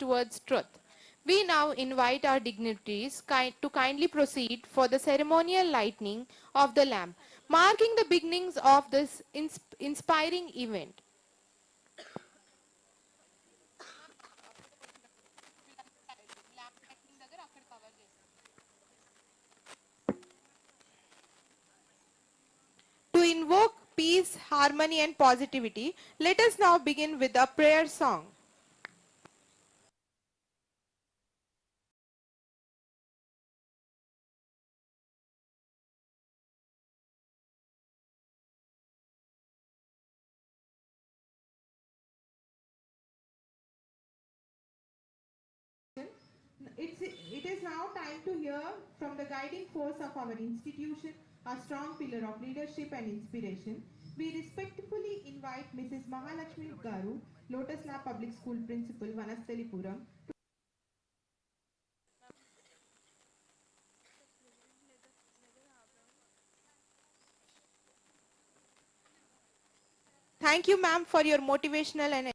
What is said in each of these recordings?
towards truth. We now invite our dignitaries to kindly proceed for the ceremonial lighting of the lamp, marking the beginnings of this inspiring event. To invoke peace, harmony and positivity, let us now begin with a prayer song. It is now time to hear from the guiding force of our institution, a strong pillar of leadership and inspiration. We respectfully invite Mrs. Mahalakshmi Garu, Lotus Lab Public School Principal, Vanasthalipuram. Thank you, ma'am, for your motivational and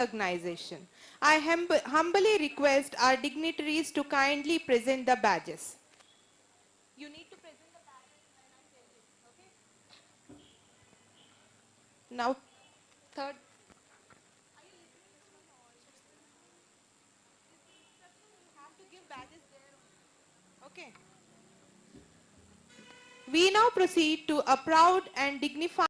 organization. I humbly request our dignitaries to kindly present the badges. You need to present the badges when I tell you, okay? Now, third. You have to give badges there. Okay. We now proceed to a proud and dignified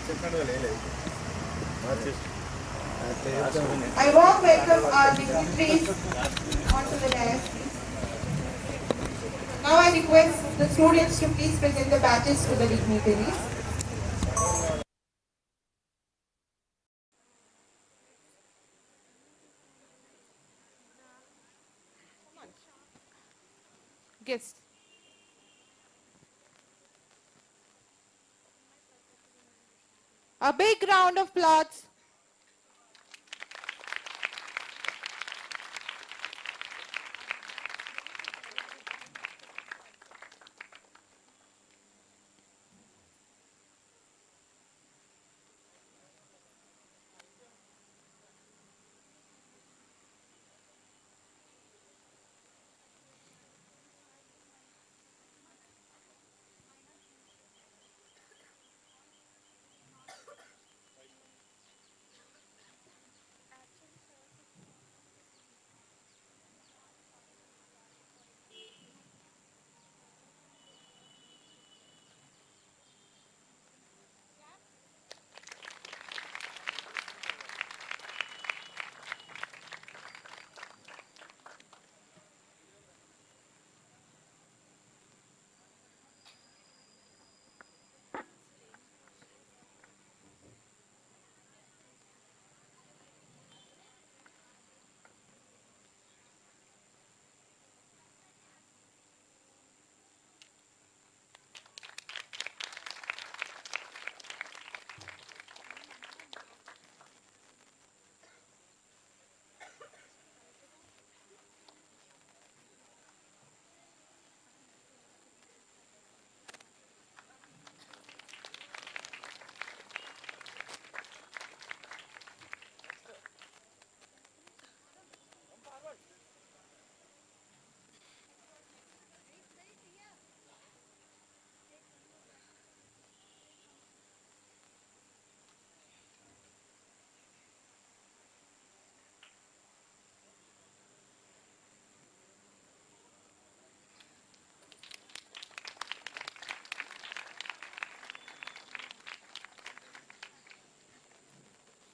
I warm welcome our dignitaries onto the dais. Now I request the students to please present the badges to the dignitaries. Guests. A big round of applause.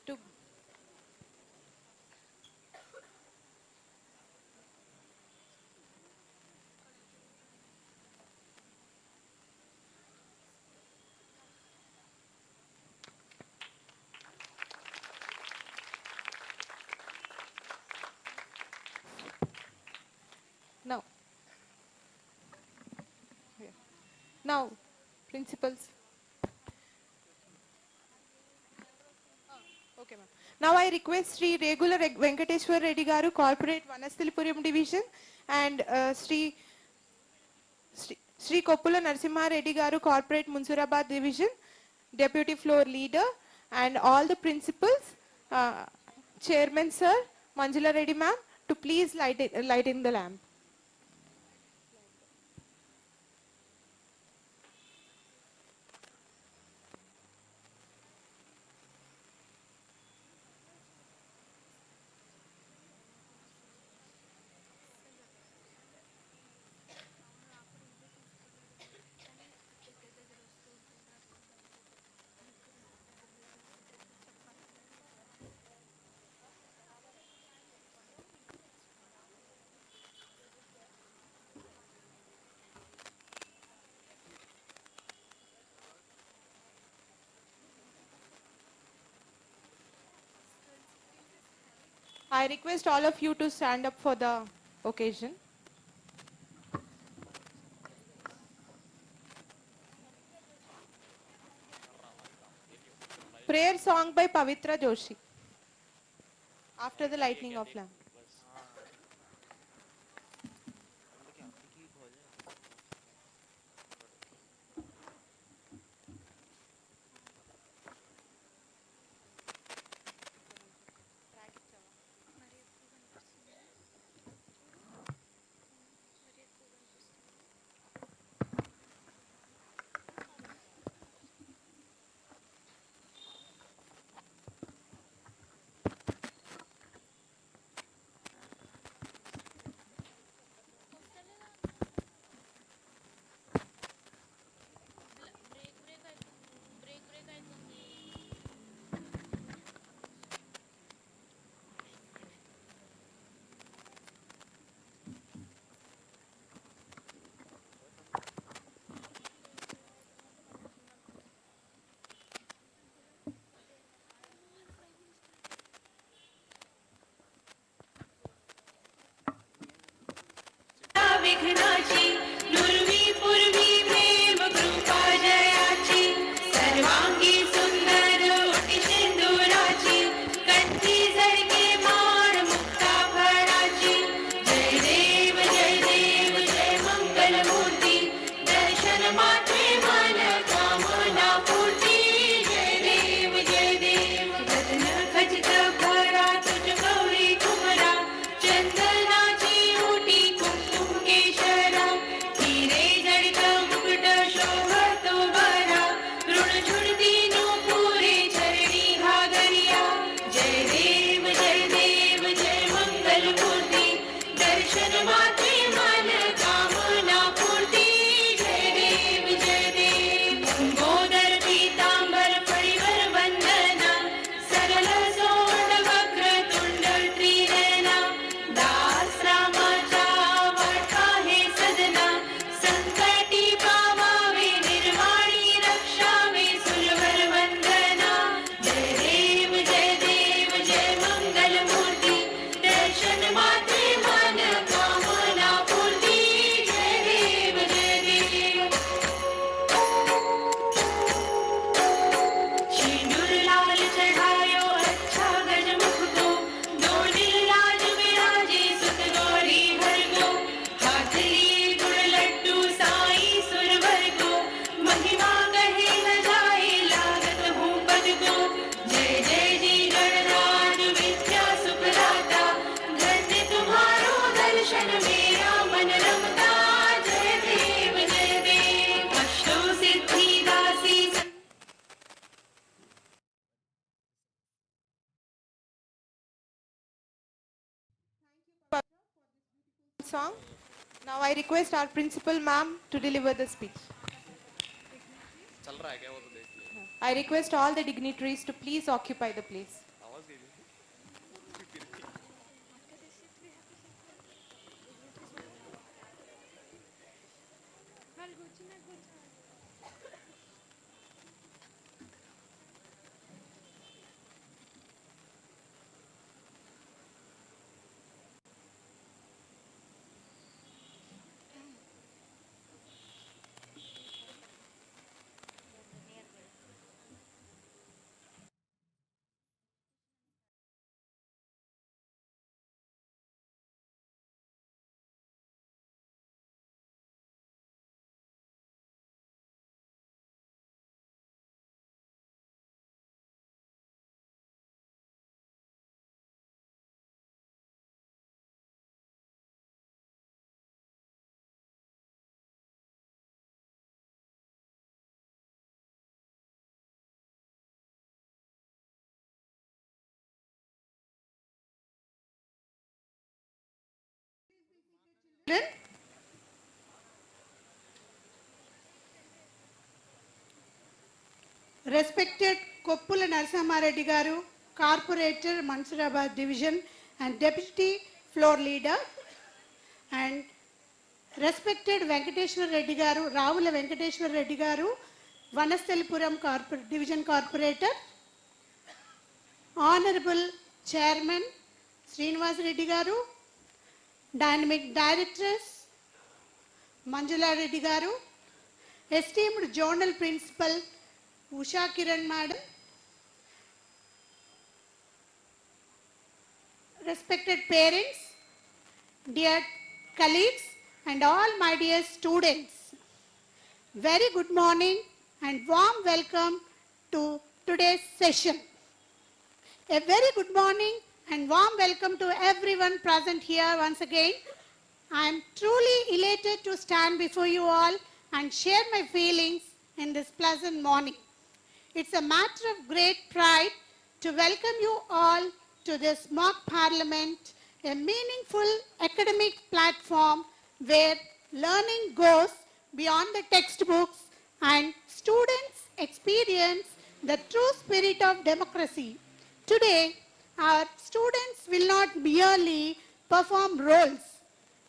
To now, yeah. Now, principals. Okay, ma'am. Now I request Sri Regular Venkateshwar Reddy Garu, Corporate Vanasthilpuram Division, and Sri Koppula Narasimha Reddy Garu, Corporate Munsurabad Division, Deputy Floor Leader, and all the principals, Chairman Sir, Manjula Reddy ma'am, to please light in the lamp. I request all of you to stand up for the occasion. Prayer song by Pavitra Joshi after the lightning of lamp. song. Now I request our principal ma'am to deliver the speech. I request all the dignitaries to please occupy the place. Respected Koppula Narasimhareddy Garu, Corporator, Mansurabad Division and Deputy Floor Leader, and respected Venkateshwar Reddy Garu, Rahula Venkateshwar Reddy Garu, Vanasthalipuram Division Corporator, Honorable Chairman Srinivas Reddy Garu, Dynamic Directress Manjula Reddy Garu, esteemed Journal Principal Usha Kiran Madam, respected parents, dear colleagues and all my dear students, very good morning and warm welcome to today's session. A very good morning and warm welcome to everyone present here once again. I am truly elated to stand before you all and share my feelings in this pleasant morning. It's a matter of great pride to welcome you all to this mock parliament, a meaningful academic platform where learning goes beyond the textbooks and students experience the true spirit of democracy. Today, our students will not merely perform roles.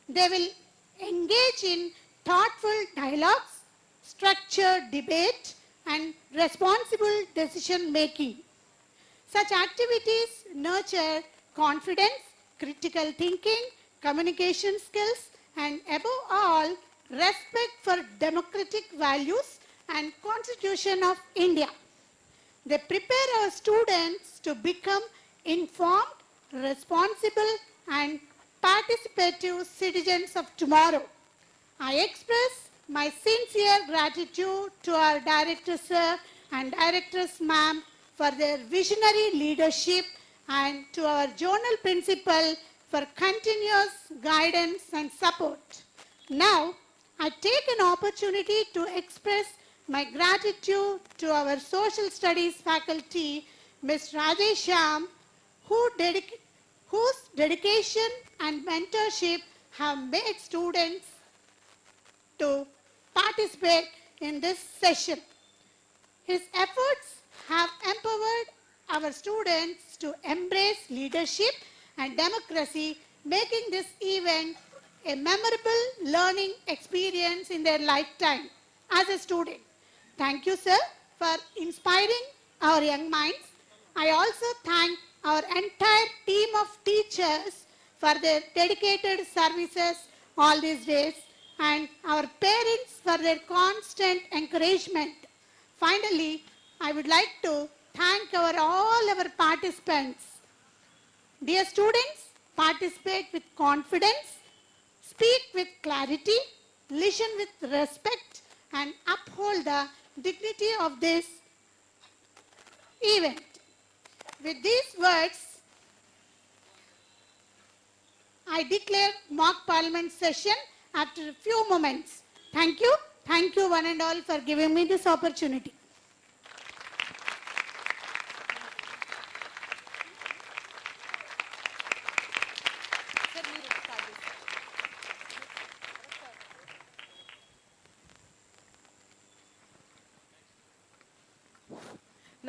They will engage in thoughtful dialogues, structured debate, and responsible decision making. Such activities nurture confidence, critical thinking, communication skills, and above all, respect for democratic values and Constitution of India. They prepare our students to become informed, responsible, and participative citizens of tomorrow. I express my sincere gratitude to our Director Sir and Directress Ma'am for their visionary leadership and to our Journal Principal for continuous guidance and support. Now, I take an opportunity to express my gratitude to our Social Studies faculty, Ms. Rajesham, whose dedication and mentorship have made students to participate in this session. His efforts have empowered our students to embrace leadership and democracy, making this event a memorable learning experience in their lifetime as a student. Thank you, sir, for inspiring our young minds. I also thank our entire team of teachers for their dedicated services all these days and our parents for their constant encouragement. Finally, I would like to thank all our participants. Dear students, participate with confidence, speak with clarity, listen with respect, and uphold the dignity of this event. With these words, I declare mock parliament session after a few moments. Thank you. Thank you one and all for giving me this opportunity.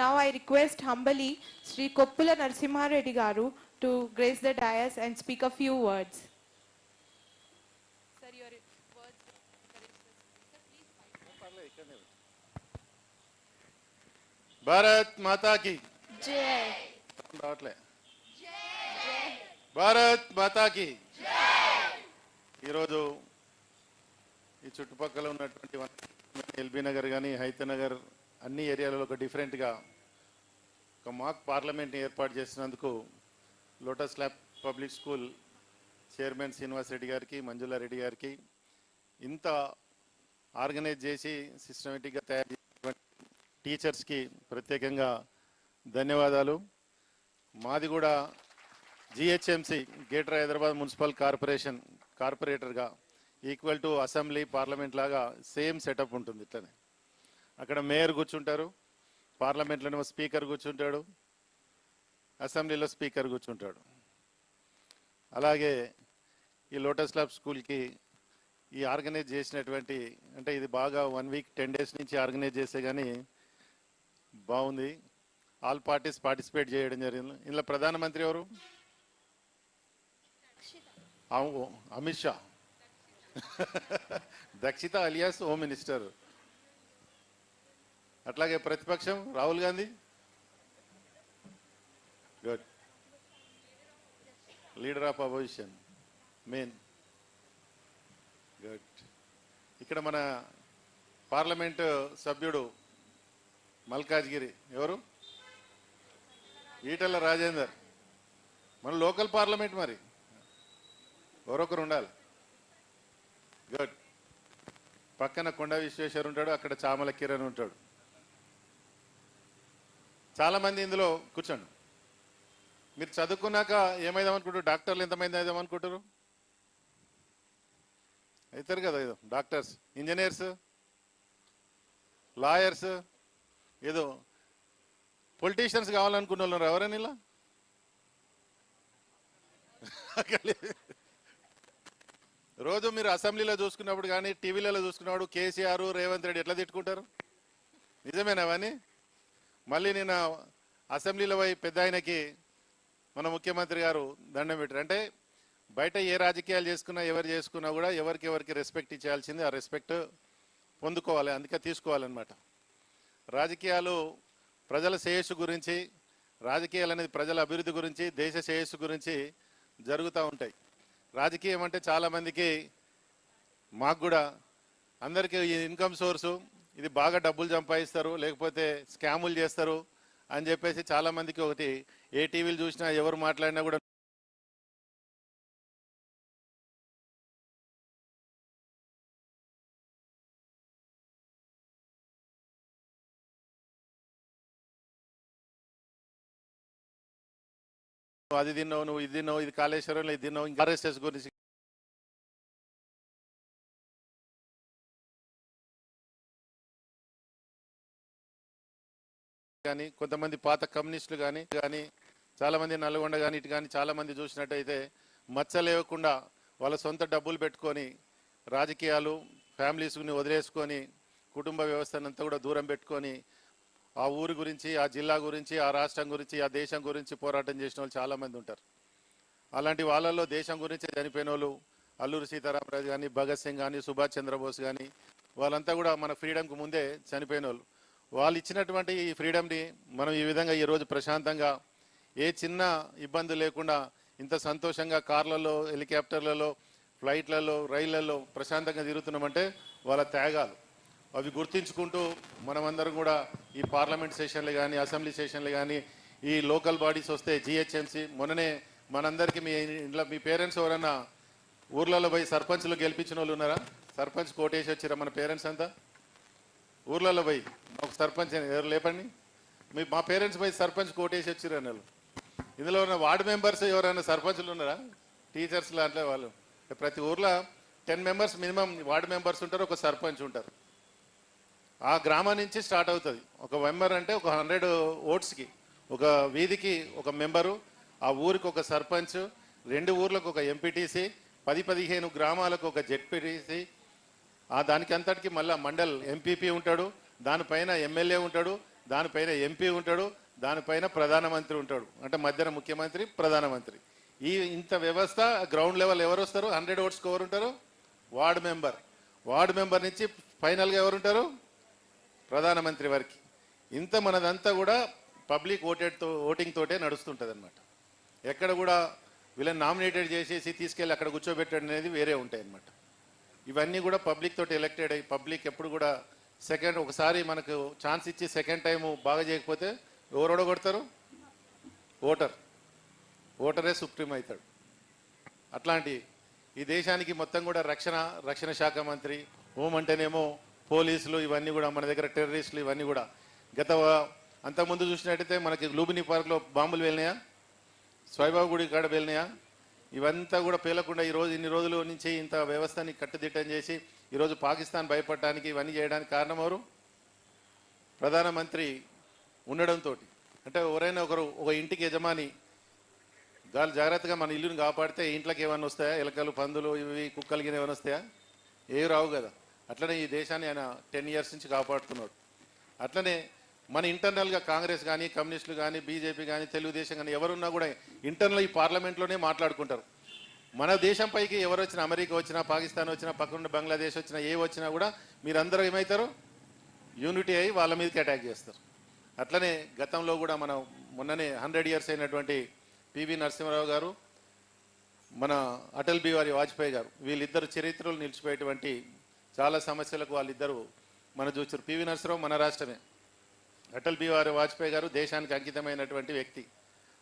Now I request humbly Sri Koppula Narasimha Reddy Garu to grace the dais and speak a few words. Sir, your words. Bharat మాతా కి Jai. రావట్లే భారత్ మాతా కి ఈరోజు ఈ చుట్టుపక్కల ఉన్నటువంటి LB Nagar కానీ హైతనగర్ అన్ని ఏరియాలలో ఒక డిఫరెంట్గా ఒక మాక్ పార్లమెంట్ని ఏర్పాటు చేసినందుకు lotus lab public school chairman Srinivas Reddy గారికి మంజులా రెడ్డి గారికి ఇంత ఆర్గనైజ్ చేసి సిస్టమేటిక్గా తయారు చేసినటువంటి టీచర్స్కి ప్రత్యేకంగా ధన్యవాదాలు. మాది కూడా జిహెచ్ఎంసి గ్రేటర్ హైదరాబాద్ మున్సిపల్ కార్పొరేటర్గా ఈక్వల్ టు అసెంబ్లీ పార్లమెంట్ లాగా సేమ్ సెటప్ ఉంటుంది. ఇట్లనే అక్కడ మేయర్ కూర్చుంటారు, పార్లమెంట్లోనేమో స్పీకర్ కూర్చుంటాడు, అసెంబ్లీలో స్పీకర్ కూర్చుంటాడు. అలాగే ఈ లోటస్ ల్యాబ్ స్కూల్కి ఈ ఆర్గనైజ్ చేసినటువంటి అంటే ఇది బాగా 1 వీక్ 10 డేస్ నుంచి ఆర్గనైజ్ చేస్తే కానీ బాగుంది. ఆల్ పార్టీస్ పార్టిసిపేట్ చేయడం జరిగింది. ఇందులో ప్రధానమంత్రి ఎవరు? Amit Shah. Dakshitha alias home minister. అట్లాగే ప్రతిపక్షం Rahul Gandhi. Good. Leader of opposition main. Good. ఇక్కడ మన పార్లమెంటు సభ్యుడు మల్కాజ్గిరి ఎవరు? ఈటెల రాజేందర్. మన లోకల్ పార్లమెంట్ మరి ఎవరొకరు ఉండాలి. గుడ్. పక్కన కొండ విశ్వేశ్వర్ ఉంటాడు, అక్కడ చామల కిరణ్ ఉంటాడు. చాలామంది ఇందులో కూర్చోండి. మీరు చదువుకున్నాక ఏమైదామనుకుంటారు? డాక్టర్లు ఎంతమంది అయిదామనుకుంటారు? అవుతారు కదా, ఏదో డాక్టర్స్, ఇంజనీర్స్, లాయర్స్, ఏదో పొలిటీషియన్స్ కావాలనుకున్న వాళ్ళు ఉన్నారు. ఎవరైనా ఇలా రోజు మీరు అసెంబ్లీలో చూసుకున్నప్పుడు కానీ టీవీలలో చూసుకున్నప్పుడు కేసీఆర్ రేవంత్ రెడ్డి ఎట్లా తిట్టుకుంటారు? నిజమేనా అవన్నీ? మళ్ళీ నిన్న అసెంబ్లీలో పోయి పెద్ద ఆయనకి మన ముఖ్యమంత్రి గారు దండం పెట్టారు. అంటే బయట ఏ రాజకీయాలు చేసుకున్నా ఎవరు చేసుకున్నా కూడా ఎవరికి రెస్పెక్ట్ ఇచ్చేయాల్సింది, ఆ రెస్పెక్ట్ పొందుకోవాలి, అందుకే తీసుకోవాలన్నమాట. రాజకీయాలు ప్రజల శ్రేయస్సు గురించి, రాజకీయాలు అనేది ప్రజల అభివృద్ధి గురించి, దేశ శ్రేయస్సు గురించి జరుగుతూ ఉంటాయి. రాజకీయం అంటే చాలామందికి, మాకు కూడా అందరికీ ఈ ఇన్కమ్ సోర్సు, ఇది బాగా డబ్బులు సంపాదిస్తారు లేకపోతే స్కాములు చేస్తారు అని చెప్పేసి చాలామందికి ఒకటి ఏ టీవీలు చూసినా ఎవరు మాట్లాడినా కూడా అది తిన్నావు, నువ్వు ఇది తిన్నావు, ఇది కాళేశ్వరంలో ఇది తిన్నావు, ఇంకా ఆర్ఎస్ఎస్ గురించి కానీ కొంతమంది పాత కమ్యూనిస్టులు కానీ చాలామంది నల్గొండ కానీ ఇటు కానీ చాలామంది చూసినట్టయితే మచ్చలేకుండా వాళ్ళ సొంత డబ్బులు పెట్టుకొని రాజకీయాలు ఫ్యామిలీస్ని వదిలేసుకొని కుటుంబ వ్యవస్థనంతా కూడా దూరం పెట్టుకొని ఆ ఊరి గురించి, ఆ జిల్లా గురించి, ఆ రాష్ట్రం గురించి, ఆ దేశం గురించి పోరాటం చేసిన వాళ్ళు చాలామంది ఉంటారు. అలాంటి వాళ్ళల్లో దేశం గురించి చనిపోయిన వాళ్ళు అల్లూరి సీతారామరాజు కానీ, భగత్ సింగ్ కానీ, సుభాష్ చంద్రబోస్ కానీ, వాళ్ళంతా కూడా మన ఫ్రీడమ్కి ముందే చనిపోయిన వాళ్ళు. వాళ్ళు ఇచ్చినటువంటి ఈ ఫ్రీడమ్ని మనం ఈ విధంగా ఈరోజు ప్రశాంతంగా ఏ చిన్న ఇబ్బంది లేకుండా ఇంత సంతోషంగా కార్లలో, హెలికాప్టర్లలో, ఫ్లైట్లలో, రైళ్లలో ప్రశాంతంగా తిరుగుతున్నామంటే వాళ్ళ త్యాగాలు. అవి గుర్తించుకుంటూ మనమందరం కూడా ఈ పార్లమెంట్ సెషన్లు కానీ, అసెంబ్లీ సెషన్లు కానీ, ఈ లోకల్ బాడీస్ వస్తే జిహెచ్ఎంసి, మొన్ననే మనందరికీ మీ ఇంట్లో మీ పేరెంట్స్ ఎవరన్నా ఊర్లలో పోయి సర్పంచ్లు గెలిపించిన వాళ్ళు ఉన్నారా? సర్పంచ్ కోటేసి వచ్చిరా మన పేరెంట్స్ అంతా? ఊర్లలో పోయి ఒక సర్పంచ్ ఎవరు లేపండి. మా పేరెంట్స్ పోయి సర్పంచ్ కోటేసి వచ్చిర్రు అన్నారు. ఇందులో ఉన్న వార్డు మెంబర్స్ ఎవరైనా సర్పంచ్లు ఉన్నారా? టీచర్స్ లాంటి వాళ్ళు. ప్రతి ఊర్లో 10 మెంబర్స్ మినిమం వార్డు మెంబర్స్ ఉంటారు, ఒక సర్పంచ్ ఉంటారు. ఆ గ్రామం నుంచి స్టార్ట్ అవుతుంది. ఒక మెంబర్ అంటే ఒక 100 ఓట్స్కి, ఒక వీధికి ఒక మెంబరు, ఆ ఊరికి ఒక సర్పంచ్, 2 ఊర్లకు ఒక ఎంపీటీసీ, 10-15 గ్రామాలకు ఒక జెడ్పీటీసీ, దానికి అంతటికి మళ్ళీ మండల్ ఎంపీపీ ఉంటాడు, దానిపైన ఎమ్మెల్యే ఉంటాడు, దానిపైన ఎంపీ ఉంటాడు, దానిపైన ప్రధానమంత్రి ఉంటాడు, అంటే మధ్యన ముఖ్యమంత్రి ప్రధానమంత్రి. ఈ ఇంత వ్యవస్థ గ్రౌండ్ లెవెల్ ఎవరు వస్తారు? 100 ఓట్స్కి ఎవరు ఉంటారు? వార్డు మెంబర్ నుంచి ఫైనల్గా ఎవరు ఉంటారు? ప్రధానమంత్రి వరకు. ఇంత మనదంతా కూడా పబ్లిక్ ఓటింగ్ తోటే నడుస్తుంటుంది అనమాట. ఎక్కడ కూడా వీళ్ళని నామినేటెడ్ చేసేసి తీసుకెళ్ళి అక్కడ కూర్చోబెట్టడం అనేది వేరే ఉంటాయి అన్నమాట. ఇవన్నీ కూడా పబ్లిక్ తోటి ఎలక్టెడ్ అయ్యి, పబ్లిక్ ఎప్పుడు కూడా ఒకసారి మనకు ఛాన్స్ ఇచ్చి సెకండ్ టైం బాగా చేయకపోతే ఎవరు ఓడగొడతారు? ఓటరే సుప్రీం అవుతాడు. అట్లాంటి ఈ దేశానికి మొత్తం కూడా రక్షణ శాఖ మంత్రి, హోం అంటేనేమో పోలీసులు, ఇవన్నీ కూడా మన దగ్గర టెర్రరిస్టులు, ఇవన్నీ కూడా అంతకుముందు చూసినట్టయితే మనకి లూబిని పార్క్లో బాంబులు వెళ్ళినాయా? స్వైబాబు గుడి కాడ వెళ్ళినాయా? ఇవంతా కూడా పేలకుండా ఈరోజు ఇన్ని రోజుల నుంచి ఇంత వ్యవస్థని కట్టుదిట్టం చేసి ఈరోజు పాకిస్తాన్ భయపడటానికి ఇవన్నీ చేయడానికి కారణం ఎవరు? ప్రధానమంత్రి ఉండడంతో. అంటే ఎవరైనా ఒక ఇంటికి యజమాని జాగ్రత్తగా మన ఇల్లుని కాపాడితే ఇంట్లోకి ఏమైనా వస్తాయా? ఎలకలు, పందులు, ఇవి కుక్కలు గిన ఏమైనా వస్తాయా? ఏవి రావు కదా. అట్లనే ఈ దేశాన్ని ఆయన 10 years నుంచి కాపాడుతున్నాడు. అట్లనే మన ఇంటర్నల్గా కాంగ్రెస్ కానీ, కమ్యూనిస్టులు కానీ, బీజేపీ కానీ, తెలుగుదేశం కానీ ఎవరున్నా కూడా ఇంటర్నల్ ఈ పార్లమెంట్లోనే మాట్లాడుకుంటారు. మన దేశం పైకి ఎవరు వచ్చినా, అమెరికా వచ్చినా, పాకిస్తాన్ వచ్చినా, పక్కనున్న బంగ్లాదేశ్ వచ్చినా, ఏ వచ్చినా కూడా మీరందరూ ఏమవుతారు? యూనిటీ అయ్యి వాళ్ళ మీదకి అటాక్ చేస్తారు. అట్లనే గతంలో కూడా మనం మొన్ననే 100 years అయినటువంటి పివి నరసింహారావు గారు, మన అటల్ బిహారీ వాజ్పేయి గారు, వీళ్ళిద్దరు చరిత్రలు నిలిచిపోయేటువంటి చాలా సమస్యలకు వాళ్ళిద్దరూ మనం చూస్తారు. పివి నరసింహారావు మన రాష్ట్రమే, అటల్ బిహారీ వాజ్పేయి గారు దేశానికి అంకితమైనటువంటి వ్యక్తి.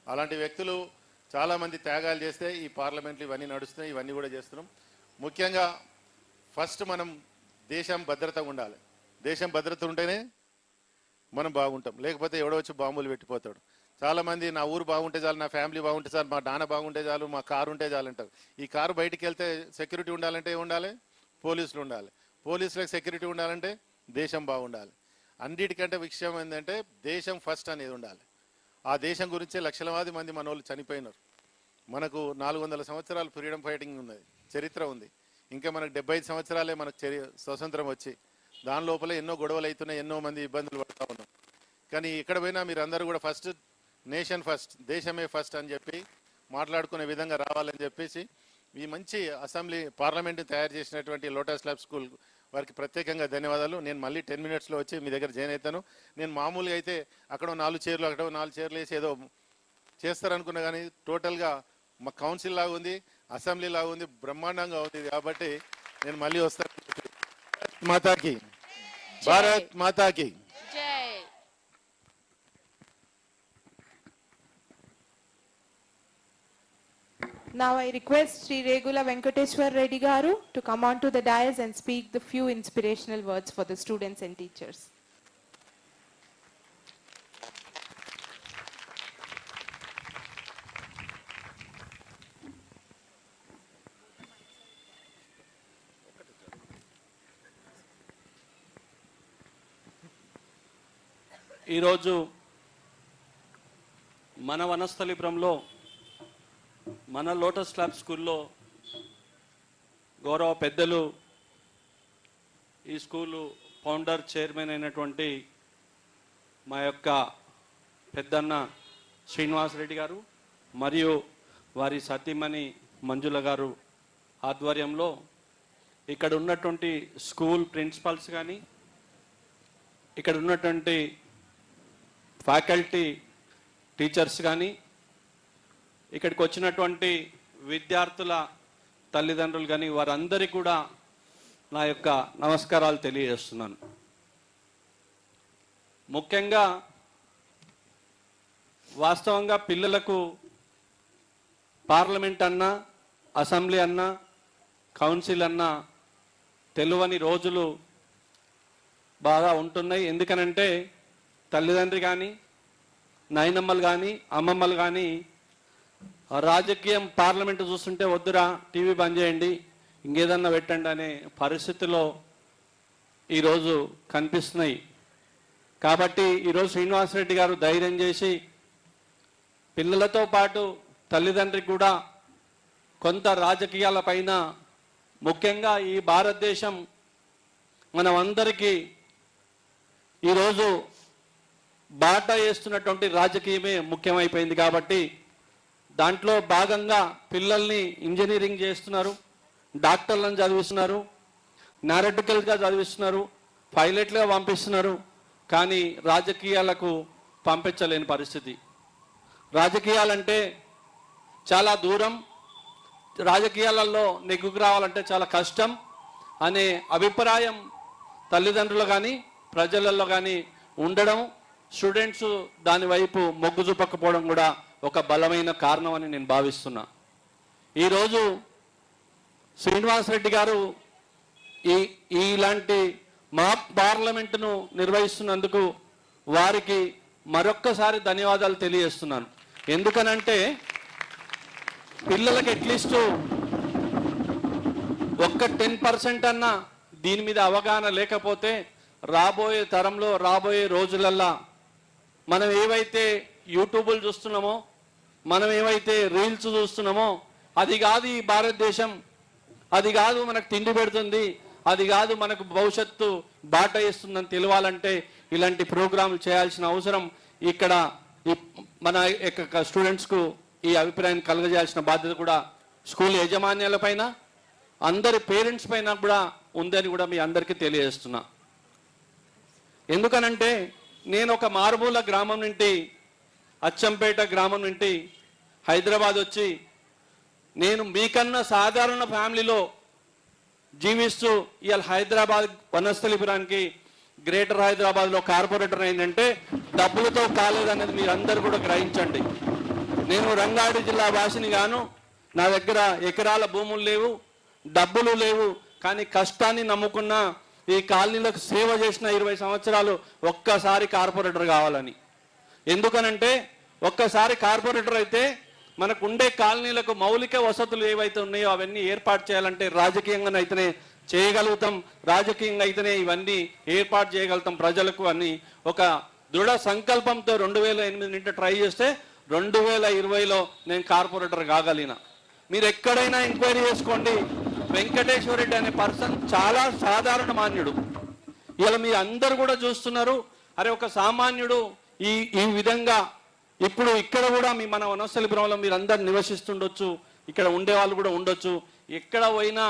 అలాంటి వ్యక్తులు చాలామంది త్యాగాలు చేస్తే ఈ పార్లమెంట్లు ఇవన్నీ నడుస్తున్నాయి, ఇవన్నీ కూడా చేస్తున్నాం. ముఖ్యంగా ఫస్ట్ మనం దేశం భద్రతగా ఉండాలి. దేశం భద్రత ఉంటేనే మనం బాగుంటాం, లేకపోతే ఎవడో వచ్చి బాంబులు పెట్టిపోతాడు. చాలామంది నా ఊరు బాగుంటే చాలు, నా ఫ్యామిలీ బాగుంటే చాలు, మా నాన్న బాగుంటే చాలు, మా కారు ఉంటే చాలు అంటారు. ఈ కారు బయటికి వెళ్తే సెక్యూరిటీ ఉండాలంటే ఉండాలి, పోలీసులు ఉండాలి. పోలీసులకు సెక్యూరిటీ ఉండాలంటే దేశం బాగుండాలి. అన్నిటికంటే విషయం ఏంటంటే దేశం ఫస్ట్ అనేది ఉండాలి. ఆ దేశం గురించే లక్షలాది మంది మన వాళ్ళు చనిపోయినారు. మనకు 400 సంవత్సరాలు ఫ్రీడమ్ ఫైటింగ్ ఉన్నది, చరిత్ర ఉంది. ఇంకా మనకు 75 సంవత్సరాలే మనకు స్వతంత్రం వచ్చి, దాని లోపల ఎన్నో గొడవలు అవుతున్నాయి, ఎన్నో మంది ఇబ్బందులు పడుతూ ఉన్నాం. కానీ ఇక్కడ పోయినా మీరు అందరూ కూడా ఫస్ట్ నేషన్ ఫస్ట్, దేశమే ఫస్ట్ అని చెప్పి మాట్లాడుకునే విధంగా రావాలని చెప్పేసి ఈ మంచి పార్లమెంట్ని తయారు చేసినటువంటి లోటస్ ల్యాబ్ స్కూల్ వారికి ప్రత్యేకంగా ధన్యవాదాలు. నేను మళ్ళీ 10 minutesలో వచ్చి మీ దగ్గర జాయిన్ అవుతాను. నేను మామూలుగా అయితే అక్కడ 4 చైర్లు, అక్కడ 4 చైర్లు వేసి ఏదో చేస్తారనుకున్నా, కానీ టోటల్గా మా కౌన్సిల్ లాగా ఉంది, అసెంబ్లీ లాగా ఉంది, బ్రహ్మాండంగా ఉంది. కాబట్టి నేను మళ్ళీ వస్తాను. మాతాకి, భారత్ మాతాకి. Now I request Sri Regula Venkateshwar Reddy Garu to come on to the dais and speak the few inspirational words for the students and teachers. ఈరోజు మన వనస్థలిపురంలో మన లోటస్ ల్యాబ్ స్కూల్లో గౌరవ పెద్దలు, ఈ స్కూలు ఫౌండర్ చైర్మన్ అయినటువంటి మా యొక్క పెద్దన్న శ్రీనివాస్ రెడ్డి గారు మరియు వారి సతీమణి మంజుల గారు ఆధ్వర్యంలో ఇక్కడ ఉన్నటువంటి స్కూల్ ప్రిన్సిపల్స్ కానీ, ఇక్కడ ఉన్నటువంటి ఫ్యాకల్టీ టీచర్స్ కానీ, ఇక్కడికి వచ్చినటువంటి విద్యార్థుల తల్లిదండ్రులు కానీ, వారందరికీ కూడా నా యొక్క నమస్కారాలు తెలియజేస్తున్నాను. ముఖ్యంగా వాస్తవంగా పిల్లలకు పార్లమెంట్ అన్నా, అసెంబ్లీ అన్నా, కౌన్సిల్ అన్నా తెలియని రోజులు బాగా ఉంటున్నాయి. ఎందుకనంటే తల్లిదండ్రి కానీ, నాయనమ్మలు కానీ, అమ్మమ్మలు కానీ రాజకీయం పార్లమెంటు చూస్తుంటే వద్దురా, టీవీ బంద్ చేయండి, ఇంకేదన్నా పెట్టండి అనే పరిస్థితిలో ఈరోజు కనిపిస్తున్నాయి. కాబట్టి ఈరోజు శ్రీనివాసరెడ్డి గారు ధైర్యం చేసి పిల్లలతో పాటు తల్లిదండ్రికి కూడా కొంత రాజకీయాల పైన, ముఖ్యంగా ఈ భారతదేశం మనమందరికీ ఈరోజు బాట వేస్తున్నటువంటి రాజకీయమే ముఖ్యమైపోయింది. కాబట్టి దాంట్లో భాగంగా పిల్లల్ని ఇంజనీరింగ్ చేస్తున్నారు, డాక్టర్లను చదివిస్తున్నారు, నారటికల్గా చదివిస్తున్నారు, పైలట్లుగా పంపిస్తున్నారు. కానీ రాజకీయాలకు పంపించలేని పరిస్థితి. రాజకీయాలంటే చాలా దూరం, రాజకీయాలలో నెగ్గుకు రావాలంటే చాలా కష్టం అనే అభిప్రాయం తల్లిదండ్రులు కానీ ప్రజలలో కానీ ఉండడం, స్టూడెంట్స్ దాని వైపు మొగ్గు చూపకపోవడం కూడా ఒక బలమైన కారణం అని నేను భావిస్తున్నా. ఈరోజు శ్రీనివాసరెడ్డి గారు ఇలాంటి మాక్ పార్లమెంటును నిర్వహిస్తున్నందుకు వారికి మరొక్కసారి ధన్యవాదాలు తెలియజేస్తున్నాను. ఎందుకనంటే పిల్లలకి అట్లీస్ట్ ఒక్క 10% అన్నా దీని మీద అవగాహన లేకపోతే రాబోయే తరంలో రాబోయే రోజులల్లా మనం ఏవైతే యూట్యూబ్లు చూస్తున్నామో, మనం ఏవైతే రీల్స్ చూస్తున్నామో, అది కాదు ఈ భారతదేశం, అది కాదు మనకు తిండి పెడుతుంది, అది కాదు మనకు భవిష్యత్తు బాట వేస్తుందని తెలియాలంటే ఇలాంటి ప్రోగ్రాంలు చేయాల్సిన అవసరం ఇక్కడ మన యొక్క స్టూడెంట్స్కు ఈ అభిప్రాయాన్ని కలగజేయాల్సిన బాధ్యత కూడా స్కూల్ యాజమాన్యాల పైన, అందరి పేరెంట్స్ పైన కూడా ఉందని కూడా మీ అందరికీ తెలియజేస్తున్నా. ఎందుకనంటే నేను ఒక మారుమూల గ్రామం నుండి, అచ్చంపేట గ్రామం నుండి హైదరాబాద్ వచ్చి నేను మీకన్నా సాధారణ ఫ్యామిలీలో జీవిస్తూ ఇవాళ హైదరాబాద్ వనస్థలిపురానికి గ్రేటర్ హైదరాబాద్లో కార్పొరేటర్ అయిందంటే డబ్బులతో కాలేదనేది మీరు అందరూ కూడా గ్రహించండి. నేను రంగారెడ్డి జిల్లా వాసిని గాను, నా దగ్గర ఎకరాల భూములు లేవు, డబ్బులు లేవు, కానీ కష్టాన్ని నమ్ముకున్న ఈ కాలనీలకు సేవ చేసిన 20 సంవత్సరాలు ఒక్కసారి కార్పొరేటర్ కావాలని. ఎందుకనంటే ఒక్కసారి కార్పొరేటర్ అయితే మనకు ఉండే కాలనీలకు మౌలిక వసతులు ఏవైతే ఉన్నాయో అవన్నీ ఏర్పాటు చేయాలంటే రాజకీయంగానైతేనే చేయగలుగుతాం, రాజకీయంగా అయితేనే ఇవన్నీ ఏర్పాటు చేయగలుగుతాం ప్రజలకు అని ఒక దృఢ సంకల్పంతో 2008 నుండి ట్రై చేస్తే 2020లో నేను కార్పొరేటర్ కాగలిగిన. మీరు ఎక్కడైనా ఎంక్వైరీ చేసుకోండి, వెంకటేశ్వర రెడ్డి అనే పర్సన్ చాలా సాధారణ మాన్యుడు. ఇలా మీ అందరు కూడా చూస్తున్నారు. అరే ఒక సామాన్యుడు ఈ విధంగా ఇప్పుడు ఇక్కడ కూడా మన వనస్థలిపురంలో మీరు అందరు నివసిస్తుండొచ్చు, ఇక్కడ ఉండే వాళ్ళు కూడా ఉండొచ్చు. ఎక్కడ పోయినా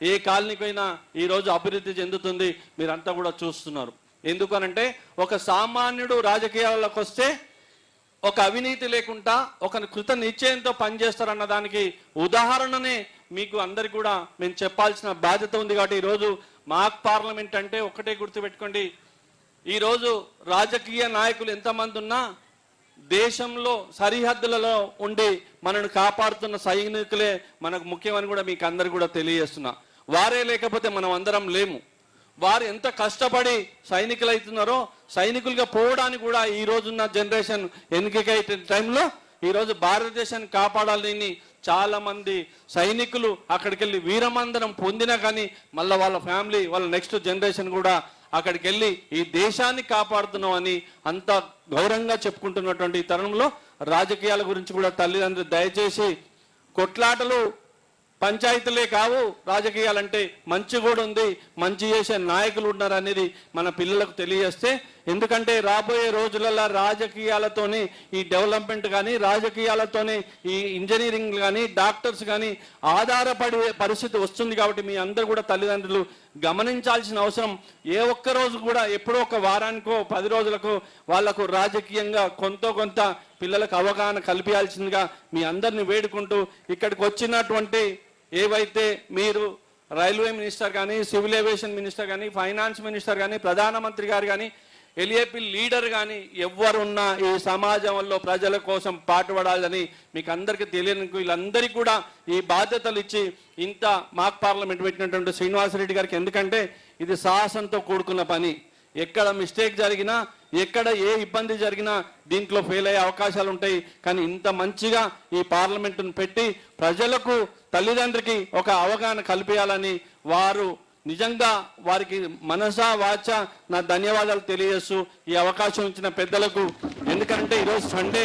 ఏ కాలనీకి పోయినా ఈరోజు అభివృద్ధి చెందుతుంది, మీరంతా కూడా చూస్తున్నారు. ఎందుకనంటే ఒక సామాన్యుడు రాజకీయాలకు వస్తే ఒక అవినీతి లేకుండా ఒక కృత నిశ్చయంతో పనిచేస్తారన్న దానికి ఉదాహరణనే మీకు అందరికి కూడా మేము చెప్పాల్సిన బాధ్యత ఉంది. కాబట్టి ఈరోజు మాక్ పార్లమెంట్ అంటే ఒక్కటే గుర్తుపెట్టుకోండి, ఈరోజు రాజకీయ నాయకులు ఎంతమంది ఉన్నా దేశంలో సరిహద్దులలో ఉండి మనను కాపాడుతున్న సైనికులే మనకు ముఖ్యమని కూడా మీకు అందరు కూడా తెలియజేస్తున్నా. వారే లేకపోతే మనం అందరం లేము. వారు ఎంత కష్టపడి సైనికులు అవుతున్నారో సైనికులుగా పోవడానికి కూడా ఈ రోజున్న జనరేషన్ ఎన్నికై టైంలో ఈరోజు భారతదేశాన్ని కాపాడాలని చాలా మంది సైనికులు అక్కడికి వెళ్ళి వీరమందనం పొందినా కానీ మళ్ళీ వాళ్ళ ఫ్యామిలీ వాళ్ళ నెక్స్ట్ జనరేషన్ కూడా అక్కడికి వెళ్ళి ఈ దేశాన్ని కాపాడుతున్నాం అని అంత గౌరవంగా చెప్పుకుంటున్నటువంటి ఈ తరుణంలో రాజకీయాల గురించి కూడా తల్లిదండ్రులు దయచేసి కొట్లాటలు పంచాయతీలే కావు, రాజకీయాలంటే మంచి కూడా ఉంది, మంచి చేసే నాయకులు ఉన్నారు అనేది మన పిల్లలకు తెలియజేస్తే. ఎందుకంటే రాబోయే రోజులలో రాజకీయాలతోనే ఈ డెవలప్మెంట్ కానీ రాజకీయాలతోనే ఈ ఇంజనీరింగ్ కానీ డాక్టర్స్ కానీ ఆధారపడే పరిస్థితి వస్తుంది. కాబట్టి మీ అందరూ కూడా తల్లిదండ్రులు గమనించాల్సిన అవసరం, ఏ ఒక్క రోజు కూడా ఎప్పుడో ఒక వారానికో 10 రోజులకు వాళ్లకు రాజకీయంగా కొంత పిల్లలకు అవగాహన కల్పించాల్సిందిగా మీ అందరిని వేడుకుంటూ, ఇక్కడికి వచ్చినటువంటి ఏవైతే మీరు రైల్వే మినిస్టర్ కానీ, సివిల్ ఏవియేషన్ మినిస్టర్ కానీ, ఫైనాన్స్ మినిస్టర్ కానీ, ప్రధానమంత్రి గారు కానీ, ఎల్ఏపి లీడర్ కానీ ఎవరున్నా ఈ సమాజంలో ప్రజల కోసం పాటుపడాలని మీకు అందరికీ తెలియని వీళ్ళందరికీ కూడా ఈ బాధ్యతలు ఇచ్చి ఇంత మాక్ పార్లమెంట్ పెట్టినటువంటి శ్రీనివాసరెడ్డి గారికి, ఎందుకంటే ఇది సాహసంతో కూడుకున్న పని. ఎక్కడ మిస్టేక్ జరిగినా, ఎక్కడ ఏ ఇబ్బంది జరిగినా దీంట్లో ఫెయిల్ అయ్యే అవకాశాలు ఉంటాయి. కానీ ఇంత మంచిగా ఈ పార్లమెంటును పెట్టి ప్రజలకు తల్లిదండ్రికి ఒక అవగాహన కల్పించాలని వారు నిజంగా వారికి మనసా వాచ నా ధన్యవాదాలు తెలియజేస్తూ ఈ అవకాశం ఇచ్చిన పెద్దలకు. ఎందుకంటే ఈరోజు సండే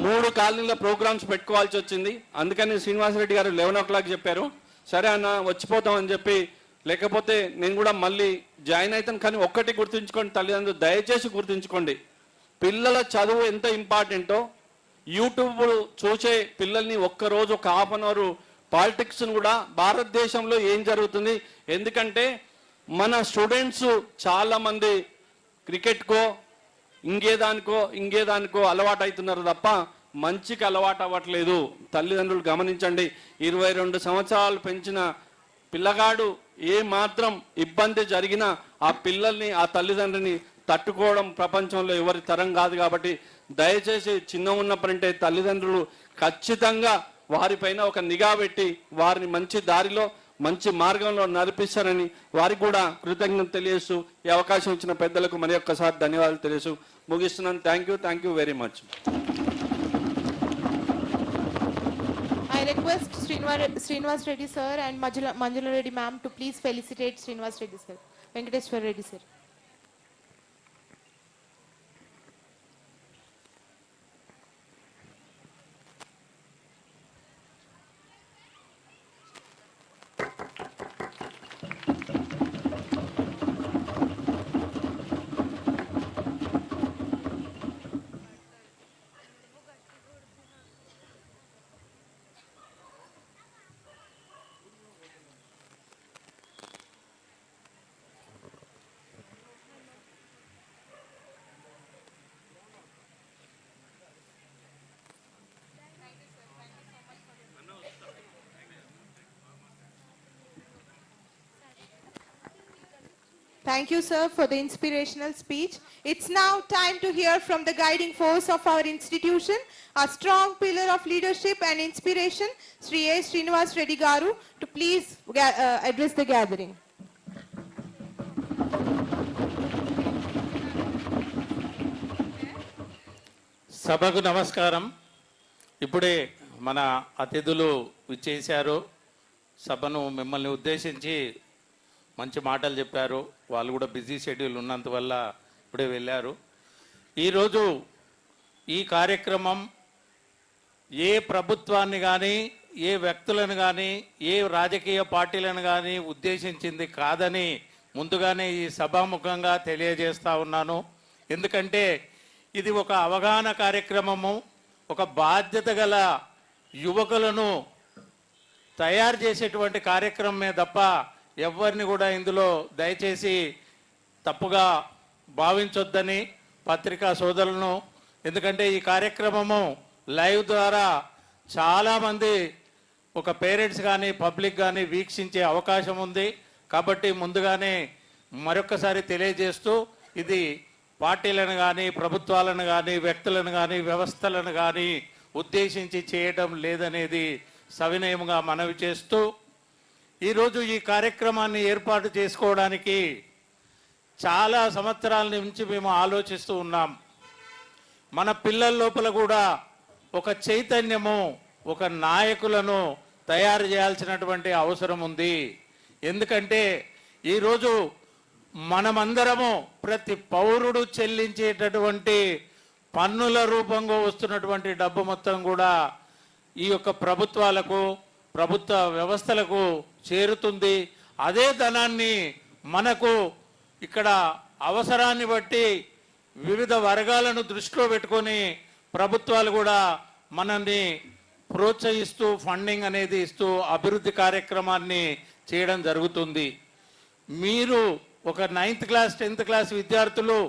3 కాలనీల ప్రోగ్రామ్స్ పెట్టుకోవాల్సి వచ్చింది. అందుకని శ్రీనివాసరెడ్డి గారు 11 o'clock చెప్పారు. సరే అన్న వచ్చిపోతామని చెప్పి లేకపోతే నేను కూడా మళ్ళీ జాయిన్ అవుతాను. కానీ ఒక్కటి గుర్తుంచుకోండి తల్లిదండ్రులు, దయచేసి గుర్తుంచుకోండి, పిల్లల చదువు ఎంత ఇంపార్టెంటో యూట్యూబ్ చూసే పిల్లల్ని ఒక్కరోజు ఒక హాఫ్ అన్ అవర్ పాలిటిక్స్ను కూడా, భారతదేశంలో ఏం జరుగుతుంది, ఎందుకంటే మన స్టూడెంట్స్ చాలామంది క్రికెట్కో ఇంకేదానికో అలవాటు అవుతున్నారు తప్ప మంచికి అలవాటు అవ్వట్లేదు. తల్లిదండ్రులు గమనించండి. 22 సంవత్సరాలు పెంచిన పిల్లగాడు ఏ మాత్రం ఇబ్బంది జరిగినా ఆ పిల్లల్ని, ఆ తల్లిదండ్రిని తట్టుకోవడం ప్రపంచంలో ఎవరి తరం కాదు. కాబట్టి దయచేసి చిన్న ఉన్నప్పుడంటే తల్లిదండ్రులు ఖచ్చితంగా వారిపైన ఒక నిఘా పెట్టి వారిని మంచి దారిలో, మంచి మార్గంలో నడిపిస్తారని వారికి కూడా కృతజ్ఞత తెలియజేస్తూ ఈ అవకాశం ఇచ్చిన పెద్దలకు మరి ఒక్కసారి ధన్యవాదాలు తెలియజేస్తూ ముగిస్తున్నాను. Thank you very much. I request Srinivas Reddy sir and Manjula Reddy ma'am to please felicitate Srinivas Reddy sir. Venkateshwar Reddy sir. Thank you, sir, for the inspirational speech. It's now time to hear from the guiding force of our institution, a strong pillar of leadership and inspiration, Sri A. Srinivas Reddy Garu, to please address the gathering. సభకు నమస్కారం. ఇప్పుడే మన అతిథులు విచ్చేశారు. సభను మిమ్మల్ని ఉద్దేశించి మంచి మాటలు చెప్పారు. వాళ్ళు కూడా బిజీ షెడ్యూల్ ఉన్నందువల్ల ఇప్పుడే వెళ్ళారు. ఈరోజు ఈ కార్యక్రమం ఏ ప్రభుత్వాన్ని కానీ, ఏ వ్యక్తులను కానీ, ఏ రాజకీయ పార్టీలను కానీ ఉద్దేశించింది కాదని ముందుగానే ఈ సభాముఖంగా తెలియజేస్తా ఉన్నాను. ఎందుకంటే ఇది ఒక అవగాహన కార్యక్రమము, ఒక బాధ్యత గల యువకులను తయారు చేసేటువంటి కార్యక్రమమే తప్ప ఎవరిని కూడా ఇందులో దయచేసి తప్పుగా భావించొద్దని పత్రికా సోదరులను, ఎందుకంటే ఈ కార్యక్రమము లైవ్ ద్వారా చాలామంది ఒక పేరెంట్స్ కానీ పబ్లిక్ కానీ వీక్షించే అవకాశం ఉంది. కాబట్టి ముందుగానే మరొకసారి తెలియజేస్తూ ఇది పార్టీలను కానీ, ప్రభుత్వాలను కానీ, వ్యక్తులను కానీ, వ్యవస్థలను కానీ ఉద్దేశించి చేయటం లేదనేది సవినయంగా మనవి చేస్తూ, ఈరోజు ఈ కార్యక్రమాన్ని ఏర్పాటు చేసుకోవడానికి చాలా సంవత్సరాల నుంచి మేము ఆలోచిస్తూ ఉన్నాం. మన పిల్లల లోపల కూడా ఒక చైతన్యము, ఒక నాయకులను తయారు చేయాల్సినటువంటి అవసరం ఉంది. ఎందుకంటే ఈరోజు మనమందరము ప్రతి పౌరుడు చెల్లించేటటువంటి పన్నుల రూపంగా వస్తున్నటువంటి డబ్బు మొత్తం కూడా ఈ యొక్క ప్రభుత్వాలకు, ప్రభుత్వ వ్యవస్థలకు చేరుతుంది. అదే ధనాన్ని మనకు ఇక్కడ అవసరాన్ని బట్టి వివిధ వర్గాలను దృష్టిలో పెట్టుకొని ప్రభుత్వాలు కూడా మనల్ని ప్రోత్సహిస్తూ ఫండింగ్ అనేది ఇస్తూ అభివృద్ధి కార్యక్రమాన్ని చేయడం జరుగుతుంది. మీరు ఒక 9th క్లాస్ 10th క్లాస్ విద్యార్థులు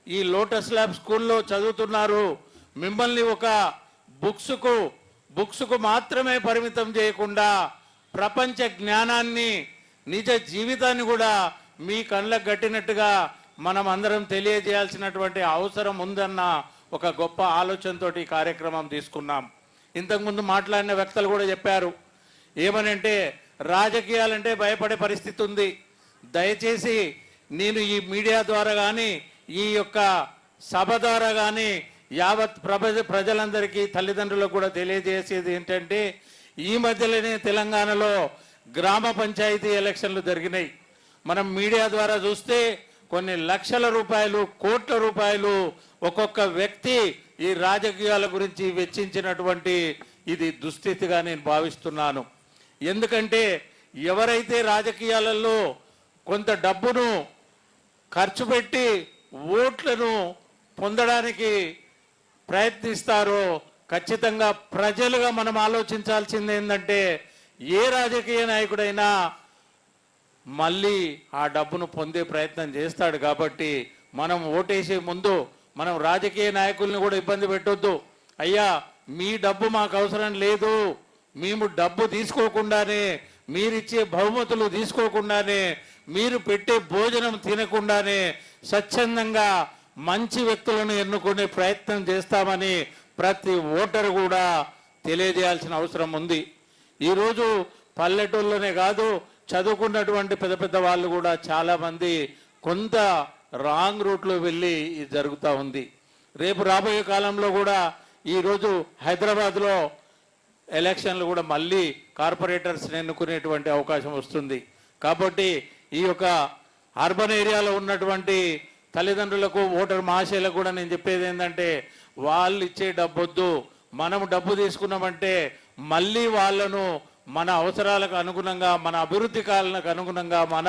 ఈ లోటస్ ల్యాబ్ స్కూల్లో చదువుతున్నారు. మిమ్మల్ని ఒక బుక్స్కు మాత్రమే పరిమితం చేయకుండా ప్రపంచ జ్ఞానాన్ని, నిజ జీవితాన్ని కూడా మీ కళ్ళకు గట్టినట్టుగా మనం అందరం తెలియజేయాల్సినటువంటి అవసరం ఉందన్న ఒక గొప్ప ఆలోచనతో ఈ కార్యక్రమం తీసుకున్నాం. ఇంతకుముందు మాట్లాడిన వ్యక్తులు కూడా చెప్పారు ఏమనంటే రాజకీయాలంటే భయపడే పరిస్థితి ఉంది. దయచేసి నేను ఈ మీడియా ద్వారా కానీ, ఈ యొక్క సభ ద్వారా కానీ యావత్ ప్రజలందరికీ, తల్లిదండ్రులకు కూడా తెలియజేసేది ఏంటంటే, ఈ మధ్యలోనే తెలంగాణలో గ్రామ పంచాయతీ ఎలక్షన్లు జరిగినాయి. మనం మీడియా ద్వారా చూస్తే కొన్ని లక్షల రూపాయలు, కోట్ల రూపాయలు ఒక్కొక్క వ్యక్తి ఈ రాజకీయాల గురించి వెచ్చించినటువంటి ఇది దుస్థితిగా నేను భావిస్తున్నాను. ఎందుకంటే ఎవరైతే రాజకీయాలలో కొంత డబ్బును ఖర్చు పెట్టి ఓట్లను పొందడానికి ప్రయత్నిస్తారో ఖచ్చితంగా ప్రజలుగా మనం ఆలోచించాల్సింది ఏంటంటే ఏ రాజకీయ నాయకుడైనా మళ్ళీ ఆ డబ్బును పొందే ప్రయత్నం చేస్తాడు. కాబట్టి మనం ఓటేసే ముందు మనం రాజకీయ నాయకుల్ని కూడా ఇబ్బంది పెట్టొద్దు. అయ్యా మీ డబ్బు మాకు అవసరం లేదు, మేము డబ్బు తీసుకోకుండానే, మీరిచ్చే బహుమతులు తీసుకోకుండానే, మీరు పెట్టే భోజనం తినకుండానే స్వచ్ఛందంగా మంచి వ్యక్తులను ఎన్నుకునే ప్రయత్నం చేస్తామని ప్రతి ఓటరు కూడా తెలియజేయాల్సిన అవసరం ఉంది. ఈరోజు పల్లెటూళ్ళనే కాదు, చదువుకున్నటువంటి పెద్ద పెద్ద వాళ్ళు కూడా చాలామంది కొంత రాంగ్ రూట్లో వెళ్ళి ఇది జరుగుతూ ఉంది. రేపు రాబోయే కాలంలో కూడా ఈరోజు హైదరాబాద్లో ఎలక్షన్లు కూడా మళ్ళీ కార్పొరేటర్స్ని ఎన్నుకునేటువంటి అవకాశం వస్తుంది. కాబట్టి ఈ యొక్క అర్బన్ ఏరియాలో ఉన్నటువంటి తల్లిదండ్రులకు, ఓటర్ మహాశయులకు కూడా నేను చెప్పేది ఏంటంటే వాళ్ళు ఇచ్చే డబ్బొద్దు, మనం డబ్బు తీసుకున్నామంటే మళ్ళీ వాళ్ళను మన అవసరాలకు అనుగుణంగా, మన అభివృద్ధి కాలాలకు అనుగుణంగా, మన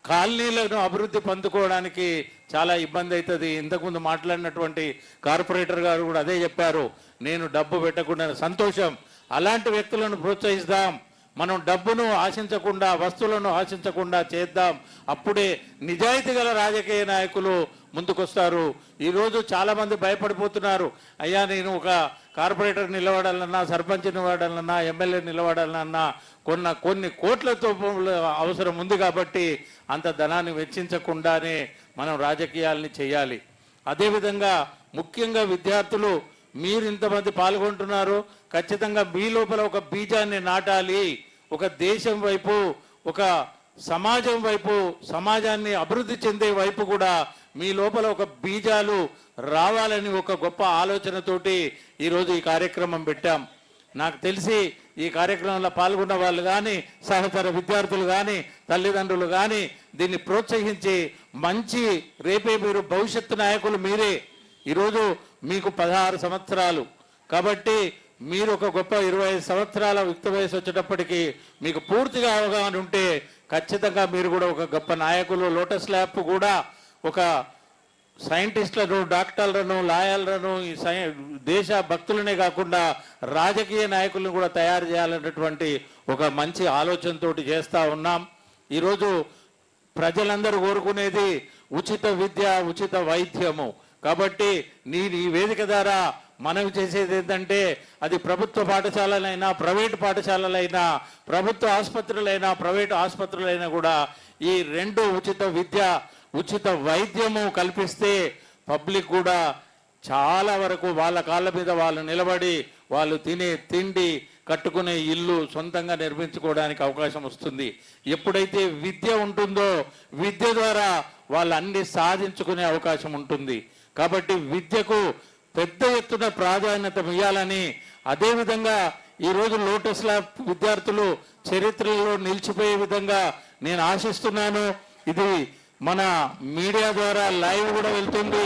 కాలనీలను అభివృద్ధి పొందుకోవడానికి చాలా ఇబ్బంది అవుతుంది. ఇంతకుముందు మాట్లాడినటువంటి కార్పొరేటర్ గారు కూడా అదే చెప్పారు, నేను డబ్బు పెట్టకుండా. సంతోషం, అలాంటి వ్యక్తులను ప్రోత్సహిస్తాం. మనం డబ్బును ఆశించకుండా, వస్తువులను ఆశించకుండా చేద్దాం. అప్పుడే నిజాయితీ గల రాజకీయ నాయకులు ముందుకొస్తారు. ఈరోజు చాలామంది భయపడిపోతున్నారు. అయ్యా నేను ఒక కార్పొరేటర్ నిలబడాలన్నా, సర్పంచ్ నిలబడాలన్నా, ఎమ్మెల్యే నిలబడాలన్నా కొన్ని కోట్లతో అవసరం ఉంది. కాబట్టి అంత ధనాన్ని వెచ్చించకుండానే మనం రాజకీయాల్ని చేయాలి. అదేవిధంగా ముఖ్యంగా విద్యార్థులు, మీరు ఇంతమంది పాల్గొంటున్నారు, ఖచ్చితంగా మీ లోపల ఒక బీజాన్ని నాటాలి. ఒక దేశం వైపు, ఒక సమాజం వైపు, సమాజాన్ని అభివృద్ధి చెందే వైపు కూడా మీ లోపల ఒక బీజాలు రావాలని ఒక గొప్ప ఆలోచనతోటి ఈరోజు ఈ కార్యక్రమం పెట్టాం. నాకు తెలిసి ఈ కార్యక్రమంలో పాల్గొన్న వాళ్ళు కానీ, సహచర విద్యార్థులు కానీ, తల్లిదండ్రులు కానీ దీన్ని ప్రోత్సహించి మంచి, రేపే మీరు భవిష్యత్తు నాయకులు మీరే. ఈరోజు మీకు 16 సంవత్సరాలు కాబట్టి మీరు ఒక గొప్ప 25 సంవత్సరాల యుక్త వయసు వచ్చేటప్పటికి మీకు పూర్తిగా అవగాహన ఉంటే ఖచ్చితంగా మీరు కూడా ఒక గొప్ప నాయకులు. లోటస్ ల్యాబ్ కూడా ఒక సైంటిస్టులను, డాక్టర్లను, లాయర్లను, ఈ దేశ భక్తులనే కాకుండా రాజకీయ నాయకులను కూడా తయారు చేయాలన్నటువంటి ఒక మంచి ఆలోచనతో చేస్తూ ఉన్నాం. ఈరోజు ప్రజలందరూ కోరుకునేది ఉచిత విద్య, ఉచిత వైద్యము. కాబట్టి ఈ వేదిక ద్వారా మనవి చేసేది ఏంటంటే అది ప్రభుత్వ పాఠశాలలైనా, ప్రైవేటు పాఠశాలలైనా, ప్రభుత్వ ఆసుపత్రులైనా, ప్రైవేటు ఆసుపత్రులైనా కూడా ఈ 2 ఉచిత విద్య, ఉచిత వైద్యము కల్పిస్తే పబ్లిక్ కూడా చాలా వరకు వాళ్ళ కాళ్ళ మీద వాళ్ళు నిలబడి, వాళ్ళు తినే తిండి, కట్టుకునే ఇల్లు సొంతంగా నిర్మించుకోవడానికి అవకాశం వస్తుంది. ఎప్పుడైతే విద్య ఉంటుందో విద్య ద్వారా వాళ్ళు అన్ని సాధించుకునే అవకాశం ఉంటుంది. కాబట్టి విద్యకు పెద్ద ఎత్తున ప్రాధాన్యత ఇవ్వాలని, అదేవిధంగా ఈరోజు లోటస్ ల్యాబ్ విద్యార్థులు చరిత్రలో నిలిచిపోయే విధంగా నేను ఆశిస్తున్నాను. ఇది మన మీడియా ద్వారా లైవ్ కూడా వెళ్తుంది.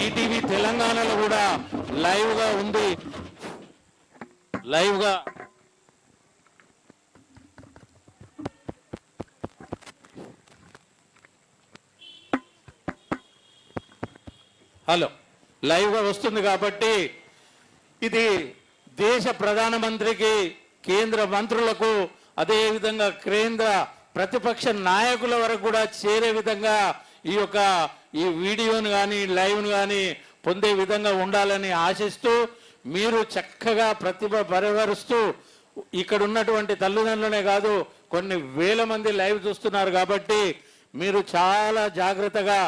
ఈటీవీ తెలంగాణలో కూడా లైవ్గా ఉంది. లైవ్గా లైవ్గా వస్తుంది. కాబట్టి ఇది దేశ ప్రధానమంత్రికి, కేంద్ర మంత్రులకు, అదేవిధంగా కేంద్ర ప్రతిపక్ష నాయకుల వరకు కూడా చేరే విధంగా ఈ వీడియోను కానీ, లైవ్ను కానీ పొందే విధంగా ఉండాలని ఆశిస్తూ, మీరు చక్కగా ప్రతిభ పరివరుస్తూ, ఇక్కడ ఉన్నటువంటి తల్లిదండ్రులనే కాదు కొన్ని వేల మంది లైవ్ చూస్తున్నారు. కాబట్టి మీరు చాలా జాగ్రత్తగా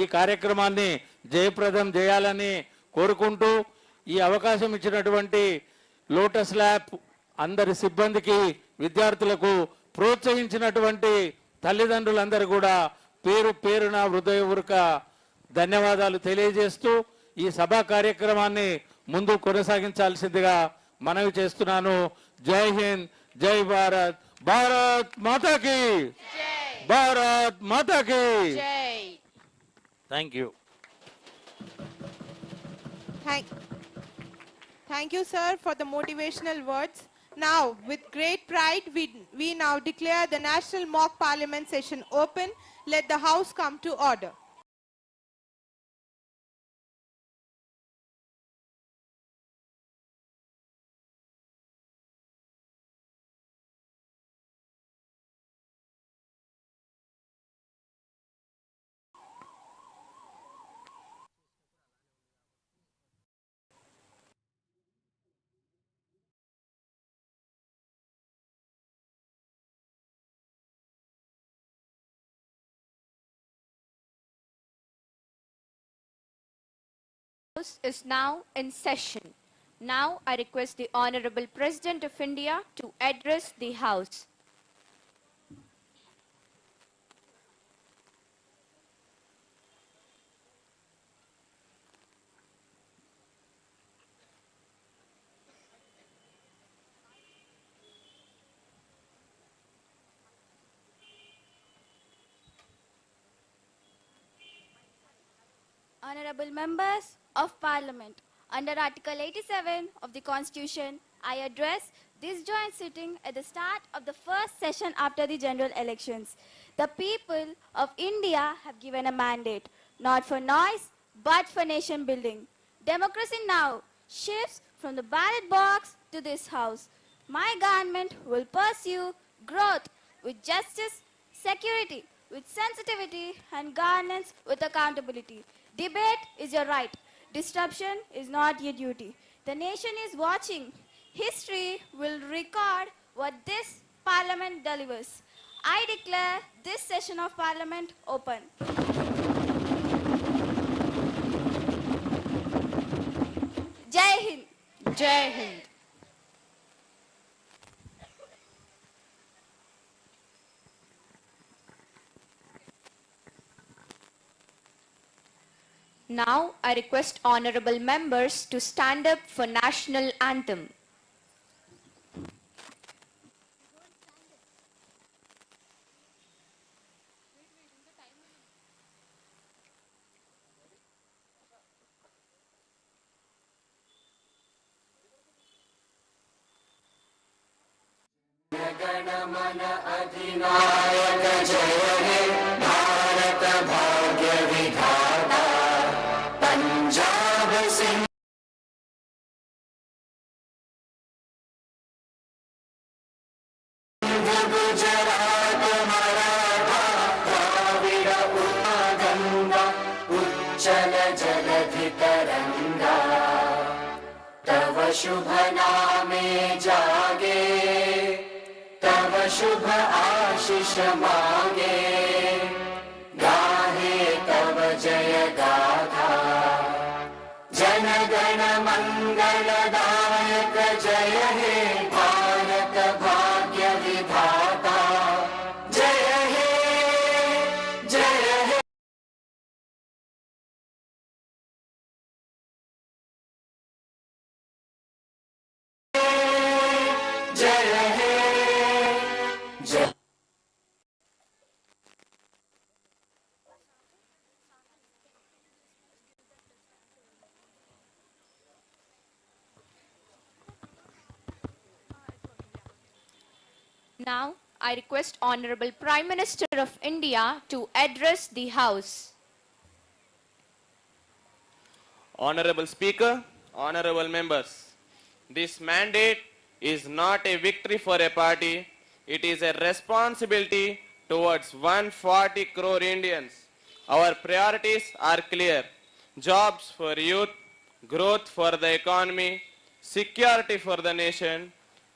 ఈ కార్యక్రమాన్ని జయప్రదం చేయాలని కోరుకుంటూ, ఈ అవకాశం ఇచ్చినటువంటి లోటస్ ల్యాబ్ అందరి సిబ్బందికి, విద్యార్థులకు, ప్రోత్సహించినటువంటి తల్లిదండ్రులందరూ కూడా పేరు పేరున హృదయపూర్వక ధన్యవాదాలు తెలియజేస్తూ ఈ సభా కార్యక్రమాన్ని ముందు కొనసాగించాల్సిందిగా మనవి చేస్తున్నాను. జై హింద్, జై భారత్, భారత్ మాతాకి, భారత్ మాతాకి. Thank you. Thank you, sir, for the motivational words. Now, with great pride, we now declare the National Mock Parliament session open. Let the House come to order. House is now in session. Now I request the Honorable President of India to address the House. Honorable Members of Parliament, under Article 87 of the Constitution, I address this joint sitting at the start of the first session after the general elections. The people of India have given a mandate, not for noise, but for nation building. Democracy now shifts from the ballot box to this House. My government will pursue growth with justice, security with sensitivity, and governance with accountability. Debate is your right. Disruption is not your duty. The nation is watching. History will record what this parliament delivers. I declare this session of parliament open. Jai Hind. Jai Hind. Now I request honorable members to stand up for national anthem. तव शुभ नामे जागे तव शुभ आशीष मागे गाहे तव जय गाथा जन गण मंगलदायक जय हे भारत भाग्य विधाता जय हे जय हे जय हे जय Now I request Honorable Prime Minister of India to address the House. Honorable Speaker, honorable members, this mandate is not a victory for a party, it is a responsibility towards 140 crore Indians. Our priorities are clear: jobs for youth, growth for the economy, security for the nation,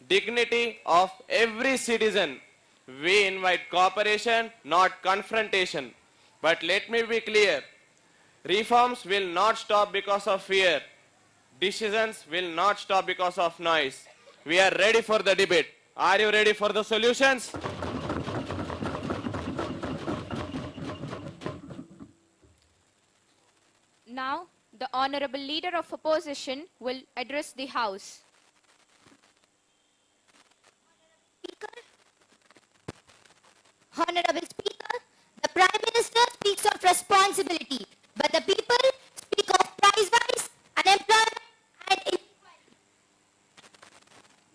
dignity of every citizen. We invite cooperation, not confrontation. But let me be clear, reforms will not stop because of fear. Decisions will not stop because of noise. We are ready for the debate. Are you ready for the solutions? Now the Honorable Leader of Opposition will address the House. Honorable Speaker, the Prime Minister speaks of responsibility, but the people speak of price rise, unemployment and inequality.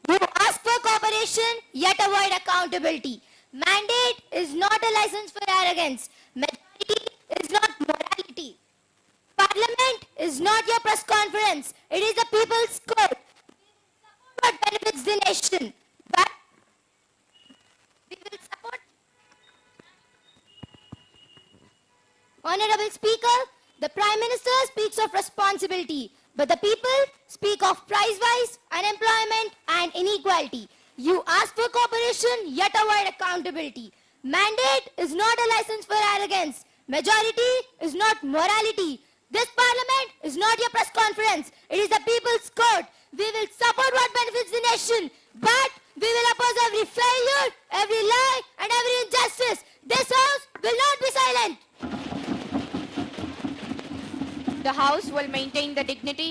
You ask for avoid accountability. Mandate is not a license for arrogance. Majority is not morality. Parliament is not your press conference. It is the people's court. What benefits the nation? But we will support. Honorable Speaker, the Prime Minister speaks of responsibility, but the people speak of price-wise, unemployment and inequality. You ask for cooperation, yet avoid accountability. Mandate is not a license for arrogance. Majority is not morality. This parliament is not your press conference. It is the people's court. We will support what benefits the nation, but we will oppose every failure, every lie and every injustice. This house will not be silent. The House will maintain the dignity.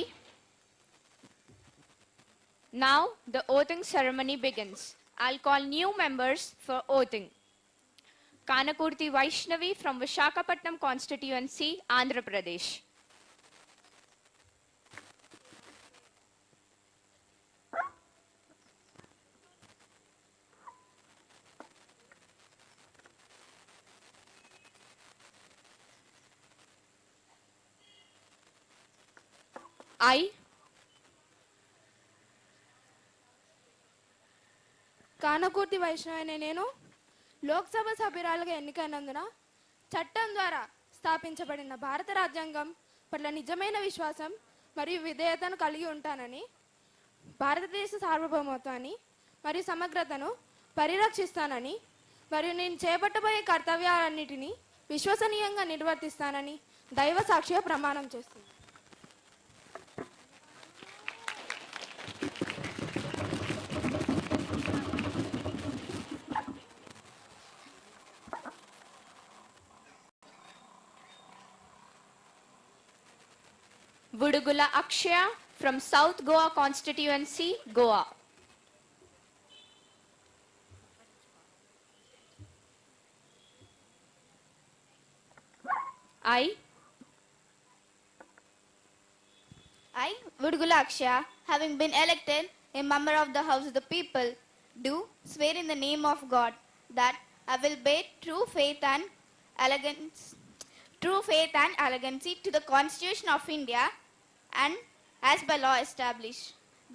Now the oathing ceremony begins. I'll call new members for oathing. Kanakurti Vaishnavi from Visakhapatnam constituency, Andhra Pradesh. I, కానకూర్తి Vaishnavi అనే నేను లోక్సభ సభ్యురాలుగా ఎన్నికైనందున చట్టం ద్వారా స్థాపించబడిన భారత రాజ్యాంగం పట్ల నిజమైన విశ్వాసం మరియు విధేయతను కలిగి ఉంటానని, భారతదేశ సార్వభౌమత్వాన్ని మరియు సమగ్రతను పరిరక్షిస్తానని మరియు నేను చేపట్టబోయే కర్తవ్యాలన్నిటినీ విశ్వసనీయంగా నిర్వర్తిస్తానని దైవ సాక్షిగా ప్రమాణం చేస్తున్నాను. Vudugula Akshaya from South Goa constituency, Goa. I, Vudugula Akshaya, having been elected a member of the House of the People, do swear in the name of God that I will bear true faith and allegiance to the Constitution of India and as by law established,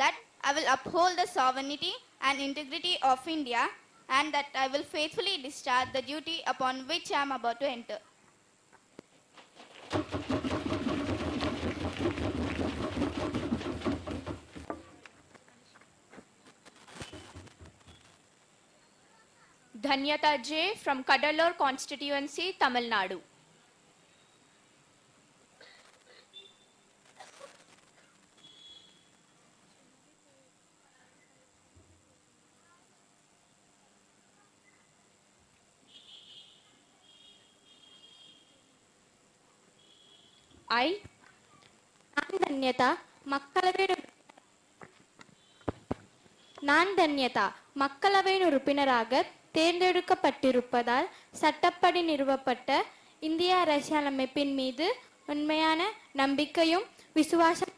that I will uphold the sovereignty and integrity of India and that I will faithfully discharge the duty upon which I am about to enter. Dhanyata J from Kadalur constituency, Tamil Nadu. I, நான் தன்யதா மக்களவையின் உறுப்பினராக தேர்ந்தெடுக்கப்பட்டிருப்பதால் சட்டப்படி நிறுவப்பட்ட இந்திய அரசியலமைப்பின் மீது உண்மையான நம்பிக்கையும் விசுவாசம்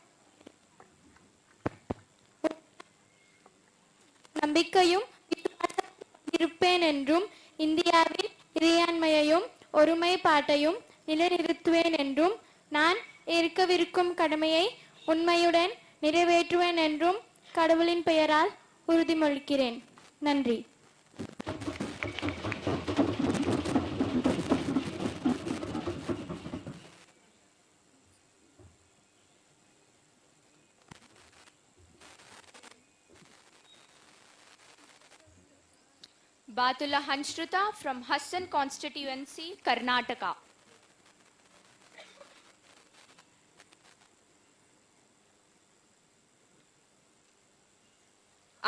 இருப்பேன் என்றும் இந்தியாவின் இறையாண்மையையும் ஒருமைப்பாட்டையும் நிலைநிறுத்துவேன் என்றும் நான் ஏற்கவிருக்கும் கடமையை உண்மையுடன் நிறைவேற்றுவேன் என்றும் கடவுளின் பெயரால் உறுதிமொழிக்கிறேன். நன்றி. Batula Hanshruta from Hassan constituency, Karnataka.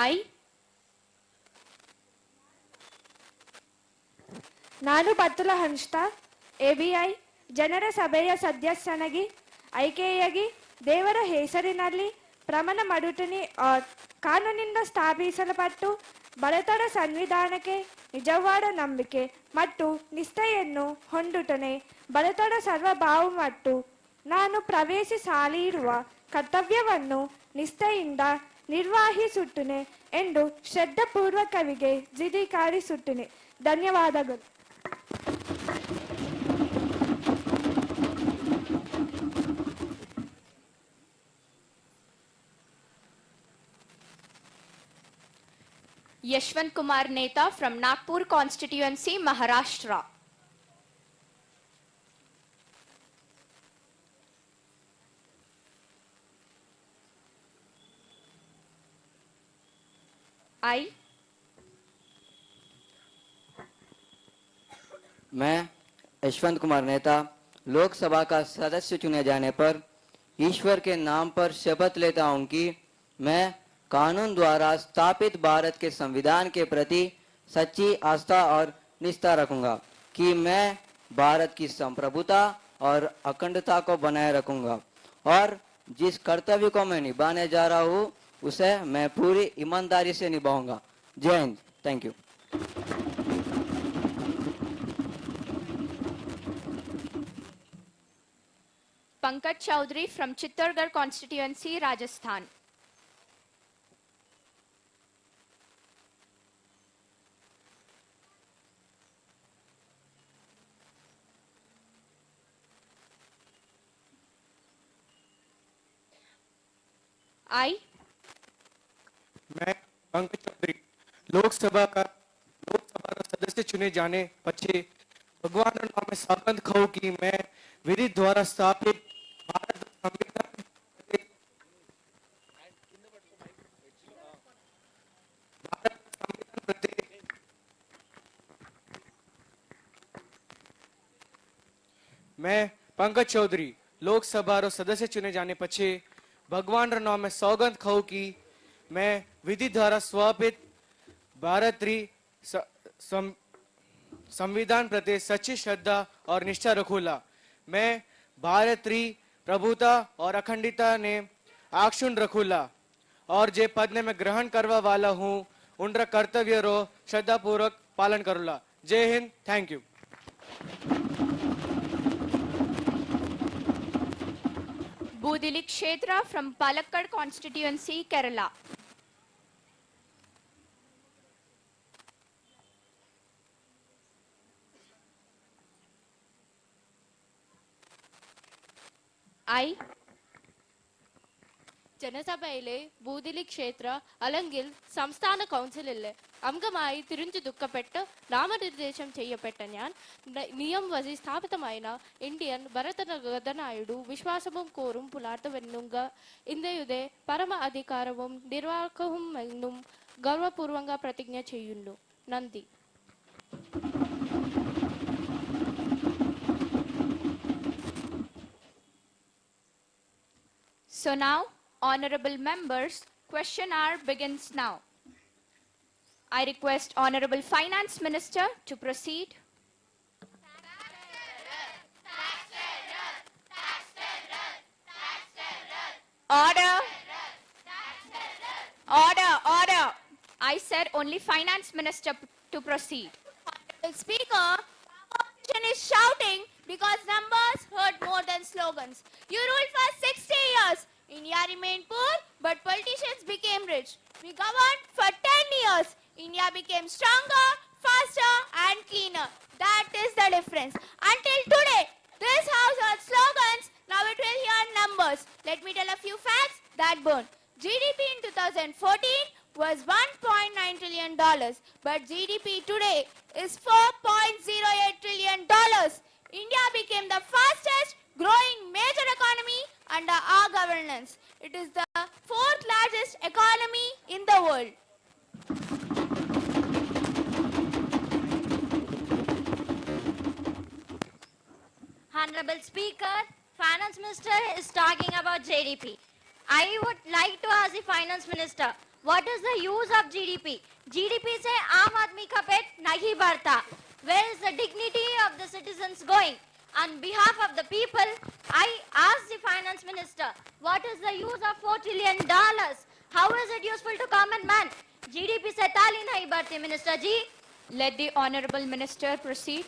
I, ನಾನು ಬತ್ತುಲ ಹಂಚ್ತಾ ಎಬಿಐ ಜನರ ಸಭೆಯ ಸದಸ್ಯನಾಗಿ ಆಯ್ಕೆಯಾಗಿ ದೇವರ ಹೆಸರಿನಲ್ಲಿ ಪ್ರಮಾಣ ಮಾಡುತ್ತೇನೆ. ಕಾನೂನಿನಿಂದ ಸ್ಥಾಪಿಸಲ್ಪಟ್ಟು ಬಲತಡ ಸಂವಿಧಾನಕ್ಕೆ ನಿಜವಾದ ನಂಬಿಕೆ ಮತ್ತು ನಿಷ್ಠೆಯನ್ನು ಹೊಂದುತ್ತೇನೆ. ಬಲತಡ ಸಾರ್ವಭೌಮತ್ವ ನಾನು ಪ್ರವೇಶಿಸಲಿರುವ ಕರ್ತವ್ಯವನ್ನು ನಿಷ್ಠೆಯಿಂದ ನಿರ್ವಹಿಸುತ್ತೇನೆ ಎಂದು ಶ್ರದ್ಧಾಪೂರ್ವಕವಿಗೆ ಜಿಡಿಕಾರಿಸುತ್ತೇನೆ. ಧನ್ಯವಾದಗಳು. Yashwant Kumar Neta from Nagpur constituency, Maharashtra. I, मैं यशवंत कुमार नेता लोकसभा का सदस्य चुने जाने पर ईश्वर के नाम पर शपथ लेता हूं कि मैं कानून द्वारा स्थापित भारत के संविधान के प्रति सच्ची आस्था और निष्ठा रखूंगा, कि मैं भारत की संप्रभुता और अखंडता को बनाए रखूंगा और जिस कर्तव्य को मैं निभाने जा रहा हूं उसे मैं पूरी ईमानदारी से निभाऊंगा. जय Hind. Thank you. Pankaj Chaudhary from Chittorgarh constituency, Rajasthan. I, मैं पंकज चौधरी लोकसभा सदस्य चुने जाने पछे भगवान नामे सौगंध खाऊं कि मैं विधि द्वारा स्थापित भारत संविधान प्रति मैं पंकज चौधरी लोकसभा सदस्य चुने जाने पछे भगवान नामे सौगंध खाऊं कि मैं विधि द्वारा स्थापित भारतीय संविधान प्रति सच्ची श्रद्धा और निष्ठा रखूंगा. मैं भारतीय प्रभुता और अखंडता ने आक्षुण रखूंगा और जे पद ने मैं ग्रहण करवा वाला हूँ उनका कर्तव्य रो श्रद्धा पूर्वक पालन करूंगा. जय Hind. Thank you. Budili Kshetra from Palakkad constituency, Kerala. I, ജനസഭയിലെ ബൂദിലി ക്ഷേത്ര അല്ലെങ്കിൽ സംസ്ഥാന കൗൺസിലിലെ അംഗമായി തിരിഞ്ഞു ദുഃഖപ്പെട്ട് നാമനിർദ്ദേശം ചെയ്യപ്പെട്ട ഞാൻ നിയമവശി സ്ഥാപിതമായ ഇന്ത്യൻ ഭരണഘടനയുടെ വിശ്വാസവും കോറും പുലർത്തുവെന്നുക ഇന്ത്യയുടെ പരമ അധികാരവും നിർവാഹവും എന്നും ഗൗരവപൂർവ്വംగా പ്രതിജ്ഞ ചെയ്യുന്നു. നന്ദി. So now, honorable members, question hour begins now. I request Honorable Finance Minister to proceed. Order. Order, order. I said only Finance Minister to proceed. Honorable Speaker, opposition is shouting because numbers hurt more than slogans. You ruled for 60 years. India remained poor, but politicians became rich. We governed for 10 years. India became stronger, faster and cleaner. That is the difference. Until today, this house heard slogans, now it will hear numbers. Let me tell a few facts that burn. GDP in 2014 was $1.9 trillion, but GDP today is $4.08 trillion. India became the fastest growing major economy under our governance. It is the fourth largest economy in the world. Honorable Speaker, Finance Minister is talking about GDP. I would like to ask the Finance Minister, what is the use of GDP? GDP से आम आदमी का पेट नहीं भरता. Where is the dignity of the citizens going? On behalf of the people, I ask the Finance Minister, what is the use of $4 trillion? How is it useful to common man? GDP से ताली नहीं भरती, Minister ji. Let the Honorable Minister proceed.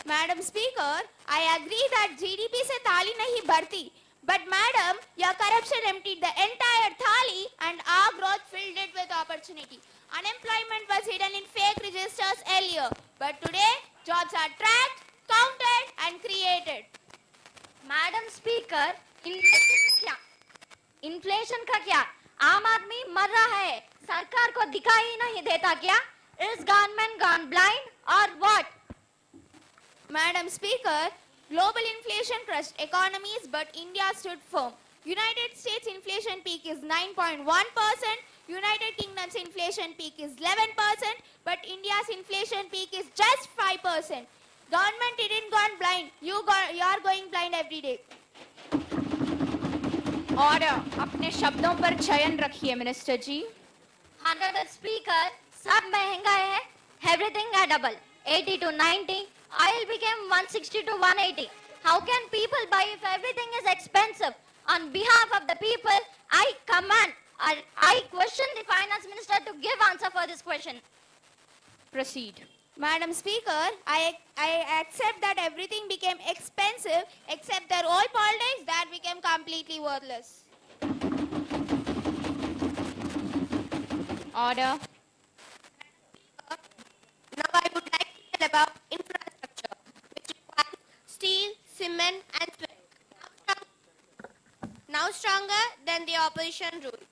Madam Speaker, I agree that GDP se tali nahi bharti. But madam, your corruption emptied the entire thali valley and our growth filled it with opportunity. Unemployment was hidden in fake registers earlier, but today jobs are tracked, counted and created. Madam speaker, inflation का क्या? आम आदमी मर रहा है, सरकार को दिखाई नहीं देता क्या? Is government gone blind or what? Madam Speaker, global inflation crushed economies, but India stood firm. United States inflation peak is 9.1%, United Kingdom's inflation peak is 11%, but India's inflation peak is just 5%. Government didn't gone blind. You are going blind every day. Order. अपने शब्दों पर चयन रखिए minister जी. Honorable Speaker, सब महंगा है, everything are double. 80 to 90, oil became 160 to 180. How can people buy if everything is expensive? On behalf of the people, I question the Finance Minister to give answer for this question. Proceed. Madam Speaker, I accept that everything became expensive except their old politics that became completely worthless. Order. Now I would like to tell about infrastructure, which requires steel, cement and cement. Now stronger than the opposition rule.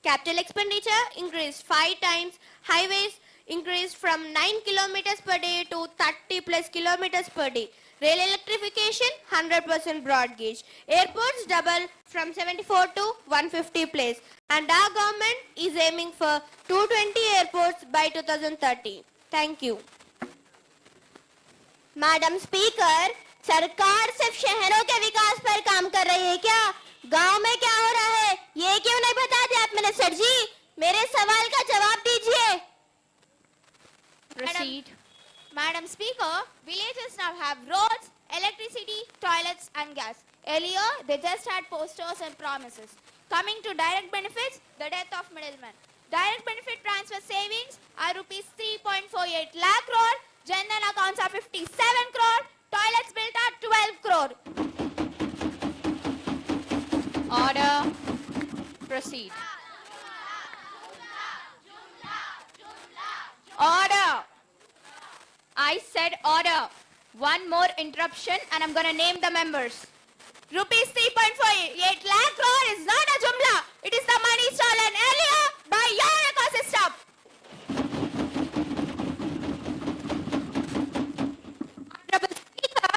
Capital expenditure increased 5 times. Highways increased from 9 kilometers per day to 30 plus kilometers per day. Rail electrification 100% broad gauge. Airports double from 74 to 150 place. And our government is aiming for 220 airports by 2030. Thank you. Madam speaker, सरकार सिर्फ शहरों के विकास पर काम कर रही है क्या? गांव में क्या हो रहा है ये क्यों नहीं बताते आप मिनिस्टर जी? मेरे सवाल का जवाब दीजिए. Proceed. Madam Speaker, villages now have roads, electricity, toilets and gas. Earlier, they just had posters and promises. Coming to direct benefits, the death of middlemen. Direct benefit transfer savings are rupees 3.48 lakh crore, general accounts are 57 crore, toilets built are 12 crore. Order. Proceed. Order. I said order. One more interruption and I'm going to name the members. Rupees 3.48 lakh crore is not a jumla. It is the money stolen earlier by your ecosystem. Honorable Speaker,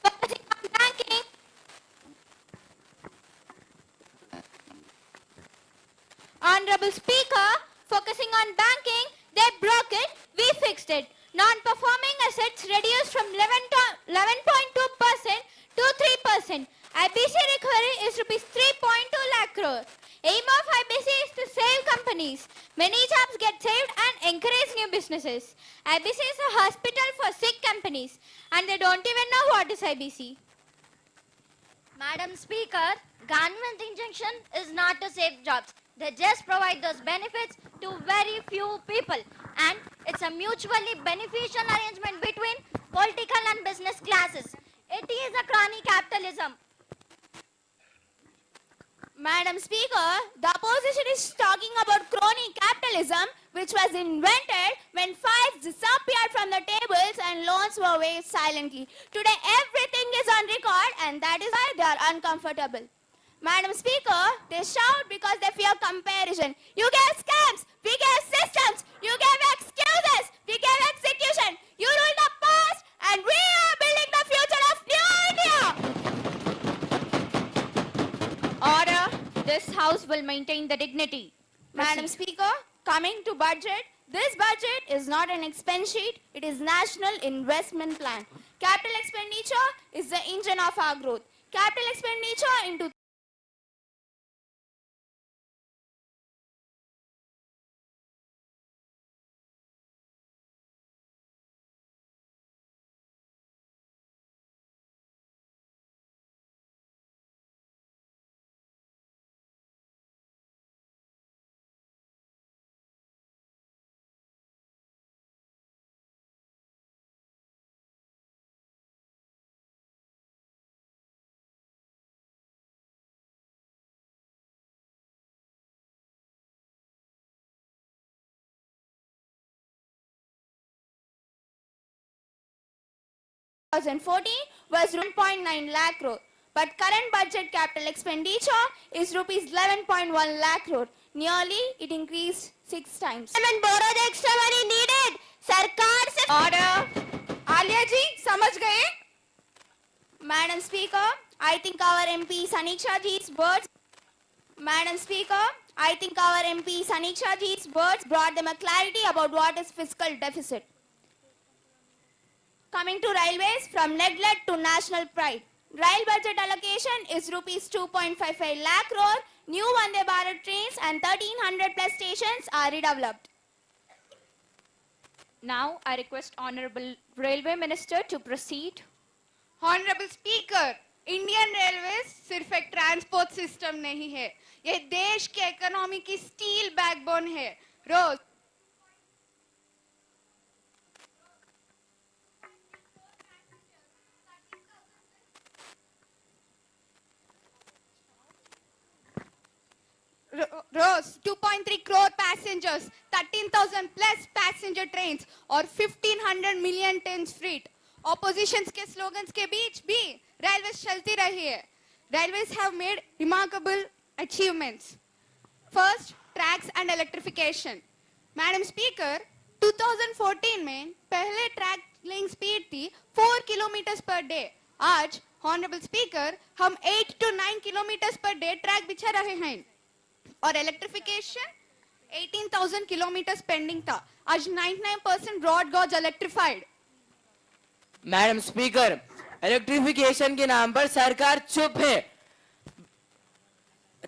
focusing on banking. Honorable Speaker, focusing on banking, they broke it, we fixed it. Non-performing assets reduced from 11.2% to 3%. IBC recovery is rupees 3.2 lakh crore. Aim of IBC is to save companies. Many jobs get saved and encourage new businesses. IBC is a hospital for sick companies and they don't even know what is IBC. Madam Speaker, government injunction is not to save jobs. They just provide those benefits to very few people. And it's a mutually beneficial arrangement between political and business classes. It is a crony capitalism. Madam Speaker, the opposition is talking about crony capitalism, which was invented when files disappeared from the tables and loans were waived silently. Today, everything is on record and that is why they are uncomfortable. Madam Speaker, they shout because they fear comparison. You gave scams, we gave systems. You gave excuses, we gave execution. You ruled the past and we are building the future of New India. Order. This house will maintain the dignity. Madam Speaker, coming to budget, this budget is not an expense sheet, it is national investment plan. Capital expenditure is the engine of our growth. Capital expenditure into 2014 was 1.9 lakh crore, but current budget capital expenditure is rupees 11.1 lakh crore. Nearly it increased 6 times. And borrow the extra money needed. Sarkar se Order. Alia ji, samajh gaye? Madam Speaker, I think our MP Saniksha ji's words. Madam Speaker, I think our MP Saniksha ji's words brought them a clarity about what is fiscal deficit. Coming to railways, from neglect to national pride. Rail budget allocation is rupees 2.55 lakh crore. New Vande Bharat trains and 1300 plus stations are redeveloped. Now I request Honorable Railway Minister to proceed. Honorable Speaker, Indian railways सिर्फ एक transport system नहीं है, ये देश के economy की steel backbone है. रोज रोज 2.3 crore passengers, 13,000 plus passenger trains और 1500 million tons freight. Oppositions के slogans के बीच भी railways चलती रही है. Railways have made remarkable achievements. First, tracks and electrification. Madam Speaker, 2014 में पहले track laying speed थी 4 kilometers per day. आज Honorable Speaker, हम 8 to 9 kilometers per day track बिछा रहे हैं. और इलेक्ट्रिफिकेशन 18,000 किलोमीटर पेंडिंग था, आज 99% broad gauge electrified. Madam speaker, electrification के नाम पर सरकार चुप है.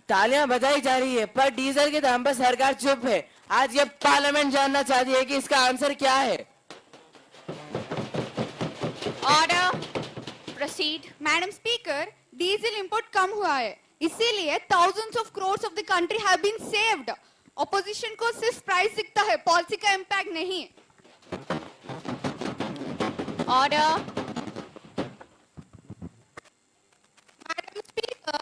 तालियां बजाई जा रही है, पर डीजल के दाम पर सरकार चुप है. आज ये पार्लियामेंट जानना चाहती है कि इसका आंसर क्या है. Order. Proceed. Madam speaker, diesel import कम हुआ है, इसीलिए thousands of crores of the country have been saved. Opposition को सिर्फ प्राइस दिखता है, पॉलिसी का इम्पैक्ट नहीं. Order. Madam speaker,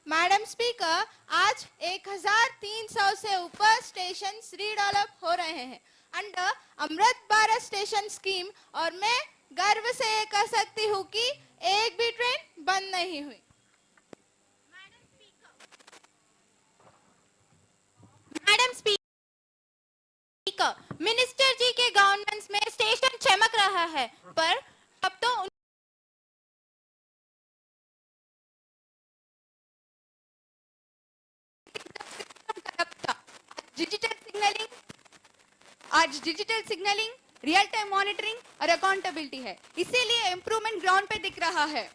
madam speaker, आज 1300 से ऊपर स्टेशन रीडेवलप हो रहे हैं under Amrit Bharat station scheme, और मैं गर्व से ये कह सकती हूँ कि एक भी ट्रेन बंद नहीं हुई. मैडम स्पीकर, मिनिस्टर जी के गवर्नमेंट्स में स्टेशन चमक रहा है, पर अब तो digital signalling, real time monitoring और अकाउंटेबिलिटी है, इसीलिए इंप्रूवमेंट ग्राउंड पे दिख रहा है.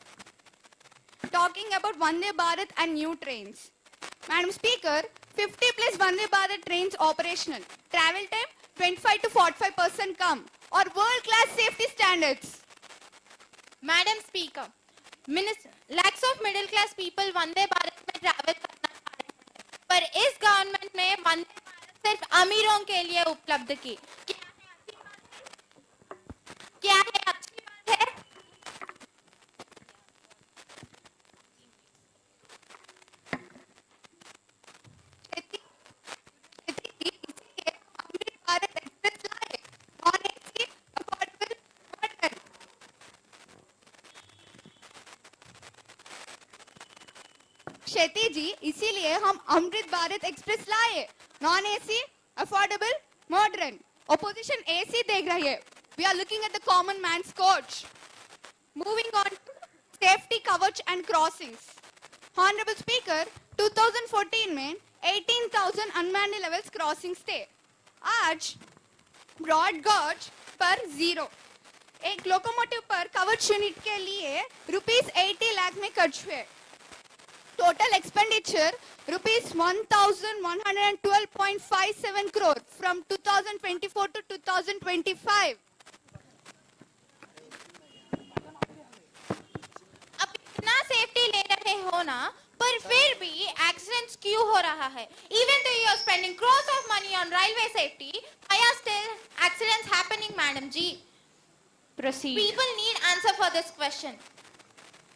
Talking about Vande Bharat and new trains. Madam speaker, 50 plus Vande Bharat trains operational, travel time 25 to 45% कम और world class safety standards. Madam speaker, lakhs of middle class people Vande Bharat में ट्रैवल करना चाह रहे हैं, पर इस गवर्नमेंट ने वंदे भारत सिर्फ अमीरों के लिए उपलब्ध की. क्या है अच्छी बात है? भारत एक्सप्रेस लाए, non AC affordable model. Shetty ji, इसीलिए हम अमृत भारत एक्सप्रेस लाए, non AC affordable modern. Opposition AC देख रही है. We are looking at the common man's coach. Moving on safety Kavach and crossings. Honourable speaker, 2014 में 18,000 अनमैन्ड लेवल्स क्रॉसिंग्स थे, आज ब्रॉड गॉज पर 0. एक लोकोमोटिव पर कवच यूनिट के लिए ₹80 लाख में खर्च हुए. Total expenditure rupees 1,112.57 crore from 2024 to 2025. अब इतना सेफ्टी ले रहे हो ना, पर फिर भी एक्सीडेंट्स क्यों हो रहा है? Even though you are spending crores of money on railway safety, why are still accidents happening, Madam Ji? Proceed. People need answer for this question.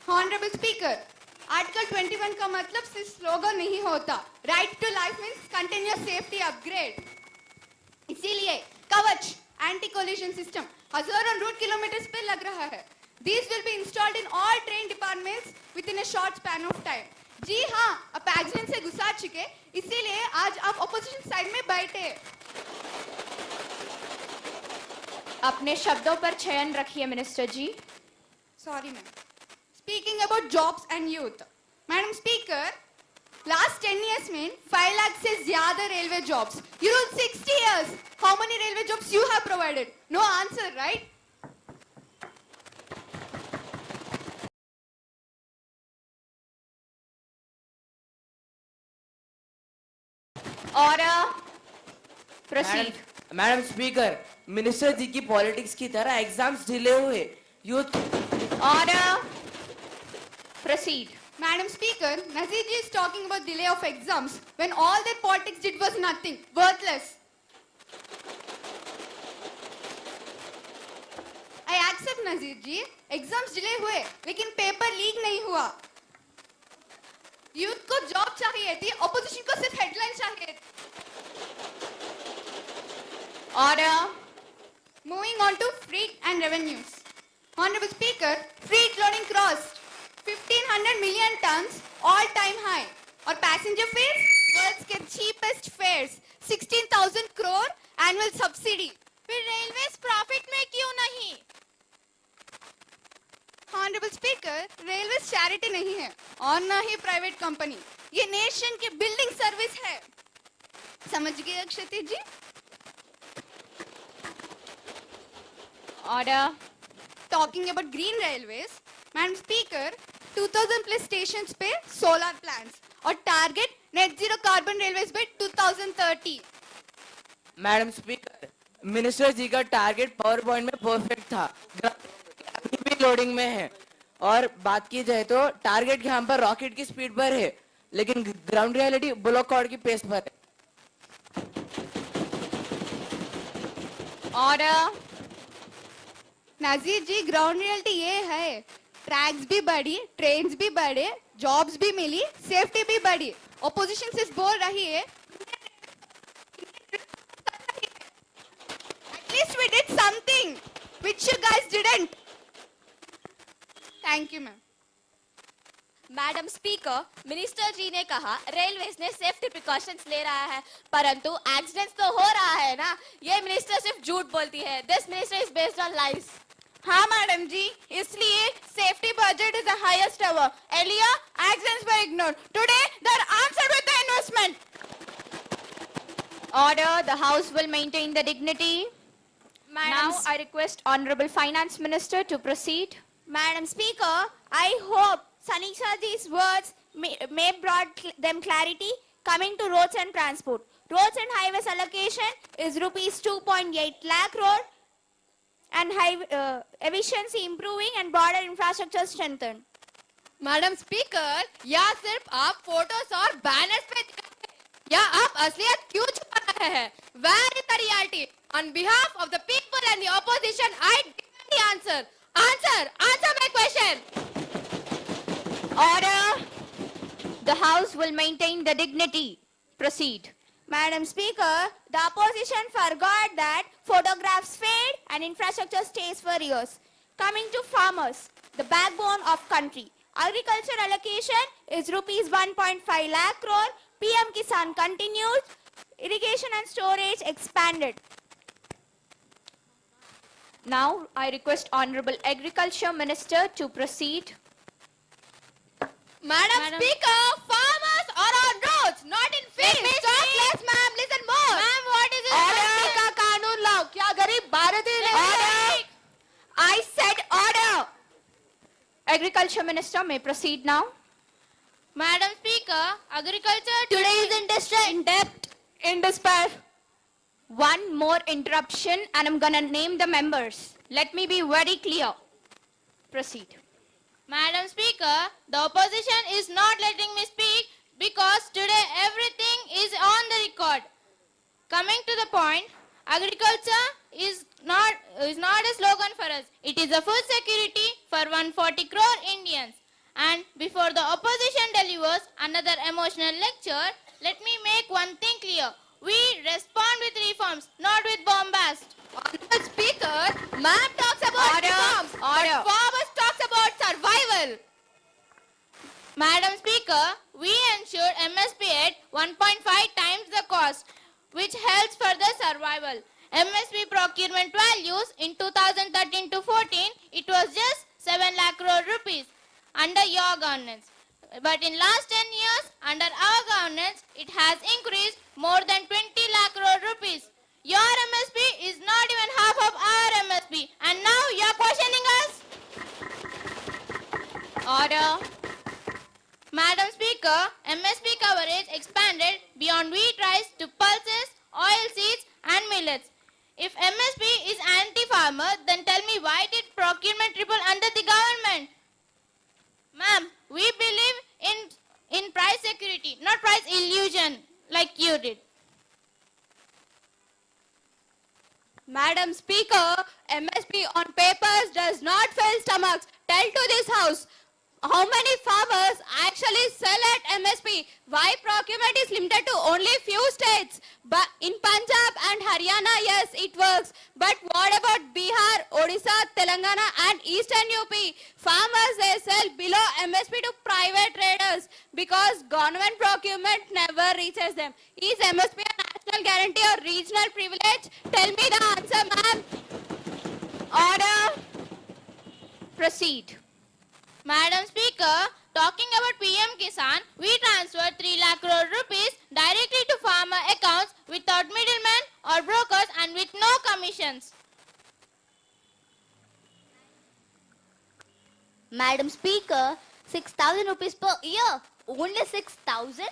Honorable Speaker, article 21 का मतलब सिर्फ स्लोगन नहीं होता. Right to life means continuous safety upgrade. इसीलिए Kavach anti collision system हजारों route kilometres पे लग रहा है. These will be installed in all train departments within a short span of time. जी हाँ, आप एक्सीडेंट से गुजार चुके, इसीलिए आज आप ऑपोजिशन साइड में बैठे. अपने शब्दों पर चयन रखिए minister ji. Sorry ma'am. Speaking about jobs and youth. Madam Speaker, last 10 years में 5 lakh से ज़्यादा railway jobs. You ruled 60 years. How many railway jobs you have provided? No answer, right? Order. Proceed. Madam speaker, minister ji की politics की तरह exams delay हुए. Youth Order. Proceed. Madam Speaker, Nazir ji is talking about delay of exams when all that politics did was nothing, worthless. I accept Nazir ji, exams delay हुए, लेकिन paper leak नहीं हुआ. Youth को job चाहिए थी, opposition को सिर्फ headline चाहिए. Order. Moving on to freight and revenues. Honorable Speaker, freight loading crossed 1500 million tons, all-time high. और passenger fares, world's के cheapest fares, 16,000 crore annual subsidy. फिर railways profit में क्यों नहीं? Honorable Speaker, railways charity नहीं है और ना ही private company. ये nation की building service है. समझ गए अक्षती जी? Order. Talking about green railways, Madam Speaker, 2000 plus stations पे solar plants और target net zero carbon railways पे 2030. मैडम स्पीकर, मिनिस्टर जी का टारगेट पावर पॉइंट में परफेक्ट था. अभी भी लोडिंग में है. और बात की जाए तो टारगेट यहाँ पर रॉकेट की स्पीड पर है, लेकिन ग्राउंड रियलिटी बुलॉक कॉर्ड की पेस पर है. Order. नाजीर जी, ग्राउंड रियलिटी ये है, ट्रैक्स भी बढ़ी, ट्रेन्स भी बढ़े, जॉब्स भी मिली, सेफ्टी भी बढ़ी. ऑपोजिशन सिर्फ बोल रही है. At least we did something which you guys didn't. Thank you, ma'am. Madam speaker, minister ji ने कहा रेलवेज ने सेफ्टी प्रिकॉशंस ले रहा है, परंतु एक्सीडेंट्स तो हो रहा है ना. ये मिनिस्टर सिर्फ झूठ बोलती है. This minister is based on lies. हाँ मैडम जी, इसलिए safety budget is the highest ever. Earlier, accidents were ignored. Today, they're answered with the investment. Order. The House will maintain the dignity. Now I request Honorable Finance Minister to proceed. Madam Speaker, I hope Sanisha ji's words may brought them clarity coming to roads and transport. Roads and highways allocation is rupees 2.8 lakh crore and efficiency improving and border infrastructure strengthened. Madam speaker, या सिर्फ आप photos और banners पे दिखाते हैं, या आप असलियत क्यों छुपा रहे हैं? Where is the reality? On behalf of the people and the opposition, I demand the answer. Answer my question. Order. The House will maintain the dignity. Proceed. Madam Speaker, the opposition forgot that photographs fade and infrastructure stays for years. Coming to farmers, the backbone of country. Agriculture allocation is rupees 1.5 lakh crore. PM Kisan continues. Irrigation and storage expanded. Now I request Honorable Agriculture Minister to proceed. Madam Speaker, farmers are on roads, not in fields. Talk less, ma'am. Listen more. Ma'am, what is it? Order. का कानून लाओ. क्या गरीब भारतीय नहीं है? Order. I said order. Agriculture Minister may proceed now. Madam Speaker, agriculture Today is in distress. In debt, in despair. One more interruption and I'm gonna name the members. Let me be very clear. Proceed. Madam Speaker, the opposition is not letting me speak because today everything is on the record. Coming to the point, agriculture is not a slogan for us. It is a food security for 140 crore Indians. And before the opposition another emotional lecture, let me make one thing clear. We respond with reforms, not with bombast. Honorable Speaker, ma'am talks about reforms, but farmers talks about survival. Madam Speaker, we ensured MSP at 1.5 times the cost, which helps for the survival. MSP procurement values in 2013 to 14, it was just 7 lakh crore rupees under your governance. But in last 10 years, under our governance, it has increased more than 20 lakh crore rupees. Your MSP is not even half of our MSP, and now you are questioning us? Order. Madam Speaker, MSP coverage expanded beyond wheat rice to pulses, oil seeds and millets. If MSP is anti-farmer, then tell me why did procurement triple under the government? Ma'am, we believe in price security, not price illusion like you did. Madam Speaker, MSP on papers does not fill stomachs. Tell to this house, how many farmers actually sell at MSP? Why procurement is limited to only few states? But in Punjab and Haryana, yes, it works. But what about Bihar, Odisha, Telangana and Eastern UP? Farmers, they sell below MSP to private traders because government procurement never reaches them. Is MSP a national guarantee or regional privilege? Tell me the answer, ma'am. Order. Proceed. Madam Speaker, talking about PM Kisan, we transferred 3 lakh crore rupees directly to farmer accounts without middlemen or brokers and with no commissions. Madam Speaker, 6,000 rupees per year. Only 6,000?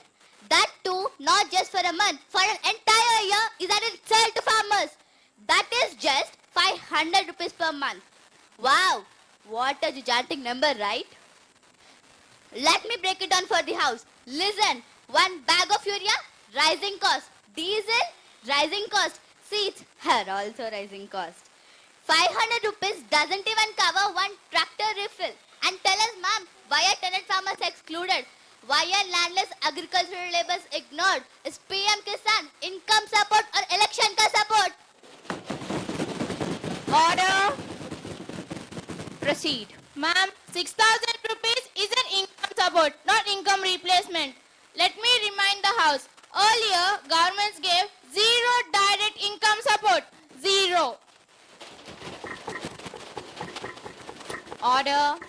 That too, not just for a month, for an entire year is at itself to farmers. That is just 500 rupees per month. Wow, what a gigantic number, right? Let me break it down for the house. Listen, 1 bag of urea, rising cost. Diesel, rising cost. Seeds are also rising cost. 500 rupees doesn't even cover 1 tractor refill. And tell us, ma'am, why are tenant farmers excluded? Why are landless agricultural laborers ignored? Is PM Kisan income support or election ka support? Order. Proceed. Ma'am, 6,000 rupees is an income support, not income replacement. Let me remind the house. Earlier, governments gave zero direct income support. Zero. Order.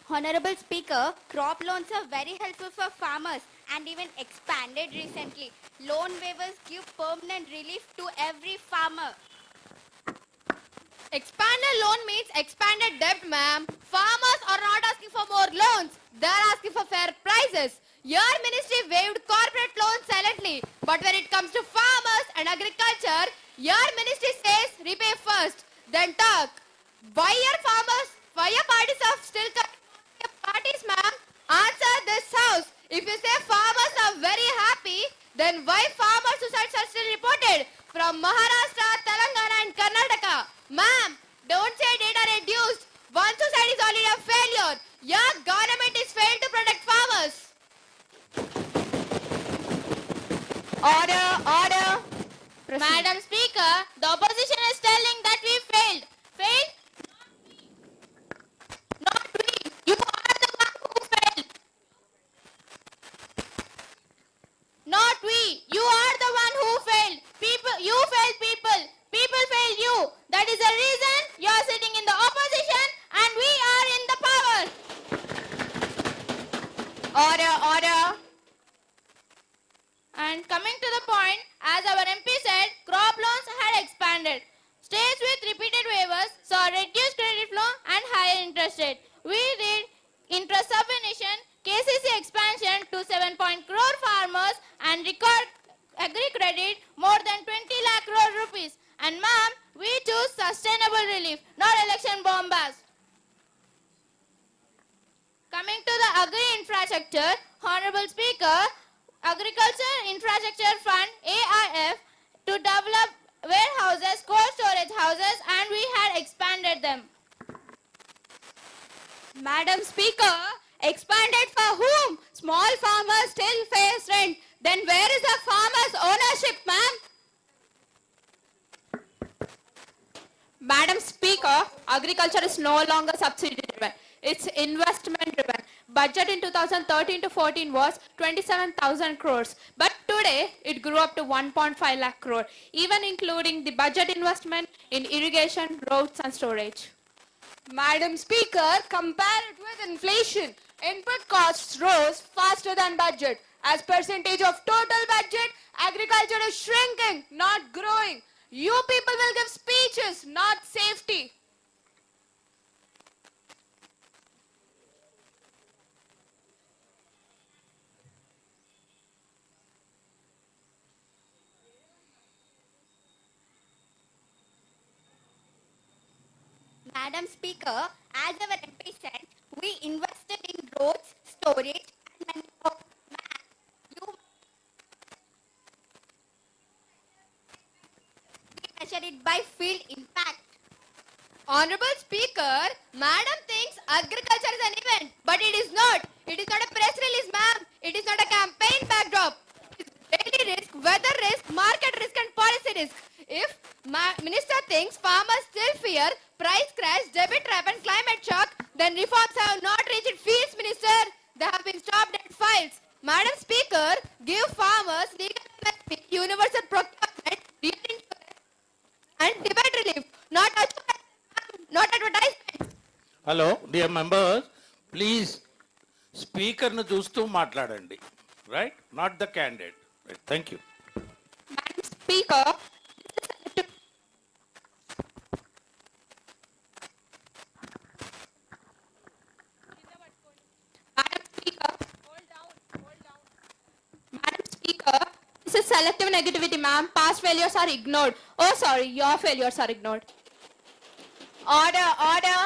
Honorable Speaker, crop loans are very helpful for farmers and even expanded recently. Loan waivers give permanent relief to every farmer. Expanded loan means expanded debt, ma'am. Farmers are not asking for more loans. They are asking for fair prices. Your ministry waived corporate loans silently. But when it comes to farmers and agriculture, your ministry says repay first, then talk. Why are parties are still parties, ma'am? Answer this house. If you say farmers are very happy, then why farmer suicides are still reported from Maharashtra, Telangana and Karnataka? Ma'am, don't say data reduced. One suicide is already a failure. Your government is failed to protect farmers. Order. Proceed. Madam Speaker, the opposition is telling that we failed. Failed? Not we. You are the one who failed. Not we. You are the one who failed. You failed people. People failed you. That is the reason you are sitting in the opposition and we are in the power. Order. And coming to the point, as our MP said, crop loans had expanded. States with repeated waivers saw reduced credit flow and higher interest rate. We did interest subvention, KCC expansion to 7 crore farmers and record agri credit more than 20 lakh crore rupees. And ma'am, we choose sustainable relief, not election bombast. Coming to the agri infrastructure, Honorable Speaker, Agriculture Infrastructure Fund AIF to develop warehouses, cold storage houses, and we had expanded them. Madam Speaker, expanded for whom? Small farmers still face rent. Then where is the farmers' ownership, ma'am? Madam Speaker, agriculture is no longer subsidy driven. It's investment driven. Budget in 2013 to 14 was 27,000 crores. But today it grew up to 1.5 lakh crore, even including the budget investment in irrigation, roads and storage. Madam Speaker, compare it with inflation. Input costs rose faster than budget. As percentage of total budget, agriculture is shrinking, not growing. You people will give speeches, not safety. Madam Speaker, as our MP said, we invested in roads, storage, and manpower. You measure it by field impact. Honorable Speaker, Madam thinks agriculture is an event, but it is not. It is not a press release, ma'am. It is not a campaign backdrop. It is daily risk, weather risk, market risk and policy risk. If Minister thinks farmers still fear price crash, debit trap and climate shock, then reforms have not reached fields, Minister. They have been stopped at files. Madam Speaker, give farmers legal MSP, universal procurement, real insurance and debate relief, not advertisement. Hello dear members please స్పీకర్ను చూస్తూ మాట్లాడండి right not the candidate thank you Madam Speaker, Madam Speaker, this is selective negativity, ma'am. Past failures are ignored. Oh, sorry, your failures are ignored. Order, order.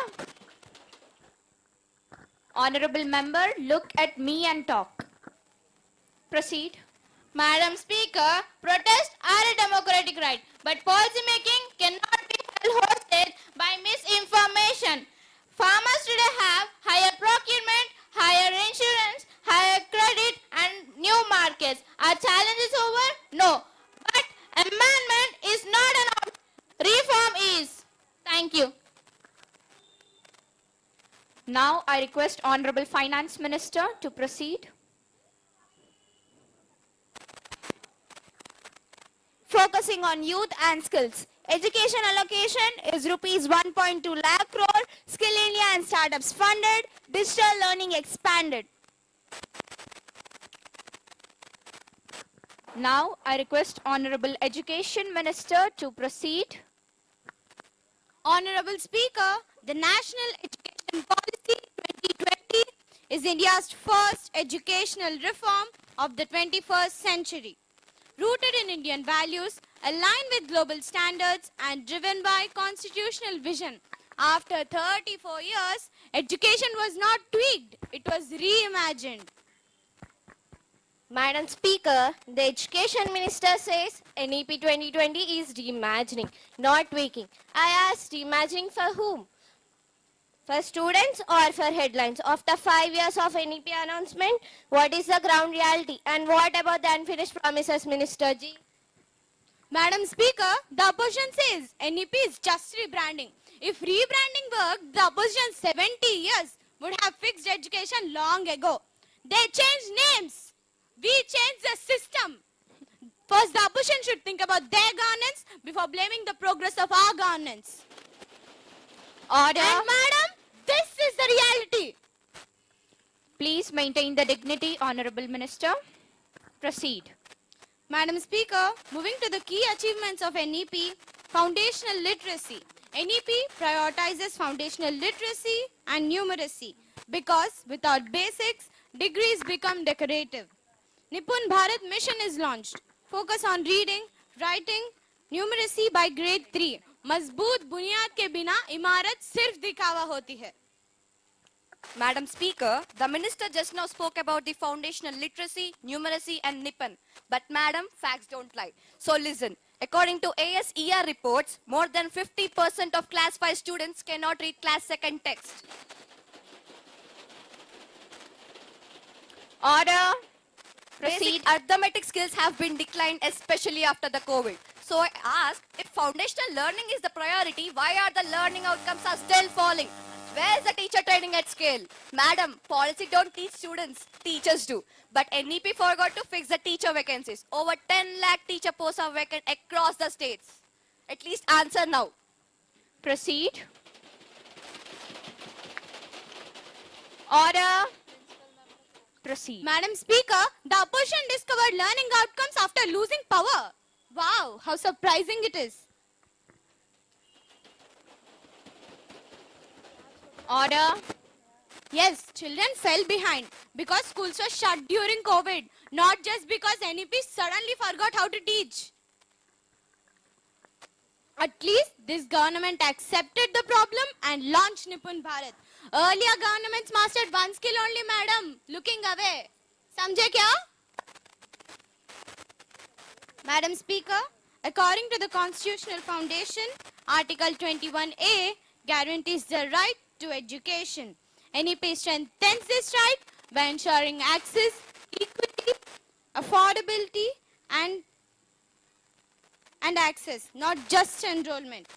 Honorable member, look at me and talk. Proceed. Madam Speaker, protests are a democratic right, but policy making cannot be held hostage by misinformation. Farmers today have higher procurement, higher insurance, higher credit and new markets. Our challenge is over? No. But amendment is not an option. Reform is. Thank you. Now I request Honorable Finance Minister to proceed. Focusing on youth and skills. Education allocation is rupees 1.2 lakh crore, Skill India and startups funded, digital learning expanded. Now I request Honorable Education Minister to proceed. Honorable Speaker, the National Education Policy 2020 is India's first educational reform of the 21st century. Rooted in Indian values, aligned with global standards and driven by constitutional vision. After 34 years, education was not tweaked, it was reimagined. Madam Speaker, the Education Minister says NEP 2020 is reimagining, not tweaking. I asked reimagining for whom? For students or for headlines? After 5 years of NEP announcement, what is the ground reality? And what about the unfinished promises, Minister Ji? Madam Speaker, the opposition says NEP is just rebranding. If rebranding worked, the opposition 70 years would have fixed education long ago. They changed names. We changed the system. First, the opposition should think about their governance before blaming the progress of our governance. Order. And madam, this is the reality. Please maintain the dignity, Honorable Minister. Proceed. Madam Speaker, moving to the key achievements of NEP, foundational literacy. NEP prioritizes foundational literacy and numeracy because without basics, degrees become decorative. Nipun Bharat mission is launched. Focus on reading, writing, numeracy by grade 3. मजबूत बुनियाद के बिना इमारत सिर्फ दिखावा होती है. Madam Speaker, the Minister just now spoke about the foundational literacy, numeracy and Nippon. But Madam, facts don't lie. So listen, according to ASER reports, more than 50% of class 5 students cannot read class 2nd text. Order. Basic arithmetic skills have been declined, especially after the COVID. So I ask, if foundational learning is the priority, why are the learning outcomes are still falling? Where is the teacher training at scale? Madam, policy don't teach students, teachers do. But NEP forgot to fix the teacher vacancies. Over 10 lakh teacher posts are vacant across the states. At least answer now. Proceed. Order. Proceed. Madam Speaker, the opposition discovered learning outcomes after losing power. Wow, how surprising it is. Order. Yes, children fell behind because schools were shut during COVID, not just because NEP suddenly forgot how to teach. At least this government accepted the problem and launched Nipun Bharat. Earlier governments mastered one skill only, madam. Looking away. Samjhe kya? Madam Speaker, according to the Constitutional Foundation, Article 21A guarantees the right to education. NEP strengthens this right by ensuring access, equity, affordability, and access, not just enrollment.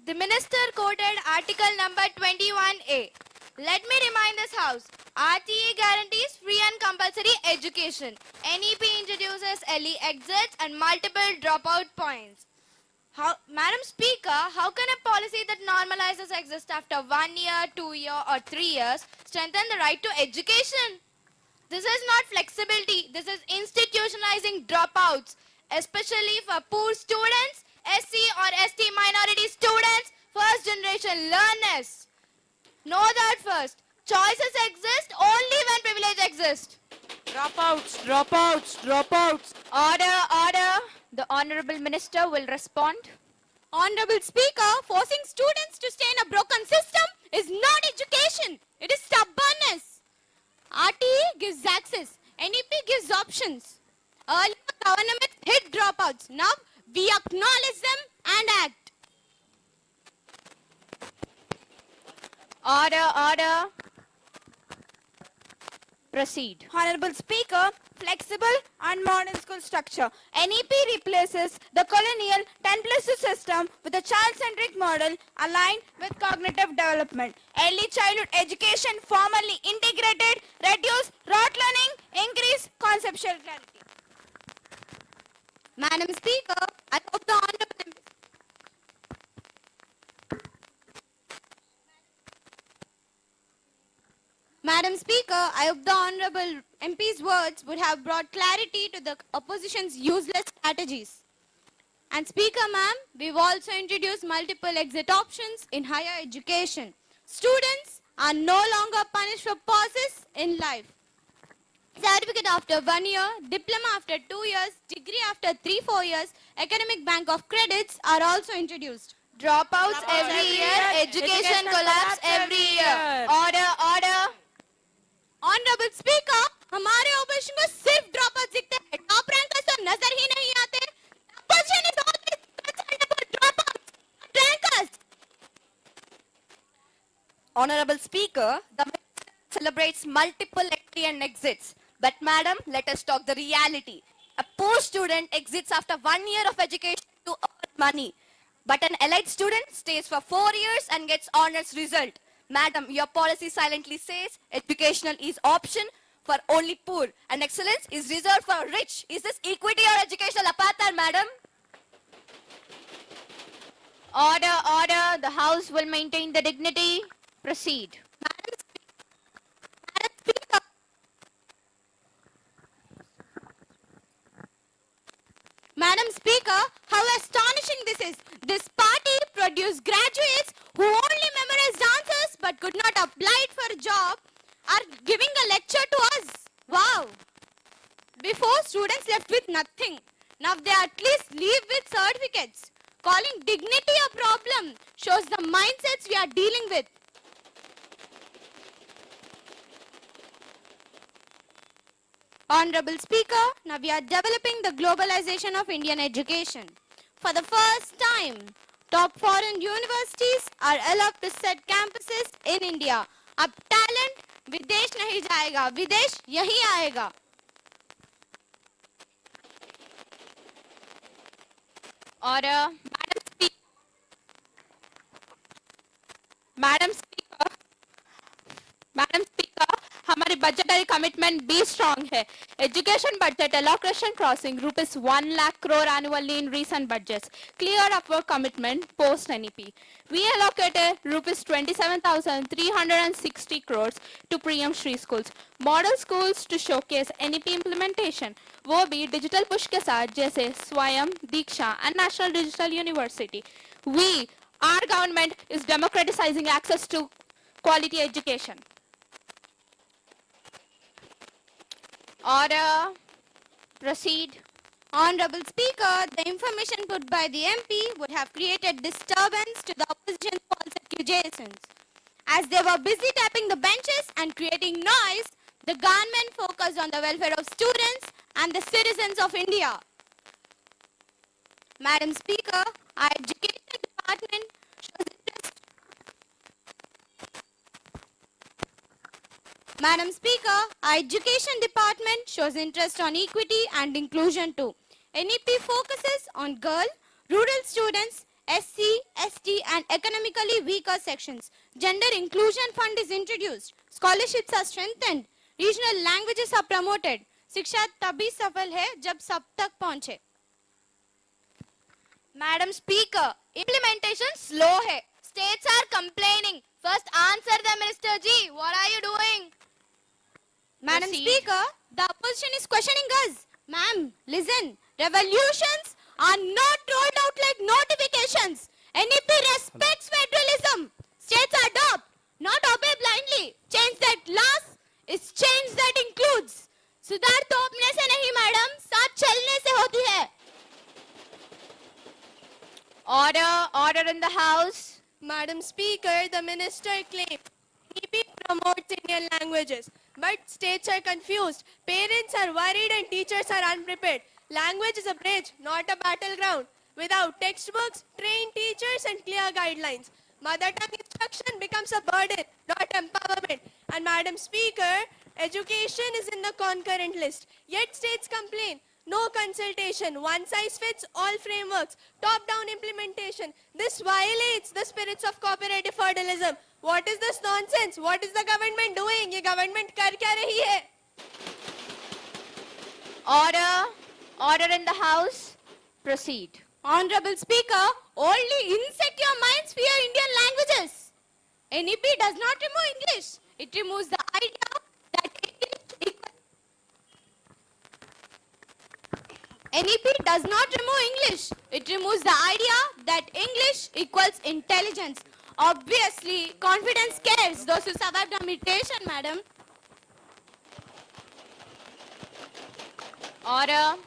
The minister quoted article number 21A. Let me remind this house, RTE guarantees free and compulsory education. NEP introduces early exits and multiple dropout points. Madam Speaker, how can a policy that normalizes exist after 1 year, 2 year or 3 years strengthen the right to education? This is not flexibility, this is institutionalizing dropouts, especially for poor students, SC or ST minority students, first generation learners. Know that first. Choices exist only when privilege exists. Dropouts, dropouts, dropouts. Order, order. The Honorable Minister will respond. Honorable Speaker, forcing students to stay in a broken system is not education. It is stubbornness. RTE gives access. NEP gives options. Earlier governments hid dropouts. Now we acknowledge them and act. Order, order. Proceed. Honorable Speaker, flexible and modern school structure. NEP replaces the colonial 10+2 system with a child-centric model aligned with cognitive development. Early childhood education formally integrated, reduce rote learning, increase conceptual clarity. Madam Speaker, I hope the Honorable Madam Speaker, I hope the Honorable MP's words would have brought clarity to the opposition's useless strategies. And Speaker ma'am, we've also introduced multiple exit options in higher education. Students are no longer punished for pauses in life. Certificate after 1 year, diploma after 2 years, degree after 3-4 years, academic bank of credits are also introduced. Dropouts every year, education collapse every year. Order, order. Honorable Speaker, हमारे opposition को सिर्फ dropouts दिखते हैं, top rankers तो नजर ही नहीं आते. Opposition is always concerned about dropouts, not rankers. Honorable Speaker, the minister celebrates multiple entry and exits. But madam, let us talk the reality. A poor student exits after 1 year of education to earn money. But an elite student stays for 4 years and gets honors result. Madam, your policy silently says educational is option for only poor and excellence is reserved for rich. Is this equity or educational apartheid, madam? Order, order. The House will maintain the dignity. Proceed. Madam Speaker. Madam Speaker, how astonishing this is. This party produced graduates who only memorized answers but could not apply it for a job are giving a lecture to us. Wow. Before, students left with nothing. Now they at least leave with certificates. Calling dignity a problem shows the mindsets we are dealing with. Honorable Speaker, now we are developing the globalization of Indian education. For the first time, top foreign universities are allowed to set campuses in India. अब talent विदेश नहीं जाएगा, विदेश यहीं आएगा. और madam speaker, हमारी budgetary commitment भी स्ट्रांग है. Education budget allocation crossing rupees 1 lakh crore annually in recent budgets. Clear of our commitment post NEP. We allocated rupees 27,360 crores to PM Shri schools, model schools to showcase NEP implementation. वो भी digital push के साथ जैसे स्वयं, दीक्षा and National Digital University. Our government is democratizing access to quality education. Order. Proceed. Honorable Speaker, the information put by the MP would have created disturbance to the opposition's false accusations. As they were busy tapping the benches and creating noise, the government focused on the welfare of students and the citizens of India. Madam Speaker, our education department shows interest. Madam Speaker, our education department shows interest on equity and inclusion too. NEP focuses on girl, rural students, SC, ST and economically weaker sections. Gender inclusion fund is introduced. Scholarships are strengthened. Regional languages are promoted. शिक्षा तभी सफल है जब सब तक पहुंचे. Madam Speaker, implementation slow hai. States are complaining. First answer them, Minister Ji. What are you doing? Madam Speaker, the opposition is questioning us. Ma'am, listen. Revolutions are not rolled out like notifications. NEP respects federalism. States adopt, not obey blindly. Change that laws is change that includes. सुधार तोपने से नहीं madam, साथ चलने से होती है. Order in the House. Madam Speaker, the minister claimed NEP promotes Indian languages, but states are confused. Parents are worried and teachers are unprepared. Language is a bridge, not a battleground. Without textbooks, trained teachers and clear guidelines, mother tongue instruction becomes a burden, not empowerment. And Madam Speaker, education is in the concurrent list. Yet states complain. No consultation, one size fits all frameworks, top-down implementation. This violates the spirits of cooperative federalism. What is this nonsense? What is the government doing? ये government कर क्या रही है? Order in the House. Proceed. Honorable Speaker, only insecure minds fear Indian languages. NEP does not remove English. It removes the idea that NEP does not remove English. It removes the idea that English equals intelligence. Obviously, confidence scares those who survived the mutation, madam. Order.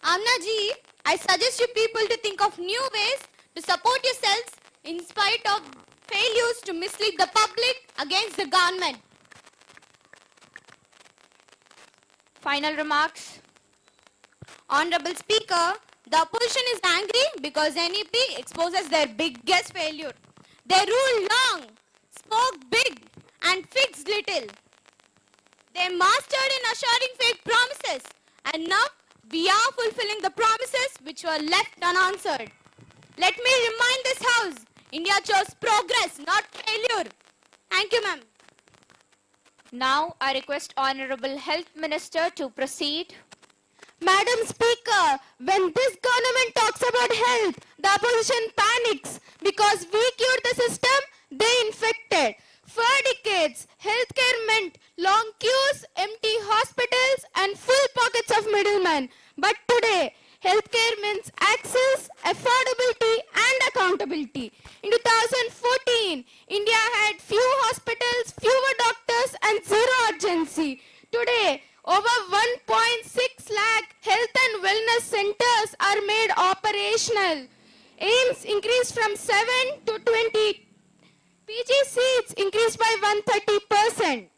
Amna ji, I suggest you people to think of new ways to support yourselves in spite of failures to mislead the public against the government. Final remarks. Honorable Speaker, the opposition is angry because NEP exposes their biggest failure. They ruled long, spoke big, and fixed little. They mastered in assuring fake promises, and now we are fulfilling the promises which were left unanswered. Let me remind this House, India chose progress, not failure. Thank you, ma'am. Now I request Honorable Health Minister to proceed. Madam Speaker, when this government talks about health, the opposition panics because we cured the system they infected. For decades, healthcare meant long queues, empty hospitals and full pockets of middlemen. But today, healthcare means access, affordability and accountability. In 2014, India had few hospitals, fewer doctors and zero urgency. Today, over 1.6 lakh health and wellness centers are made operational. AIMS increased from 7 to 20. PG seats increased by 130%.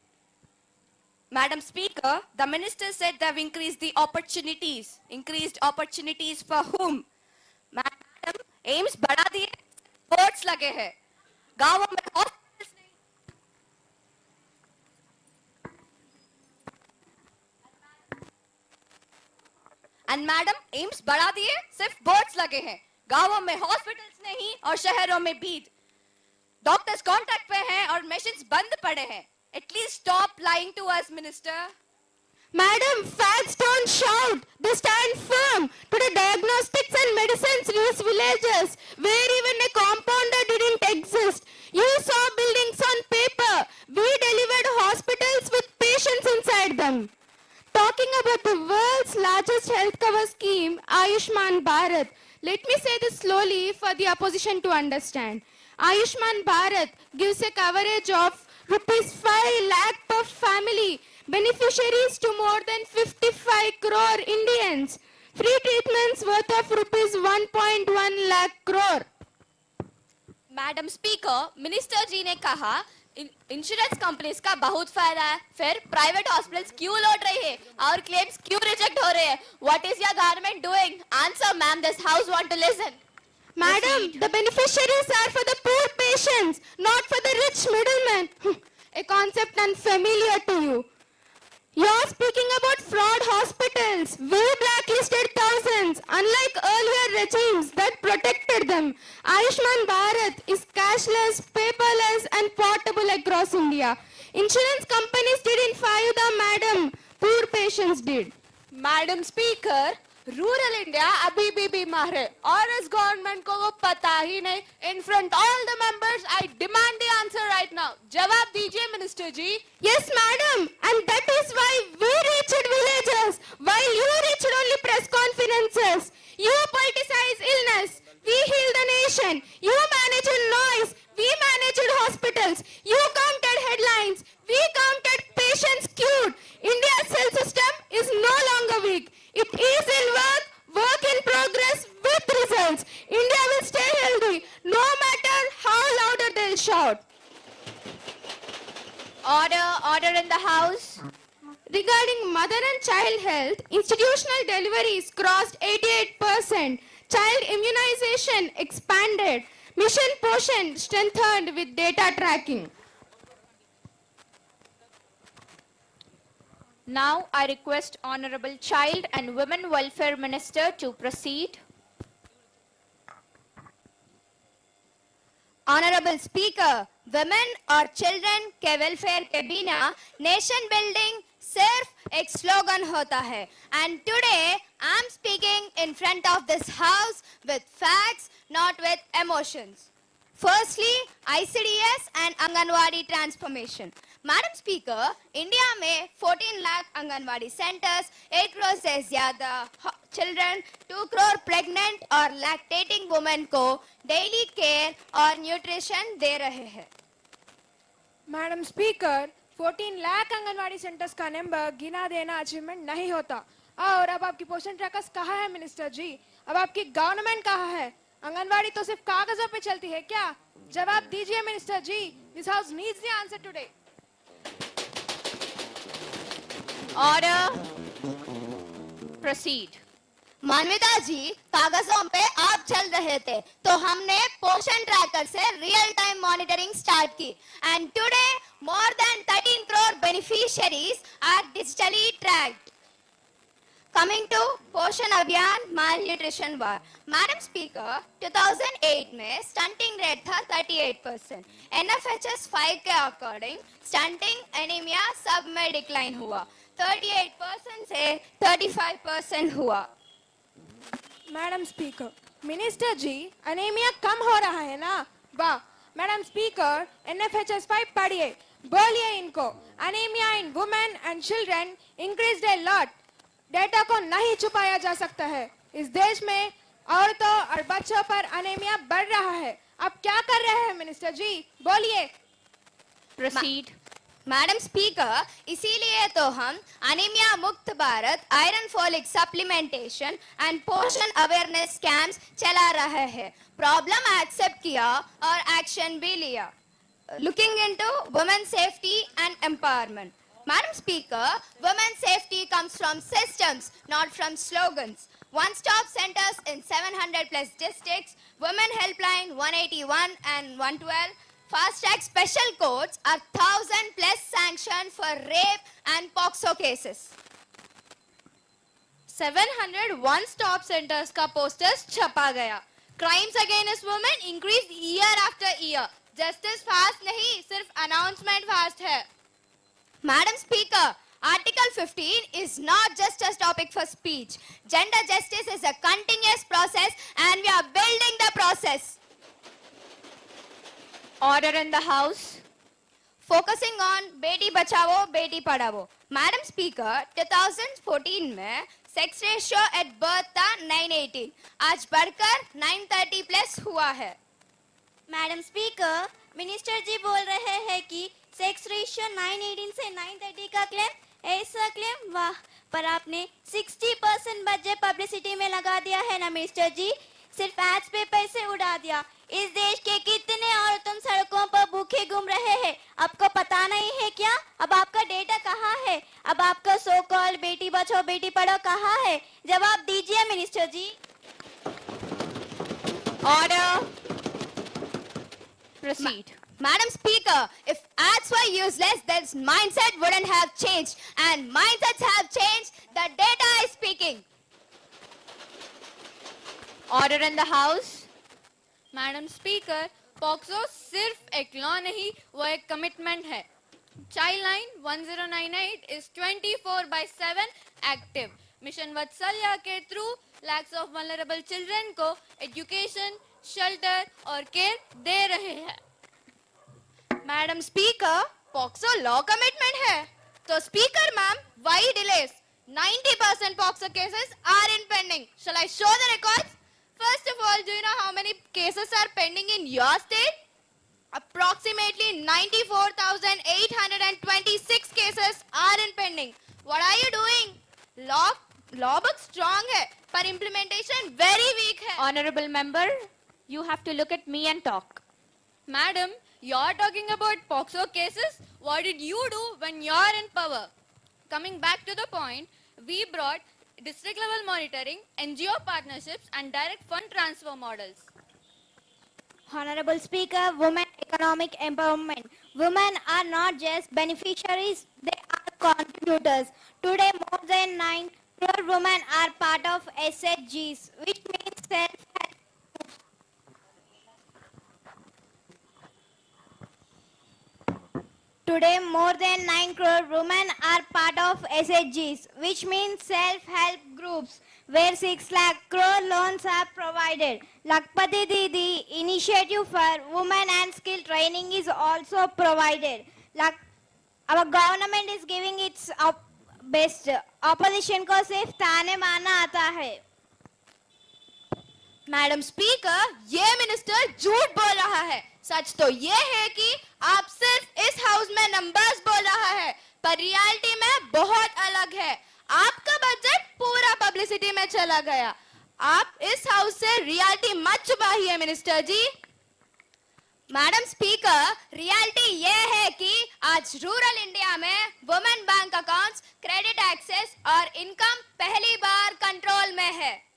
Madam Speaker, the minister said they've increased the opportunities. Increased opportunities for whom? Madam, aims बढ़ा दिए, boards लगे हैं. गांवों में hospitals नहीं. And madam, aims बढ़ा दिए, सिर्फ boards लगे हैं. गांवों में hospitals नहीं और शहरों में बीड. Doctors contact पे हैं और machines बंद पड़े हैं. At least stop lying to us, Minister. Madam, facts don't shout. They stand firm. Today, diagnostics and medicines reach villages where even a compounder didn't exist. You saw buildings on paper. We delivered hospitals with patients inside them. Talking about the world's largest health cover scheme, Ayushman Bharat. Let me say this slowly for the opposition to understand. Ayushman Bharat gives a coverage of rupees 5 lakh per family, beneficiaries to more than 55 crore Indians. Free treatments worth of rupees 1.1 lakh crore. Madam Speaker, Minister जी ने कहा insurance companies का बहुत फायदा है, फिर private hospitals क्यों लौट रही है और क्लेम्स क्यों रिजेक्ट हो रहे हैं? What is your government doing? Answer, ma'am. This house want to listen. Madam, the beneficiaries are for the poor patients, not for the rich middlemen. A concept unfamiliar to you. You're speaking about fraud hospitals. We blacklisted thousands, unlike earlier regimes that protected them. Ayushman Bharat is cashless, paperless and portable across India. Insurance companies didn't fire the madam. Poor patients did. Madam speaker, rural India अभी भी बीमार है और इस government को वो पता ही नहीं. In front all the members, I demand the answer right now. जवाब दीजिए minister ji. Yes, madam, and that is why we reached villages, while you reached only press conferences. You politicize illness, we heal the nation. You managed noise, we managed hospitals. You counted headlines, we counted patients queued. India's health system is no longer weak. It is in work in progress with results. India will stay healthy, no matter how louder they shout. Order in the house. Regarding mother and child health, institutional deliveries crossed 88%. Child immunization expanded. Mission Poshan strengthened with data tracking. Now I request Honorable Child and Women Welfare Minister to proceed. Honorable Speaker, women और children के welfare के बिना nation building सिर्फ एक slogan होता है. And today I am speaking in front of this house with facts, not with emotions. Firstly, ICDS and Anganwadi transformation. Madam Speaker, India में 14 lakh anganwadi centers, 8 crore से ज़्यादा children, 2 crore pregnant और lactating women को daily care और nutrition दे रहे हैं. Madam speaker, 14 lakh anganwadi centres का number गिना देना अचीवमेंट नहीं होता. और अब आपकी पोषण ट्रैकर्स कहाँ है मिनिस्टर जी? अब आपकी गवर्नमेंट कहाँ है? आंगनवाड़ी तो सिर्फ कागजों पे चलती है क्या? जवाब दीजिए minister ji. This house needs the answer today. Order. Proceed. Manvita ji, कागजों पे आप चल रहे थे तो हमने पोषण ट्रैकर से रियल टाइम मॉनिटरिंग स्टार्ट की. And today more than 13 crore beneficiaries are digitally tracked. Coming to Poshan Abhiyan Malnutrition War. Madam Speaker, 2008 में stunting rate था 38%. NFHS 5 के अकॉर्डिंग stunting anemia सब में डिक्लाइन हुआ. 38% से 35% हुआ. मैडम स्पीकर, मिनिस्टर जी, anaemia कम हो रहा है ना? वाह. मैडम स्पीकर, NFHS 5 पढ़िए, बोलिए इनको. Anaemia in women and children increased a lot. Data को नहीं छुपाया जा सकता है. इस देश में औरतों और बच्चों पर अनेमिया बढ़ रहा है. आप क्या कर रहे हैं मिनिस्टर जी? बोलिए. Proceed. मैडम स्पीकर, इसीलिए तो हम अनीमिया मुक्त Bharat, iron folic supplementation and पोषण अवेयरनेस कैंप्स चला रहे हैं. प्रॉब्लम एक्सेप्ट किया और एक्शन भी लिया. Looking into women safety and empowerment. Madam Speaker, women's safety comes from systems, not from slogans. One-stop centers in 700 plus districts, women helpline 181 and 112, fast-track special courts are 1,000 plus sanctioned for rape and POXO cases. 700 one-stop centers का posters छपा गया. Crimes against women increased year after year. Justice fast नहीं, सिर्फ announcement fast है. Madam Speaker, Article 15 is not just a topic for speech. Gender justice is a continuous process and we are building the process. Order in the House. Focusing on Beti Bachao, Beti Padhao. Madam Speaker, 2014 में sex ratio at birth था 918. आज बढ़कर 930 plus हुआ है. Madam speaker, minister जी बोल रहे हैं कि सेक्स रेशियो 918 से 930 का क्लेम, ऐसा क्लेम, वाह, पर आपने 60% बजट पब्लिसिटी में लगा दिया है ना मिनिस्टर जी, सिर्फ एड्स पे पैसे उड़ा दिया. इस देश के कितने औरतों सड़कों पर भूखे घूम रहे हैं, आपको पता नहीं है क्या? अब आपका डेटा कहाँ है? अब आपका सो कॉल बेटी बचाओ बेटी पढ़ाओ कहाँ है? जवाब दीजिए minister ji. Order. Proceed. Madam Speaker, if ads were useless, then mindset wouldn't have changed. And mindsets have changed. The data is speaking. Order in the House. Madam Speaker, POXO सिर्फ एक law नहीं, वो एक commitment है. Child line 1098 is 24/7 active. Mission Vatsalya के through lakhs of vulnerable children को education, shelter और care दे रहे हैं. Madam speaker, POCSO law commitment है, तो speaker ma'am, why delays? 90% POXO cases are in pending. Shall I show the records? First of all, do you know how many cases are pending in your state? Approximately 94,826 cases are in pending. What are you doing? Law book strong है, पर implementation very weak है. Honorable member, you have to look at me and talk. Madam, you're talking about POXO cases. What did you do when you're in power? Coming back to the point, we brought district level monitoring, NGO partnerships and direct fund transfer models. Honorable Speaker, women economic empowerment. Women are not just beneficiaries, they are contributors. Today, more than 9 crore women are part of SHGs, which means self-help. Today, more than 9 crore women are part of SHGs, which means self-help groups, where 6 lakh crore loans are provided. Lakpati Didi initiative for women and skill training is also provided. Our government is giving its best. Opposition को सिर्फ ताने मारना आता है. Madam speaker, ये minister झूठ बोल रहा है. सच तो ये है कि आप सिर्फ इस हाउस में नंबर्स बोल रहा है, पर रियलिटी में बहुत अलग है. आपका बजट पूरा पब्लिसिटी में चला गया. आप इस हाउस से रियलिटी मत छुपाइए minister ji. Madam speaker, reality ये है कि आज रूरल इंडिया में women bank accounts, credit access और इनकम पहली बार कंट्रोल में है.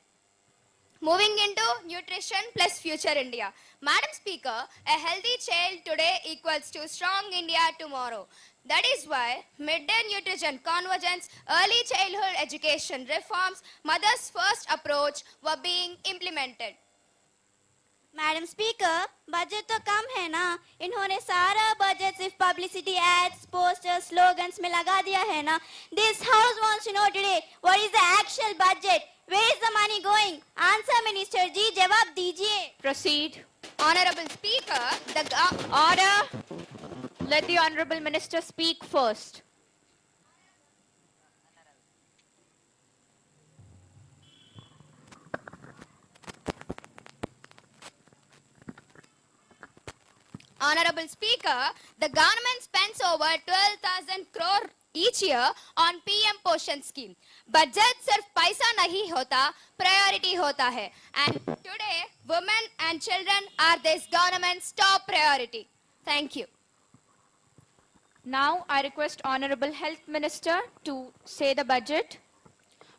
Moving into nutrition plus future India. Madam Speaker, a healthy child today equals to strong India tomorrow. That is why midday nutrition convergence, early childhood education reforms, mother's first approach were being implemented. Madam speaker, budget तो कम है ना, इन्होंने सारा budget सिर्फ publicity ads, posters, slogans में लगा दिया है ना. This house wants to know today what is the actual budget. Where is the money going? Answer minister ji, जवाब दीजिए. Proceed. Honorable Speaker, Order. Let the Honorable Minister speak first. Honorable Speaker, the government spends over 12,000 crore each year on PM Poshan scheme. Budget सिर्फ पैसा नहीं होता, priority होता है. And today, women and children are this government's top priority. Thank you. Now I request Honorable Health Minister to say the budget.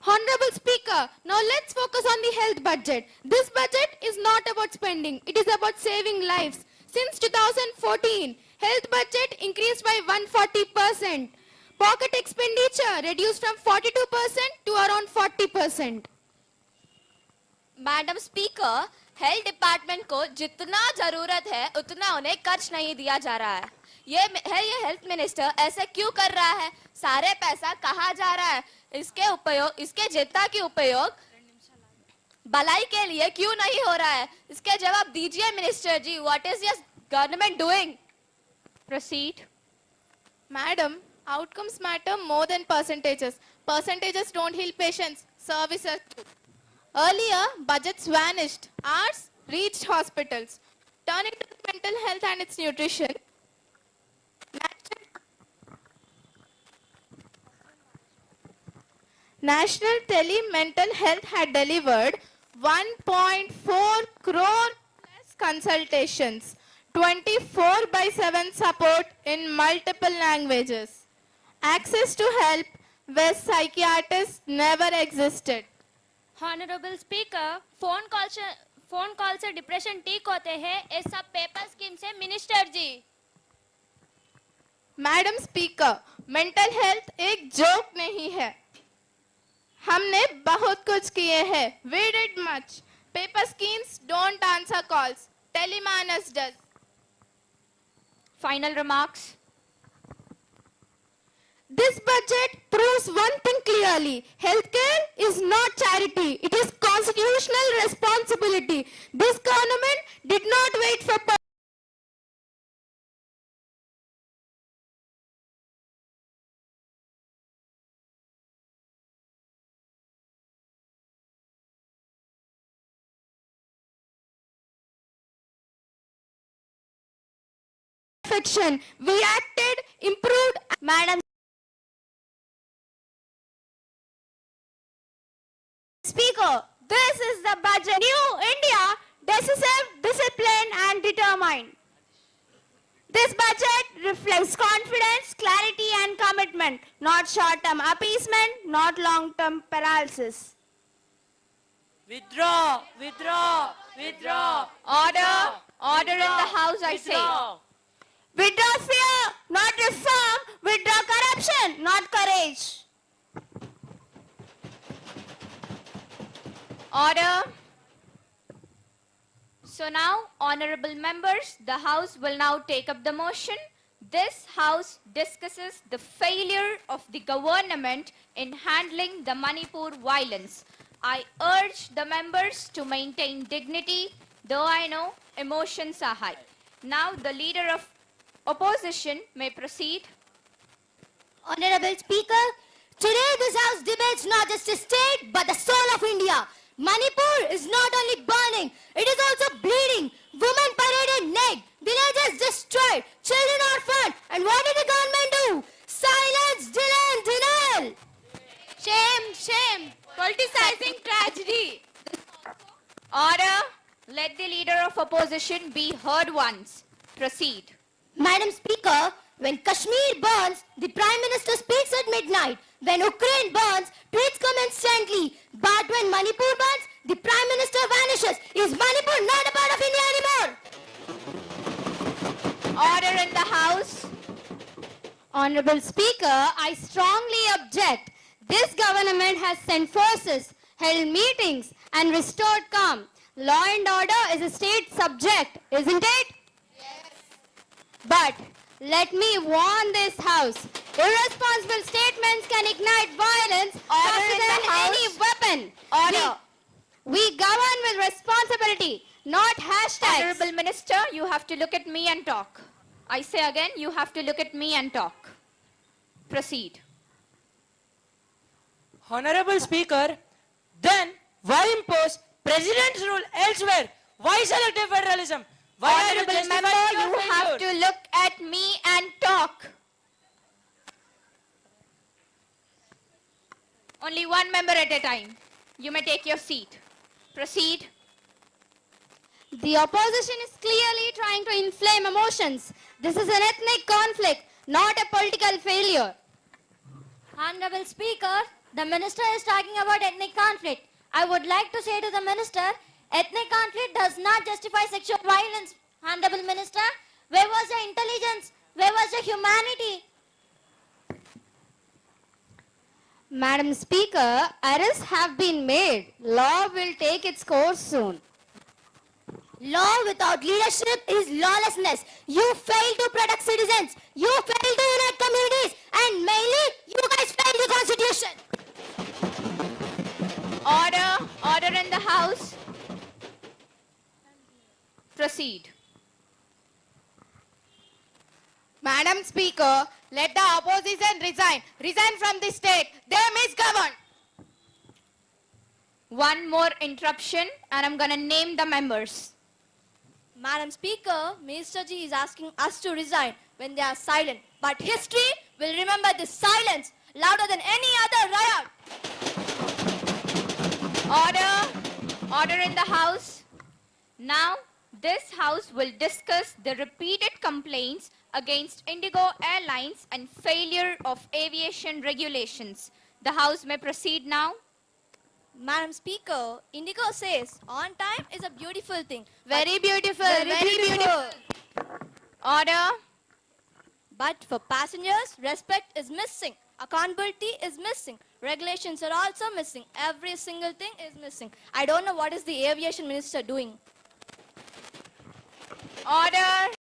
Honorable Speaker, now let's focus on the health budget. This budget is not about spending, it is about saving lives. Since 2014, health budget increased by 140%. Pocket expenditure reduced from 42% to around 40%. Madam speaker, health department को जितना जरूरत है उतना उन्हें खर्च नहीं दिया जा रहा है। ये हेल्थ मिनिस्टर ऐसे क्यों कर रहा है? सारे पैसा कहाँ जा रहा है? इसके जितना की उपयोग भलाई के लिए क्यों नहीं हो रहा है? इसके जवाब दीजिए minister ji. What is your government doing? Proceed. Madam, outcomes matter more than percentages. Percentages don't heal patients, services do. Earlier, budgets vanished. Ours reached hospitals. Turning to mental health and its nutrition, National Tele Mental Health had delivered 1.4 crore plus consultations, 24/7 support in multiple languages. Access to help where psychiatrists never existed. Honorable Speaker, phone call से depression ठीक होते हैं, ये सब paper scheme से minister ji. Madam speaker, mental health एक joke नहीं है। हमने बहुत कुछ किए हैं। We did much. Paper schemes don't answer calls. Telemanus does. Final remarks. This budget proves one thing clearly. Healthcare is not charity. It is constitutional responsibility. This government did not wait for perfection. We acted, improved. Madam Speaker, this is the budget. New India, decisive, disciplined and determined. This budget reflects confidence, clarity and commitment, not short-term appeasement, not long-term paralysis. Withdraw, withdraw, withdraw. Order in the house, I say. Withdraw fear, not reform. Withdraw corruption, not courage. Order. So now, honorable members, the House will now take up the motion. This House discusses the failure of the government in handling the Manipur violence. I urge the members to maintain dignity, though I know emotions are high. Now the leader of opposition may proceed. Honorable Speaker, today this House debates not just a state but the soul of India. Manipur is not only burning, it is also bleeding. Women paraded naked, villages destroyed, children orphaned. And what did the government do? Silence, delay and denial. Shame, shame, politicizing tragedy. Order. Let the leader of opposition be heard once. Proceed. Madam Speaker, when Kashmir burns, the Prime Minister speaks at midnight. When Ukraine burns, tweets come instantly. But when Manipur burns, the Prime Minister vanishes. Is Manipur not a part of India anymore? Order in the House. Honorable Speaker, I strongly object. This government has sent forces, held meetings and restored calm. Law and order is a state subject, isn't it? Yes. But let me warn this House. Irresponsible statements can ignite violence faster than any weapon. Order. We govern with responsibility, not hashtags. Honorable Minister, you have to look at me and talk. I say again, you have to look at me and talk. Proceed. Honorable Speaker, then why impose President's rule elsewhere? Why selective federalism? Why are you Honorable justifying member, your you have failure? to look at me and talk. Only one member at a time. You may take your seat. Proceed. The opposition is clearly trying to inflame emotions. This is an ethnic conflict. not a political failure. Honorable Speaker, the Minister is talking about ethnic conflict. I would like to say to the Minister, ethnic conflict does not justify sexual violence. Honorable Minister, where was your intelligence? Where was your humanity? Madam Speaker, arrests have been made. Law will take its course soon. Law without leadership is lawlessness. You fail to protect citizens. You fail to unite communities. And mainly, you guys fail the Constitution. Order in the House. Proceed. Madam Speaker, let the opposition resign. Resign from the state. They misgovern. One more interruption and I'm gonna name the members. Madam Speaker, Minister Ji is asking us to resign when they are silent. But history will remember this silence louder than any other riot. Order in the House. Now, this House will discuss the repeated complaints against Indigo Airlines and failure of aviation regulations. The House may proceed now. Madam Speaker, Indigo says on time is a beautiful thing. Very beautiful. Very beautiful. Order. But for passengers, respect is missing. Accountability is missing. Regulations are also missing. Every single thing is missing. I don't know what is the aviation minister doing. Order.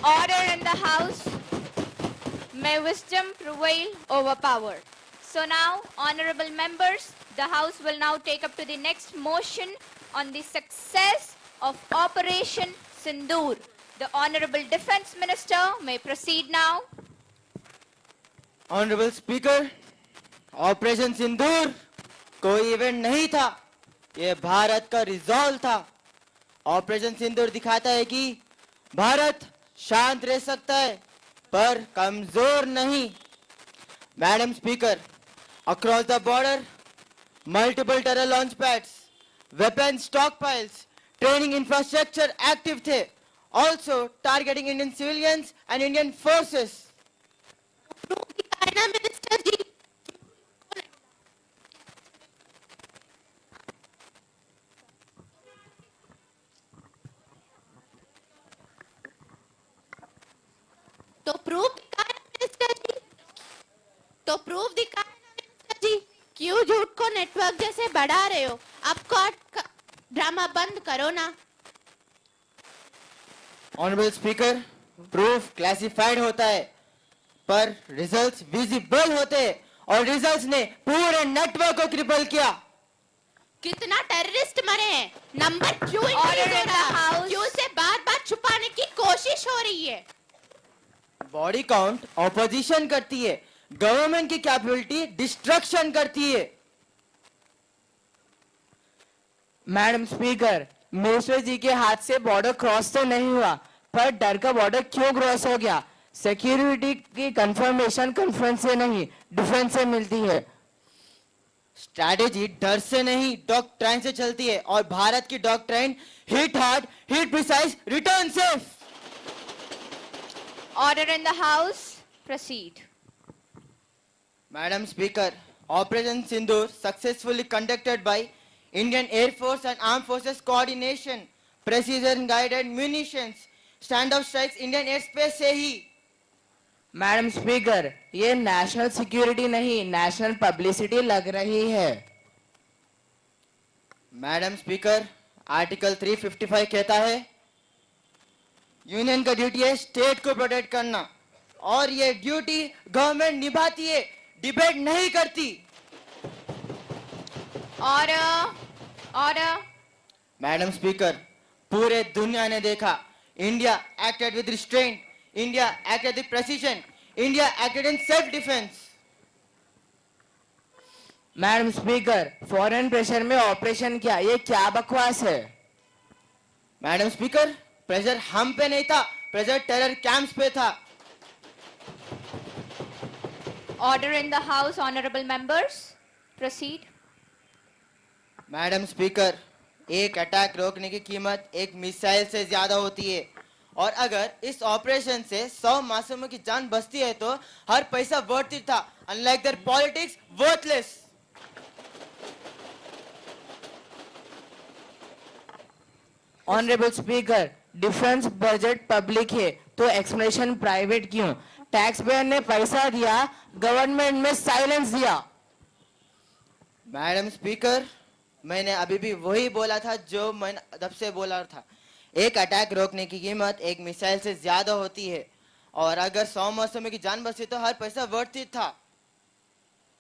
Order in the House. May wisdom prevail over power. So now, honorable members, the House will now take up to the next motion on the success of Operation Sindoor. The Honorable Defense Minister may proceed now. Honorable Speaker, operation Sindoor कोई event नहीं था, ये भारत का resolve था। Operation सिंदूर दिखाता है कि भारत शांत रह सकता है पर कमजोर नहीं। Madam speaker, across the border multiple terror launch pads, weapon stockpiles, training infrastructure active थे, also targeting Indian civilians and Indian forces. क्यों झूठ को नेटवर्क जैसे बढ़ा रहे हो? अब कोर्ट ड्रामा बंद करो ना। ऑनरेबल स्पीकर, प्रूफ क्लासिफाइड होता है पर रिजल्ट्स विजिबल होते हैं और रिजल्ट्स ने पूरे नेटवर्क को क्रिपल किया। कितना टेररिस्ट मरे हैं, नंबर क्यों इंक्रीज हो रहा है? क्यों से बात छुपाने की कोशिश हो रही है? बॉडी काउंट ऑपोजिशन करती है, गवर्नमेंट की कैपेबिलिटी डिस्ट्रक्शन करती है। मैडम स्पीकर, मिनिस्टर जी के हाथ से बॉर्डर क्रॉस तो नहीं हुआ, पर डर का बॉर्डर क्यों क्रॉस हो गया? सिक्योरिटी की कंफर्मेशन कॉन्फ्रेंस से नहीं, डिफेंस से मिलती है। स्ट्रैटेजी डर से नहीं, डॉक्ट्राइन से चलती है और भारत की doctrine hit hard, hit precise, return safe. Order in the House. Proceed. Madam Speaker, Operation Sindoor successfully conducted by Indian Air Force and Armed Forces coordination, precision guided munitions, standoff strikes Indian airspace से ही। Madam speaker, ये national security नहीं, national publicity लग रही है। Madam speaker, article 355 कहता है union का duty है स्टेट को प्रोटेक्ट करना और ये ड्यूटी गवर्नमेंट निभाती है, डिबेट नहीं करती। Order. मैडम स्पीकर, पूरे दुनिया ने देखा India acted with restraint, India acted with precision, India acted in self defence. Madam speaker, foreign pressure में ऑपरेशन किया, ये क्या बकवास है? मैडम स्पीकर, प्रेशर हम पे नहीं था, प्रेशर टेरर कैंप्स पे था। Order in the House, honorable members. Proceed. Madam speaker, एक अटैक रोकने की कीमत एक मिसाइल से ज्यादा होती है और अगर इस ऑपरेशन से 100 मासूमों की जान बचती है तो हर पैसा वर्थ इट था, unlike their politics worthless. Honourable speaker, defence budget public है तो एक्सप्लेनेशन प्राइवेट क्यों? टैक्स पेयर ने पैसा दिया, गवर्नमेंट में साइलेंस दिया। मैडम स्पीकर, मैंने अभी भी वही बोला था जो मैंने तब से बोला था, एक अटैक रोकने की कीमत एक मिसाइल से ज्यादा होती है और अगर 100 मौसमों की जान बची तो हर पैसा वर्थ इट था।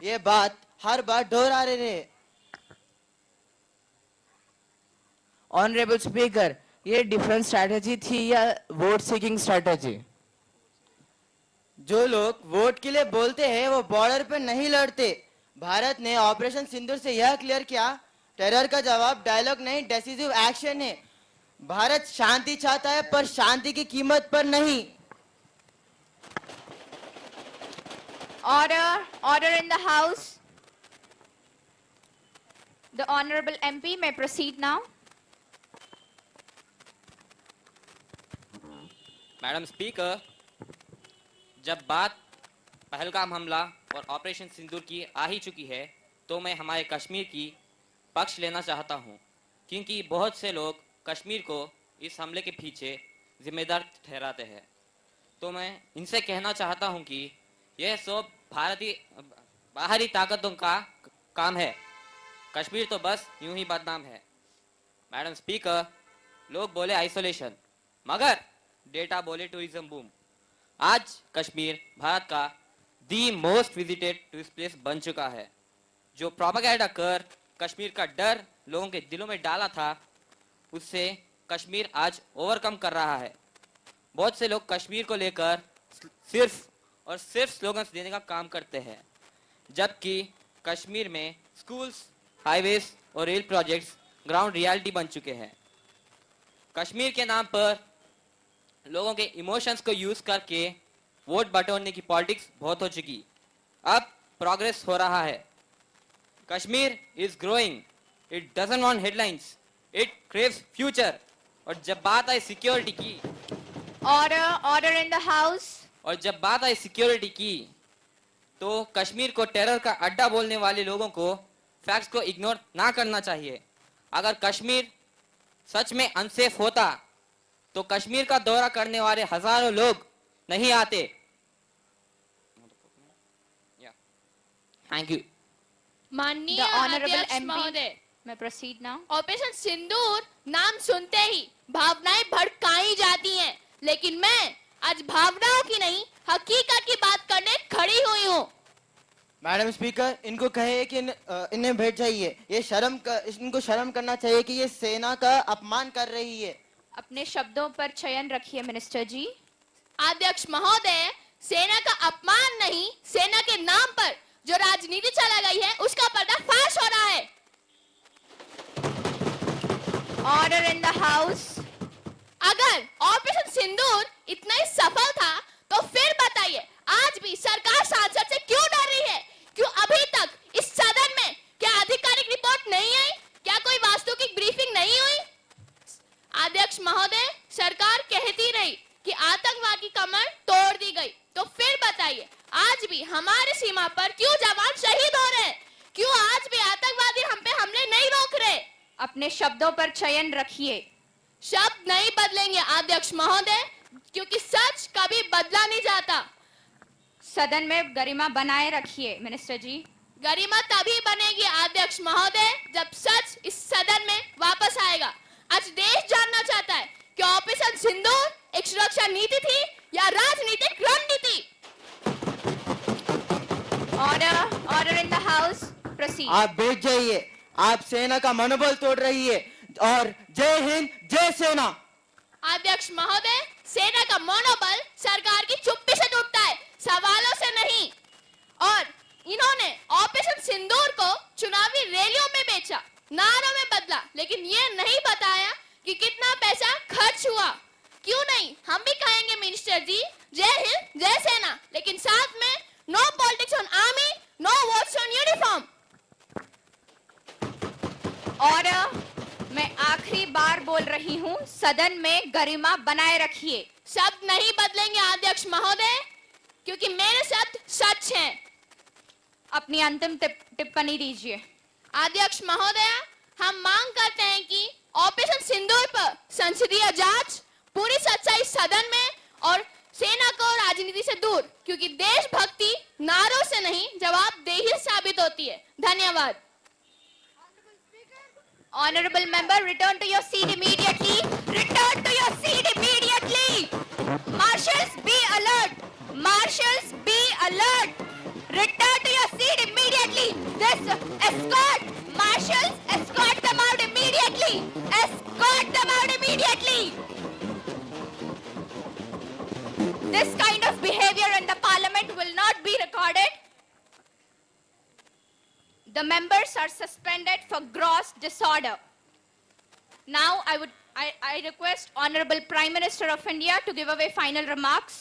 ये बात हर बार दोहरा रहे हैं। ऑनरेबल स्पीकर, ये डिफेंस स्ट्रैटेजी थी या वोट सीकिंग स्ट्रैटेजी? जो लोग वोट के लिए बोलते हैं वो बॉर्डर पे नहीं लड़ते। भारत ने ऑपरेशन सिंदूर से यह क्लियर किया, टेरर का जवाब डायलॉग नहीं, डिसिसिव एक्शन है। भारत शांति चाहता है पर शांति की कीमत पर नहीं। Order in the House. The honorable MP may proceed now. Madam speaker, जब बात पहलगाम हमला और ऑपरेशन सिंदूर की आ ही चुकी है तो मैं हमारे कश्मीर की पक्ष लेना चाहता हूं, क्योंकि बहुत से लोग कश्मीर को इस हमले के पीछे जिम्मेदार ठहराते हैं। तो मैं इनसे कहना चाहता हूं कि यह सब बाहरी ताकतों का काम है, कश्मीर तो बस यूं ही बदनाम है। मैडम स्पीकर, लोग बोले आइसोलेशन मगर डेटा बोले टूरिज्म बूम। आज कश्मीर भारत का the most visited tourist place बन चुका है। जो प्रोपेगेंडा कर कश्मीर का डर लोगों के दिलों में डाला था, उससे कश्मीर आज ओवरकम कर रहा है। बहुत से लोग कश्मीर को लेकर सिर्फ और सिर्फ स्लोगन्स देने का काम करते हैं, जबकि कश्मीर में स्कूल्स, हाईवेज और रेल प्रोजेक्ट्स ग्राउंड रियलिटी बन चुके हैं। कश्मीर के नाम पर लोगों के इमोशंस को यूज करके वोट बटोरने की पॉलिटिक्स बहुत हो चुकी, अब प्रोग्रेस हो रहा है। Kashmir is growing, it doesn't want headlines, it craves future. और जब बात आई सिक्योरिटी की, Order in the House. और जब बात आई सिक्योरिटी की तो कश्मीर को टेरर का अड्डा बोलने वाले लोगों को फैक्ट्स को इग्नोर ना करना चाहिए। अगर कश्मीर सच में अनसेफ होता तो कश्मीर का दौरा करने वाले हजारों लोग नहीं आते। Thank you. माननीय The Honorable अध्यक्ष MP. महोदय, May I proceed now? Operation Sindoor नाम सुनते ही भावनाएं भड़काई जाती हैं, लेकिन मैं आज भावनाओं की नहीं हकीकत की बात करने खड़ी हुई हूँ। मैडम स्पीकर, इनको कहे कि इन्हें बैठ जाइए। इनको शर्म करना चाहिए कि ये सेना का अपमान कर रही है। अपने शब्दों पर चयन रखिए मिनिस्टर जी। अध्यक्ष महोदय, सेना का अपमान नहीं, सेना के नाम पर जो राजनीति चला गई है उसका पर्दाफाश हो रहा है। Order in the house. अगर ऑपरेशन सिंदूर इतना ही सफल था तो फिर बताइए आज भी सरकार सांसद से क्यों डर रही है? क्यों अभी तक इस सदन में क्या आधिकारिक रिपोर्ट नहीं आई? क्या कोई वास्तविक ब्रीफिंग नहीं हुई? अध्यक्ष महोदय, सरकार कहती रही कि आतंकवाद की कमर तोड़ दी गई, तो फिर बताइए आज भी हमारे सीमा पर क्यों जवान शहीद हो रहे हैं? क्यों आज भी आतंकवादी हम पे हमले नहीं रोक रहे? अपने शब्दों पर चयन रखिए। शब्द नहीं बदलेंगे अध्यक्ष महोदय, क्योंकि सच कभी बदला नहीं जाता। सदन में गरिमा बनाए रखिए मिनिस्टर जी। गरिमा तभी बनेगी अध्यक्ष महोदय जब सच इस सदन में वापस आएगा। आज देश जानना चाहता है कि ऑपरेशन सिंदूर एक सुरक्षा नीति थी या राजनीतिक रणनीति। Order in the house. Proceed. आप बैठ जाइए। आप सेना का मनोबल तोड़ रही है। और जय हिंद, जय सेना। अध्यक्ष महोदय, सेना का मनोबल सरकार की चुप्पी से टूटता है, सवालों से नहीं। और इन्होंने ऑपरेशन सिंदूर को चुनावी रैलियों में बेचा, नारों में बदला, लेकिन ये नहीं बताया कि कितना पैसा खर्च हुआ। क्यों नहीं, हम भी कहेंगे मिनिस्टर जी, जय हिंद, जय सेना, लेकिन साथ में no politics on army, no votes on uniform. Order. मैं आखिरी बार बोल रही हूँ, सदन में गरिमा बनाए रखिए। शब्द नहीं बदलेंगे अध्यक्ष महोदय, क्योंकि मेरे शब्द सच हैं। अपनी अंतिम टिप्पणी दीजिए। अध्यक्ष महोदय, हम मांग करते हैं कि ऑपरेशन सिंदूर पर संसदीय जांच, पूरी सच्चाई सदन में और सेना को राजनीति से दूर, क्योंकि देशभक्ति नारों से नहीं जवाबदेही साबित होती है। धन्यवाद। Honorable member, return to your seat immediately. Return to your seat immediately. Marshals, be alert. Marshals, be alert. Return to your seat immediately. This escort, marshals, escort them out immediately. Escort them out immediately. This kind of behavior in the parliament will not be recorded. The members are suspended for gross disorder. Now I request Honorable Prime Minister of India to give away final remarks.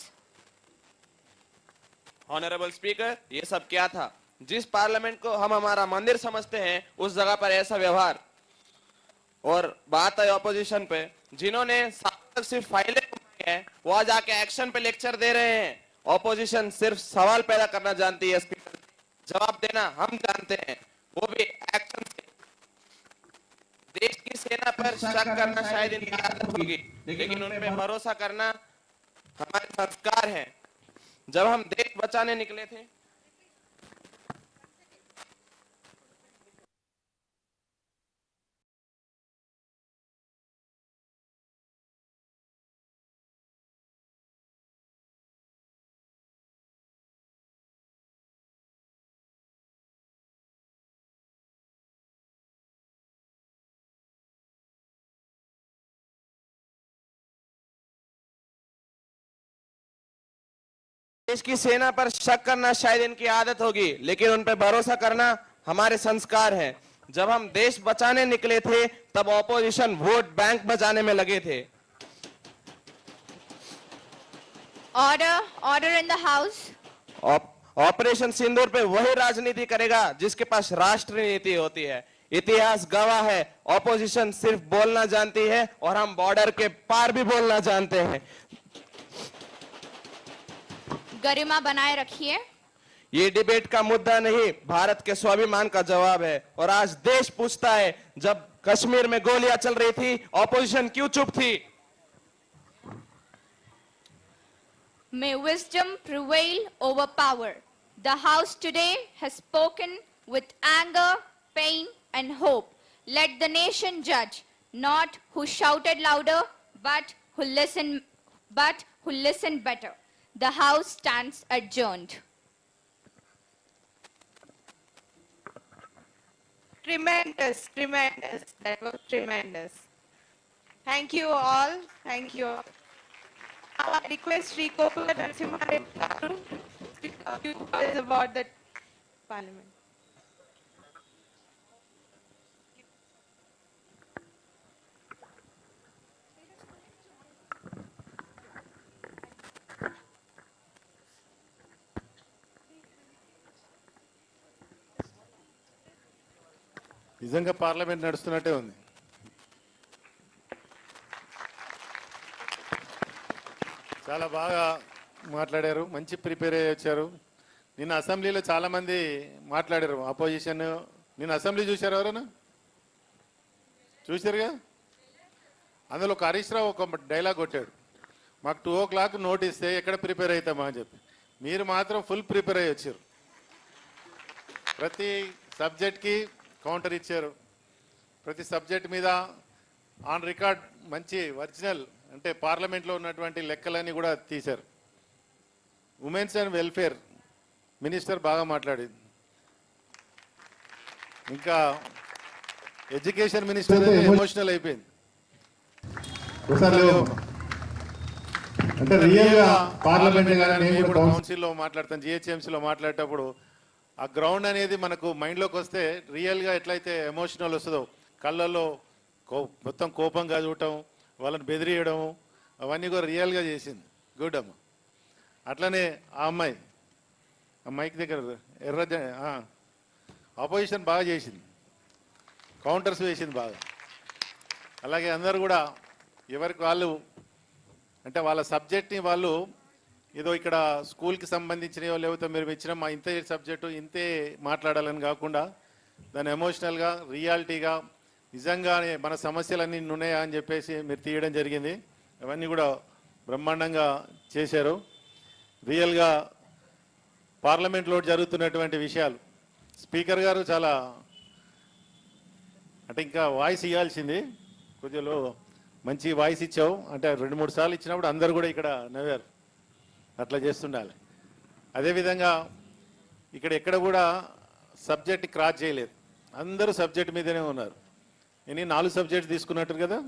Honourable speaker, ये सब क्या था? जिस parliament को हम हमारा मंदिर समझते हैं उस जगह पर ऐसा व्यवहार। और बात है ऑपोजिशन पे, जिन्होंने साल तक सिर्फ फाइलें घुमाई हैं, वो आज आके एक्शन पे लेक्चर दे रहे हैं। ऑपोजिशन सिर्फ सवाल पैदा करना जानती है स्पीकर, जवाब देना हम जानते हैं, वो भी एक्शन से। देश की सेना पर शक करना शायद इनकी आदत होगी, लेकिन उन पे भरोसा करना हमारे संस्कार हैं। जब हम देश बचाने निकले थे, देश की सेना पर शक करना शायद इनकी आदत होगी, लेकिन उन पर भरोसा करना हमारे संस्कार हैं। जब हम देश बचाने निकले थे तब ऑपोजिशन वोट बैंक बचाने में लगे थे। Order in the house. Operation Sindoor पे वही राजनीति करेगा जिसके पास राष्ट्र नीति होती है। इतिहास गवाह है, ऑपोजिशन सिर्फ बोलना जानती है और हम बॉर्डर के पार भी बोलना जानते हैं। गरिमा बनाए रखिए। ये डिबेट का मुद्दा नहीं, भारत के स्वाभिमान का जवाब है। और आज देश पूछता है, जब कश्मीर में गोलियां चल रही थी, ऑपोजिशन क्यों चुप थी? May wisdom prevail over power. The House today has spoken with anger, pain, and hope. Let the nation judge, not who shouted louder, but who listened better. The House stands adjourned. Tremendous, tremendous. That was tremendous. Thank you all. Thank you all. I request Sri Kopula Narasimha Reddy garu to speak a few words about the Parliament. నిజంగా parliament నడుస్తున్నట్టే ఉంది. చాలా బాగా మాట్లాడారు, మంచి prepare అయ్యి వచ్చారు. నిన్న అసెంబ్లీలో చాలామంది మాట్లాడారు అపోజిషన్. నిన్న అసెంబ్లీ చూశారు ఎవరైనా? చూశారుగా. అందులో ఒక హరీష్ రావు ఒక డైలాగ్ కొట్టాడు, మాకు 2 o'clock నోట్ ఇస్తే ఎక్కడ ప్రిపేర్ అవుతామా అని చెప్పి. మీరు మాత్రం ఫుల్ ప్రిపేర్ అయ్యి వచ్చారు. ప్రతి సబ్జెక్ట్కి కౌంటర్ ఇచ్చారు. ప్రతి సబ్జెక్ట్ మీద ఆన్ రికార్డ్ మంచి ఒరిజినల్ అంటే పార్లమెంట్లో ఉన్నటువంటి లెక్కలన్నీ కూడా తీశారు. ఉమెన్స్ అండ్ వెల్ఫేర్ మినిస్టర్ బాగా మాట్లాడింది. ఇంకా ఎడ్యుకేషన్ మినిస్టర్ ఎమోషనల్ అయిపోయింది. అంటే రియల్గా పార్లమెంట్ నేను కూడా కౌన్సిల్లో మాట్లాడతాను, జిహెచ్ఎంసీలో మాట్లాడేటప్పుడు ఆ గ్రౌండ్ అనేది మనకు మైండ్లోకి వస్తే రియల్గా ఎట్లయితే ఎమోషనల్ వస్తుందో, కళ్ళల్లో మొత్తం కోపంగా చూడటం, వాళ్ళని బెదిరియడం, అవన్నీ కూడా రియల్గా చేసింది. గుడ్ అమ్మ. అట్లనే ఆ అమ్మాయి ఆ మైక్ దగ్గర ఎర్ర ఆపోజిషన్ బాగా చేసింది, కౌంటర్స్ వేసింది బాగా. అలాగే అందరూ కూడా ఎవరికి వాళ్ళు అంటే వాళ్ళ సబ్జెక్ట్ని వాళ్ళు ఏదో ఇక్కడ స్కూల్కి సంబంధించినవో లేకపోతే మీరు ఇచ్చిన మా ఇంతే సబ్జెక్టు ఇంతే మాట్లాడాలని కాకుండా దాన్ని ఎమోషనల్గా రియాలిటీగా నిజంగానే మన సమస్యలన్నీ ఉన్నాయా అని చెప్పేసి మీరు తీయడం జరిగింది. అవన్నీ కూడా బ్రహ్మాండంగా చేశారు. రియల్గా పార్లమెంట్లో జరుగుతున్నటువంటి విషయాలు స్పీకర్ గారు చాలా అంటే ఇంకా వాయిస్ ఇవ్వాల్సింది, కొద్దిగా మంచి వాయిస్ ఇచ్చావు అంటే 2-3 సార్లు ఇచ్చినప్పుడు అందరు కూడా ఇక్కడ నవ్వారు. అట్లా చేస్తుండాలి. అదేవిధంగా ఇక్కడ ఎక్కడ కూడా సబ్జెక్ట్ క్రాస్ చేయలేదు, అందరూ సబ్జెక్ట్ మీదనే ఉన్నారు. నేను 4 సబ్జెక్ట్స్ తీసుకున్నట్టు కదా,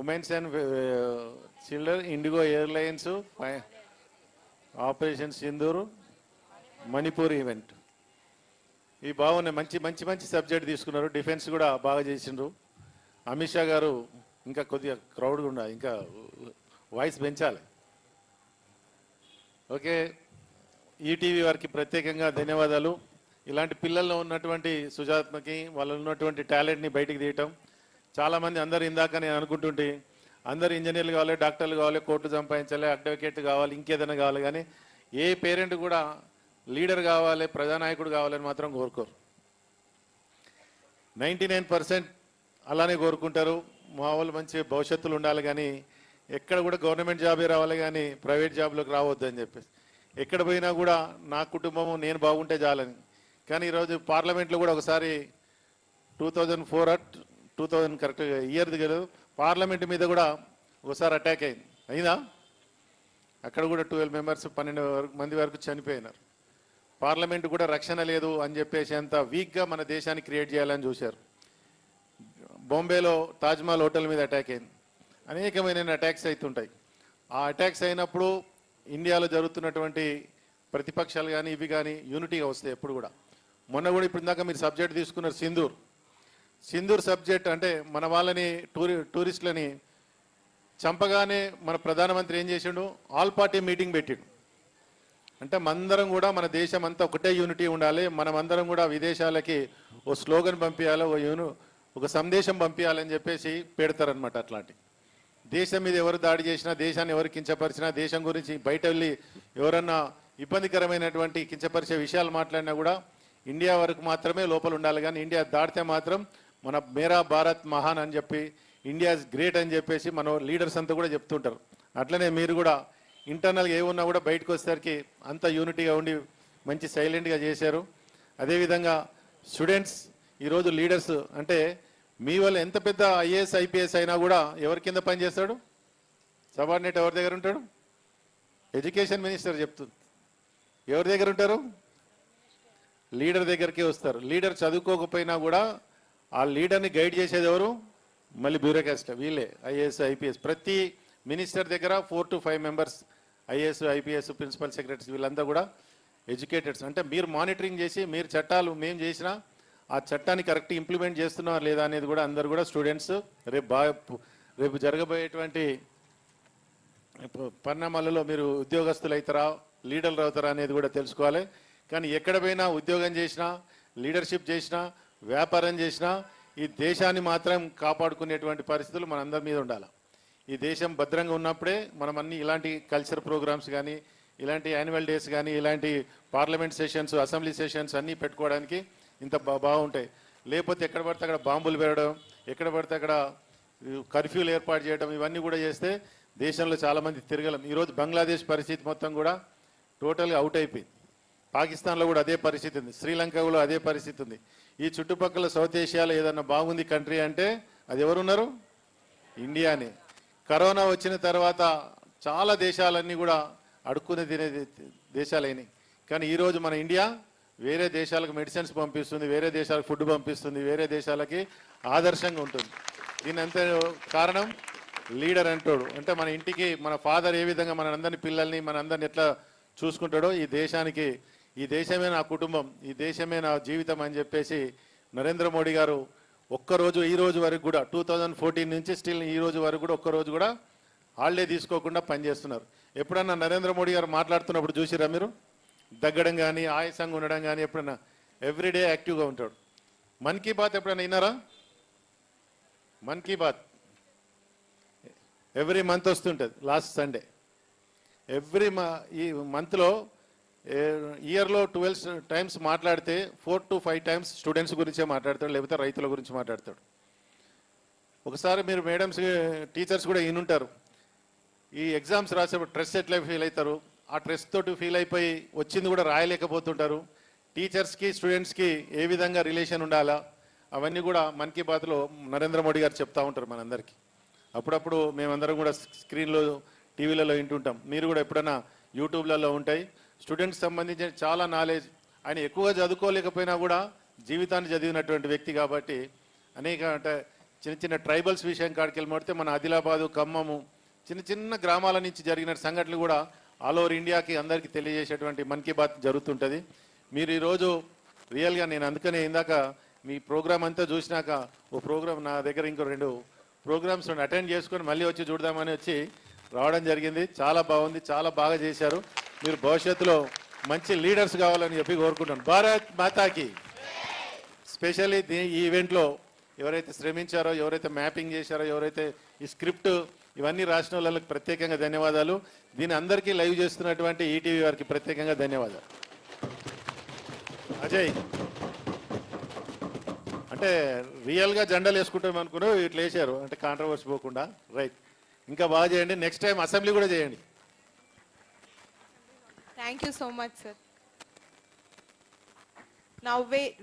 women's and children, IndiGo airlines, operation Sindoor, Manipur event. ఇవి బాగున్నాయి, మంచి మంచి మంచి సబ్జెక్ట్ తీసుకున్నారు. డిఫెన్స్ కూడా బాగా చేసిండ్రు. అమిత్ షా గారు ఇంకా కొద్దిగా క్రౌడ్గా ఉండాలి, ఇంకా వాయిస్ పెంచాలి. ఓకే, ఈటీవీ వారికి ప్రత్యేకంగా ధన్యవాదాలు. ఇలాంటి పిల్లల్లో ఉన్నటువంటి సుజాత్మకి వాళ్ళలో ఉన్నటువంటి టాలెంట్ని బయటికి తీయటం. చాలామంది అందరు ఇందాక నేను అనుకుంటుంటే అందరు ఇంజనీర్లు కావాలి, డాక్టర్లు కావాలి, కోర్టు సంపాదించాలి, అడ్వకేట్ కావాలి, ఇంకేదైనా కావాలి, కానీ ఏ పేరెంట్ కూడా లీడర్ కావాలి, ప్రజానాయకుడు కావాలని మాత్రం కోరుకోరు. 99% అలానే కోరుకుంటారు. మా వాళ్ళు మంచి భవిష్యత్తులు ఉండాలి, కానీ ఎక్కడ కూడా గవర్నమెంట్ జాబే రావాలి కానీ ప్రైవేట్ జాబ్లోకి రావద్దు అని చెప్పేసి, ఎక్కడ పోయినా కూడా నా కుటుంబము నేను బాగుంటే చాలని. కానీ ఈరోజు పార్లమెంట్లో కూడా ఒకసారి 2004 2000 కరెక్ట్గా ఇయర్ది కదా, పార్లమెంట్ మీద కూడా ఒకసారి అటాక్ అయిందా? అక్కడ కూడా 12 మెంబర్స్ 12 మంది వరకు చనిపోయినారు. పార్లమెంట్ కూడా రక్షణ లేదు అని చెప్పేసి అంత వీక్గా మన దేశాన్ని క్రియేట్ చేయాలని చూశారు. బాంబేలో తాజ్మహల్ హోటల్ మీద అటాక్ అయింది. అనేకమైన అటాక్స్ అవుతుంటాయి. ఆ అటాక్స్ అయినప్పుడు ఇండియాలో జరుగుతున్నటువంటి ప్రతిపక్షాలు కానీ ఇవి కానీ యూనిటీగా వస్తాయి ఎప్పుడు కూడా. మొన్న కూడా ఇప్పుడు ఇందాక మీరు సబ్జెక్ట్ తీసుకున్నారు సింధూర్ సబ్జెక్ట్ అంటే మన వాళ్ళని టూరిస్టులని చంపగానే మన ప్రధానమంత్రి ఏం చేసిండు, ఆల్ పార్టీ మీటింగ్ పెట్టిండు. అంటే మనందరం కూడా మన దేశం అంతా ఒకటే యూనిటీ ఉండాలి, మనమందరం కూడా విదేశాలకి ఓ స్లోగన్ పంపించాలి, ఒక సందేశం పంపించాలని చెప్పేసి పెడతారనమాట. అట్లాంటి దేశం మీద ఎవరు దాడి చేసినా, దేశాన్ని ఎవరు కించపరిచినా, దేశం గురించి బయట వెళ్ళి ఎవరన్నా ఇబ్బందికరమైనటువంటి కించపరిచే విషయాలు మాట్లాడినా కూడా ఇండియా వరకు మాత్రమే లోపల ఉండాలి, కానీ ఇండియా దాటితే మాత్రం మన మేరా భారత్ మహాన్ అని చెప్పి, ఇండియా ఇస్ గ్రేట్ అని చెప్పేసి మన లీడర్స్ అంతా కూడా చెప్తుంటారు. అట్లనే మీరు కూడా ఇంటర్నల్గా ఏమున్నా కూడా బయటకు వచ్చేసరికి అంత యూనిటీగా ఉండి మంచి సైలెంట్గా చేశారు. అదేవిధంగా స్టూడెంట్స్ ఈరోజు లీడర్స్ అంటే మీ వల్ల ఎంత పెద్ద ఐఏఎస్ ఐపీఎస్ అయినా కూడా ఎవరి కింద పనిచేస్తాడు? సబార్డినేట్ ఎవరి దగ్గర ఉంటాడు? ఎడ్యుకేషన్ మినిస్టర్ చెప్తుంది. ఎవరి దగ్గర ఉంటారు? లీడర్ దగ్గరికి వస్తారు. లీడర్ చదువుకోకపోయినా కూడా ఆ లీడర్ని గైడ్ చేసేది ఎవరు? మళ్ళీ బ్యూరోక్రాస్ట్ వీళ్ళే, ఐఏఎస్ ఐపీఎస్. ప్రతి మినిస్టర్ దగ్గర 4 to 5 members IAS IPS principal secretaries వీళ్ళంతా కూడా ఎడ్యుకేటెడ్స్. అంటే మీరు మానిటరింగ్ చేసి మీరు చట్టాలు మేము చేసినా ఆ చట్టాన్ని కరెక్ట్ ఇంప్లిమెంట్ చేస్తున్నారా లేదా అనేది కూడా అందరు కూడా స్టూడెంట్స్ రేపు జరగబోయేటువంటి పరిణామాలలో మీరు ఉద్యోగస్తులు అవుతారా, లీడర్లు అవుతారా అనేది కూడా తెలుసుకోవాలి. కానీ ఎక్కడ పోయినా ఉద్యోగం చేసినా, లీడర్షిప్ చేసినా, వ్యాపారం చేసినా ఈ దేశాన్ని మాత్రం కాపాడుకునేటువంటి పరిస్థితులు మనందరి మీద ఉండాలి. ఈ దేశం భద్రంగా ఉన్నప్పుడే మనం అన్ని ఇలాంటి కల్చర్ ప్రోగ్రామ్స్ కానీ, ఇలాంటి యాన్యువల్ డేస్ కానీ, ఇలాంటి పార్లమెంట్ సెషన్స్, అసెంబ్లీ సెషన్స్ అన్నీ పెట్టుకోవడానికి ఇంత బాగుంటాయి. లేకపోతే ఎక్కడ పడితే అక్కడ బాంబులు పెరగడం, ఎక్కడ పడితే అక్కడ కర్ఫ్యూలు ఏర్పాటు చేయడం, ఇవన్నీ కూడా చేస్తే దేశంలో చాలామంది తిరగలం. ఈరోజు బంగ్లాదేశ్ పరిస్థితి మొత్తం కూడా టోటల్గా అవుట్ అయిపోయింది. పాకిస్తాన్లో కూడా అదే పరిస్థితి ఉంది, శ్రీలంకలో అదే పరిస్థితి ఉంది. ఈ చుట్టుపక్కల సౌత్ ఏషియాలో ఏదన్నా బాగుంది కంట్రీ అంటే అది ఎవరున్నారు? ఇండియానే. కరోనా వచ్చిన తర్వాత చాలా దేశాలన్నీ కూడా అడుక్కుని తినే దేశాలైనాయి. కానీ ఈరోజు మన ఇండియా వేరే దేశాలకు మెడిసిన్స్ పంపిస్తుంది, వేరే దేశాలకు ఫుడ్ పంపిస్తుంది, వేరే దేశాలకి ఆదర్శంగా ఉంటుంది. దీని అంత కారణం లీడర్ అంటాడు. అంటే మన ఇంటికి మన ఫాదర్ ఏ విధంగా మనందరినీ పిల్లల్ని మనందరిని ఎట్లా చూసుకుంటాడో ఈ దేశానికి ఈ దేశమే నా కుటుంబం, ఈ దేశమే నా జీవితం అని చెప్పేసి నరేంద్ర మోడీ గారు ఒక్కరోజు ఈ రోజు వరకు కూడా 2014 నుంచి స్టిల్ ఈ రోజు వరకు కూడా ఒక్కరోజు కూడా హాలిడే తీసుకోకుండా పనిచేస్తున్నారు. ఎప్పుడన్నా నరేంద్ర మోడీ గారు మాట్లాడుతున్నప్పుడు చూసిరా మీరు? దగ్గడం కానీ, ఆయాసంగా ఉండడం కానీ, ఎప్పుడన్నా ఎవ్రీడే యాక్టివ్గా ఉంటాడు. మన్ కీ బాత్ ఎప్పుడైనా విన్నారా? మన్ కీ బాత్ ఎవ్రీ మంత్ వస్తుంటుంది, లాస్ట్ సండే. ఈ మంత్లో ఇయర్లో 12 times మాట్లాడితే 4 to 5 times స్టూడెంట్స్ గురించే మాట్లాడతాడు, లేకపోతే రైతుల గురించి మాట్లాడతాడు. ఒకసారి మీరు మేడమ్స్ టీచర్స్ కూడా ఈనుంటారు, ఈ ఎగ్జామ్స్ రాసేప్పుడు స్ట్రెస్ ఎట్లా ఫీల్ అవుతారు, ఆ స్ట్రెస్ తోటి ఫీల్ అయిపోయి వచ్చింది కూడా రాయలేకపోతుంటారు. టీచర్స్కి స్టూడెంట్స్కి ఏ విధంగా రిలేషన్ ఉండాలా అవన్నీ కూడా మన్ కీ బాత్లో నరేంద్ర మోడీ గారు చెప్తా ఉంటారు మనందరికీ. అప్పుడప్పుడు మేమందరం కూడా స్క్రీన్లో టీవీలలో వింటుంటాం. మీరు కూడా ఎప్పుడైనా యూట్యూబ్లలో ఉంటాయి. స్టూడెంట్స్ సంబంధించిన చాలా నాలెడ్జ్. ఆయన ఎక్కువగా చదువుకోలేకపోయినా కూడా జీవితాన్ని చదివినటువంటి వ్యక్తి కాబట్టి అనేక అంటే చిన్న చిన్న ట్రైబల్స్ విషయం కాడికి వెళ్ళిపోతే మన ఆదిలాబాదు, ఖమ్మము చిన్న చిన్న గ్రామాల నుంచి జరిగిన సంఘటనలు కూడా ఆల్ ఓవర్ ఇండియాకి అందరికీ తెలియజేసేటువంటి మన్ కీ బాత్ జరుగుతుంటుంది. మీరు ఈరోజు రియల్గా నేను అందుకనే ఇందాక మీ ప్రోగ్రామ్ అంతా చూసినాక ఓ ప్రోగ్రామ్ నా దగ్గర ఇంకో 2 ప్రోగ్రామ్స్ అటెండ్ చేసుకొని మళ్ళీ వచ్చి చూడదామని వచ్చి రావడం జరిగింది. చాలా బాగుంది, చాలా బాగా చేశారు. మీరు భవిష్యత్తులో మంచి లీడర్స్ కావాలని చెప్పి కోరుకుంటాను. భారత్ మాతాకి. స్పెషల్లీ ఈ ఈవెంట్లో ఎవరైతే శ్రమించారో, ఎవరైతే మ్యాపింగ్ చేశారో, ఎవరైతే ఈ స్క్రిప్ట్ ఇవన్నీ రాసిన వాళ్ళకి ప్రత్యేకంగా ధన్యవాదాలు. దీన్ని అందరికీ లైవ్ చేస్తున్నటువంటి ఈటీవీ వారికి ప్రత్యేకంగా ధన్యవాదాలు. అజయ్ అంటే రియల్గా జెండాలు వేసుకుంటాం అనుకున్నావు, ఇట్లా వేసారు అంటే కాంట్రవర్సీ పోకుండా. రైట్, ఇంకా బాగా చేయండి. నెక్స్ట్ టైం అసెంబ్లీ కూడా చేయండి. Thank you so much, sir. Now,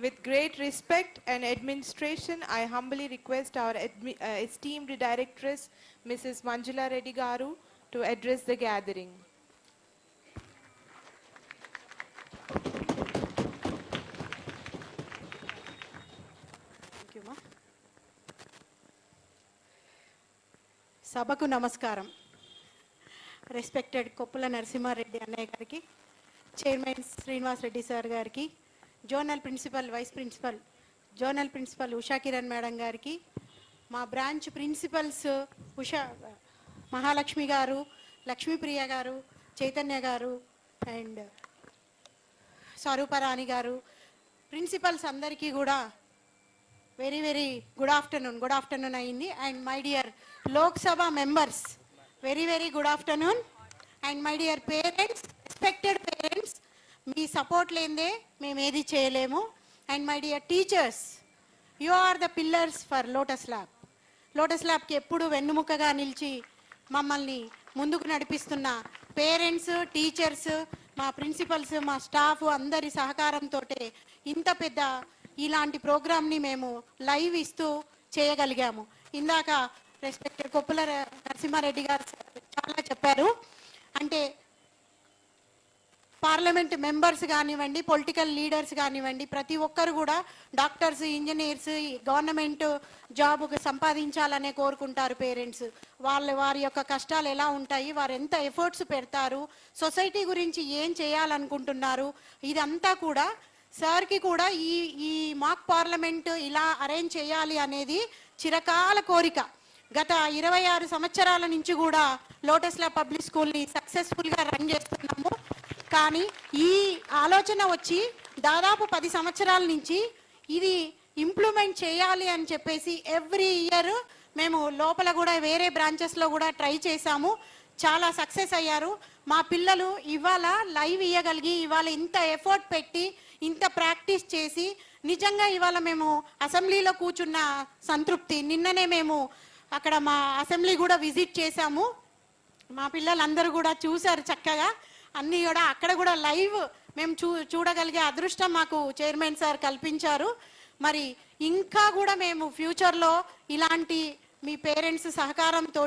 with great respect and administration, I humbly request our esteemed directress, Mrs. Manjula Reddy Garu, to address the gathering. Thank you, ma. సభకు నమస్కారం. Respected Koppula Narasimhareddy అన్నయ్య గారికి, chairman Srinivas Reddy sir గారికి, zonal principal, vice principal, zonal principal Usha Kiran madam గారికి, మా branch principles Mahalakshmi గారు, లక్ష్మీప్రియ గారు, చైతన్య గారు అండ్ స్వరూపరాణి గారు, ప్రిన్సిపల్స్ అందరికీ కూడా వెరీ వెరీ గుడ్ ఆఫ్టర్నూన్ అయింది. And my dear Lok Sabha members, very very good afternoon. And my dear parents, respected parents, మీ సపోర్ట్ లేదే మేము ఏది చేయలేము. And my dear teachers, you are the pillars for Lotus Lab. Lotus ల్యాబ్కి ఎప్పుడు వెన్నుముకగా నిలిచి మమ్మల్ని ముందుకు నడిపిస్తున్న పేరెంట్స్, టీచర్స్, మా ప్రిన్సిపల్స్, మా స్టాఫ్ అందరి సహకారంతో ఇంత పెద్ద ఇలాంటి ప్రోగ్రామ్ని మేము లైవ్ ఇస్తూ చేయగలిగాము. ఇందాక రెస్పెక్టెడ్ కొప్పుల నరసింహారెడ్డి గారు చాలా చెప్పారు. అంటే పార్లమెంట్ మెంబర్స్ కానివ్వండి, పొలిటికల్ లీడర్స్ కానివ్వండి, ప్రతి ఒక్కరు కూడా డాక్టర్స్, ఇంజనీర్స్ గవర్నమెంట్ జాబ్ సంపాదించాలనే కోరుకుంటారు పేరెంట్స్. వారి యొక్క కష్టాలు ఎలా ఉంటాయి, వారు ఎంత ఎఫర్ట్స్ పెడతారు, సొసైటీ గురించి ఏం చేయాలనుకుంటున్నారు, ఇదంతా కూడా సార్కి కూడా ఈ మాక్ పార్లమెంట్ ఇలా అరేంజ్ చేయాలి అనేది చిరకాల కోరిక. గత 26 సంవత్సరాల నుంచి కూడా లోటస్ ల్యాబ్ పబ్లిక్ స్కూల్ని సక్సెస్ఫుల్గా రన్ చేస్తున్నాము. కానీ ఈ ఆలోచన వచ్చి దాదాపు 10 సంవత్సరాల నుంచి ఇది ఇంప్లిమెంట్ చేయాలి అని చెప్పేసి ఎవ్రీ ఇయర్ మేము లోపల కూడా వేరే బ్రాంచెస్లో కూడా ట్రై చేశాము. చాలా సక్సెస్ అయ్యారు. మా పిల్లలు ఇవాళ లైవ్ ఇవ్వగలిగి, ఇవాళ ఇంత ఎఫర్ట్ పెట్టి, ఇంత ప్రాక్టీస్ చేసి, నిజంగా ఇవాళ మేము అసెంబ్లీలో కూర్చున్న సంతృప్తి. నిన్ననే మేము అక్కడ మా అసెంబ్లీ కూడా విజిట్ చేశాము. మా పిల్లలందరూ కూడా చూశారు చక్కగా అన్నీ కూడా. అక్కడ కూడా లైవ్ మేము చూడగలిగే అదృష్టం మాకు చైర్మన్ సార్ కల్పించారు. మరి ఇంకా కూడా మేము ఫ్యూచర్లో ఇలాంటి మీ పేరెంట్స్ సహకారంతో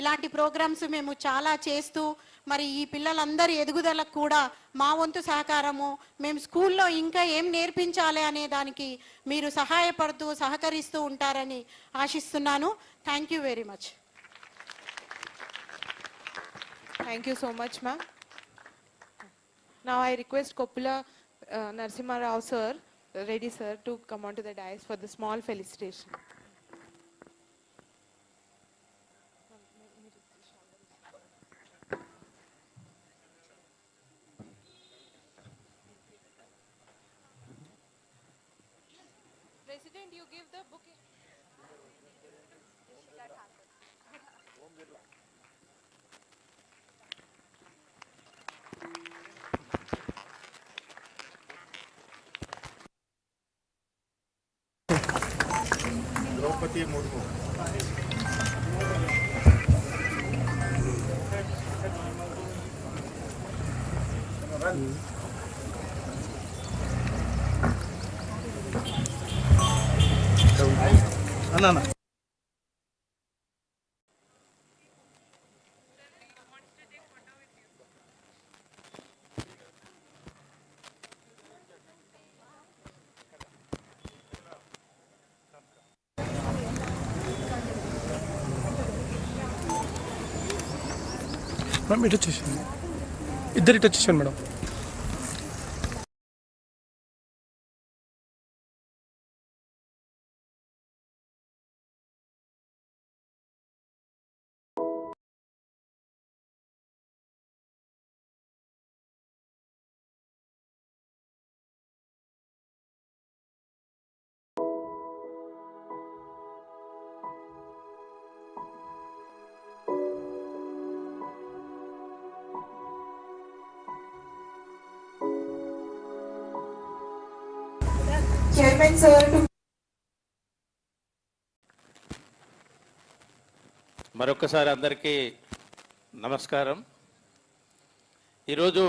ఇలాంటి ప్రోగ్రామ్స్ మేము చాలా చేస్తూ, మరి ఈ పిల్లలందరి ఎదుగుదలకు కూడా మా వంతు సహకారము, మేము స్కూల్లో ఇంకా ఏం నేర్పించాలి అనే దానికి మీరు సహాయపడుతూ సహకరిస్తూ ఉంటారని ఆశిస్తున్నాను. Thank you very much. Thank you so much, ma'am. Now I request Koppula Narasimha Rao sir, Reddy sir, to come onto the dais for the small felicitation. President, you give the bouquet. Draupadi Murmu. అన్న madam ఇటు వచ్చేసింది, ఇద్దరు ఇటు వచ్చేసాను madam. Chairman sir, to మరొకసారి అందరికీ నమస్కారం. ఈరోజు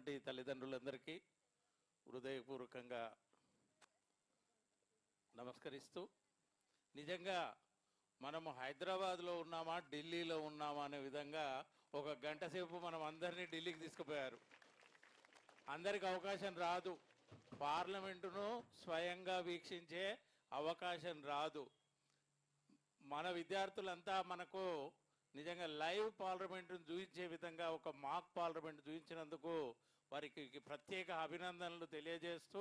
వచ్చినటువంటి తల్లిదండ్రులందరికీ హృదయపూర్వకంగా నమస్కరిస్తూ, నిజంగా మనము హైదరాబాద్లో ఉన్నామా ఢిల్లీలో ఉన్నామా అనే విధంగా ఒక గంట సేపు మనం అందరినీ ఢిల్లీకి తీసుకుపోయారు. అందరికి అవకాశం రాదు, పార్లమెంటును స్వయంగా వీక్షించే అవకాశం రాదు. మన విద్యార్థులంతా మనకు నిజంగా లైవ్ పార్లమెంటును చూపించే విధంగా ఒక మాక్ పార్లమెంట్ చూపించినందుకు వారికి ప్రత్యేక అభినందనలు తెలియజేస్తూ,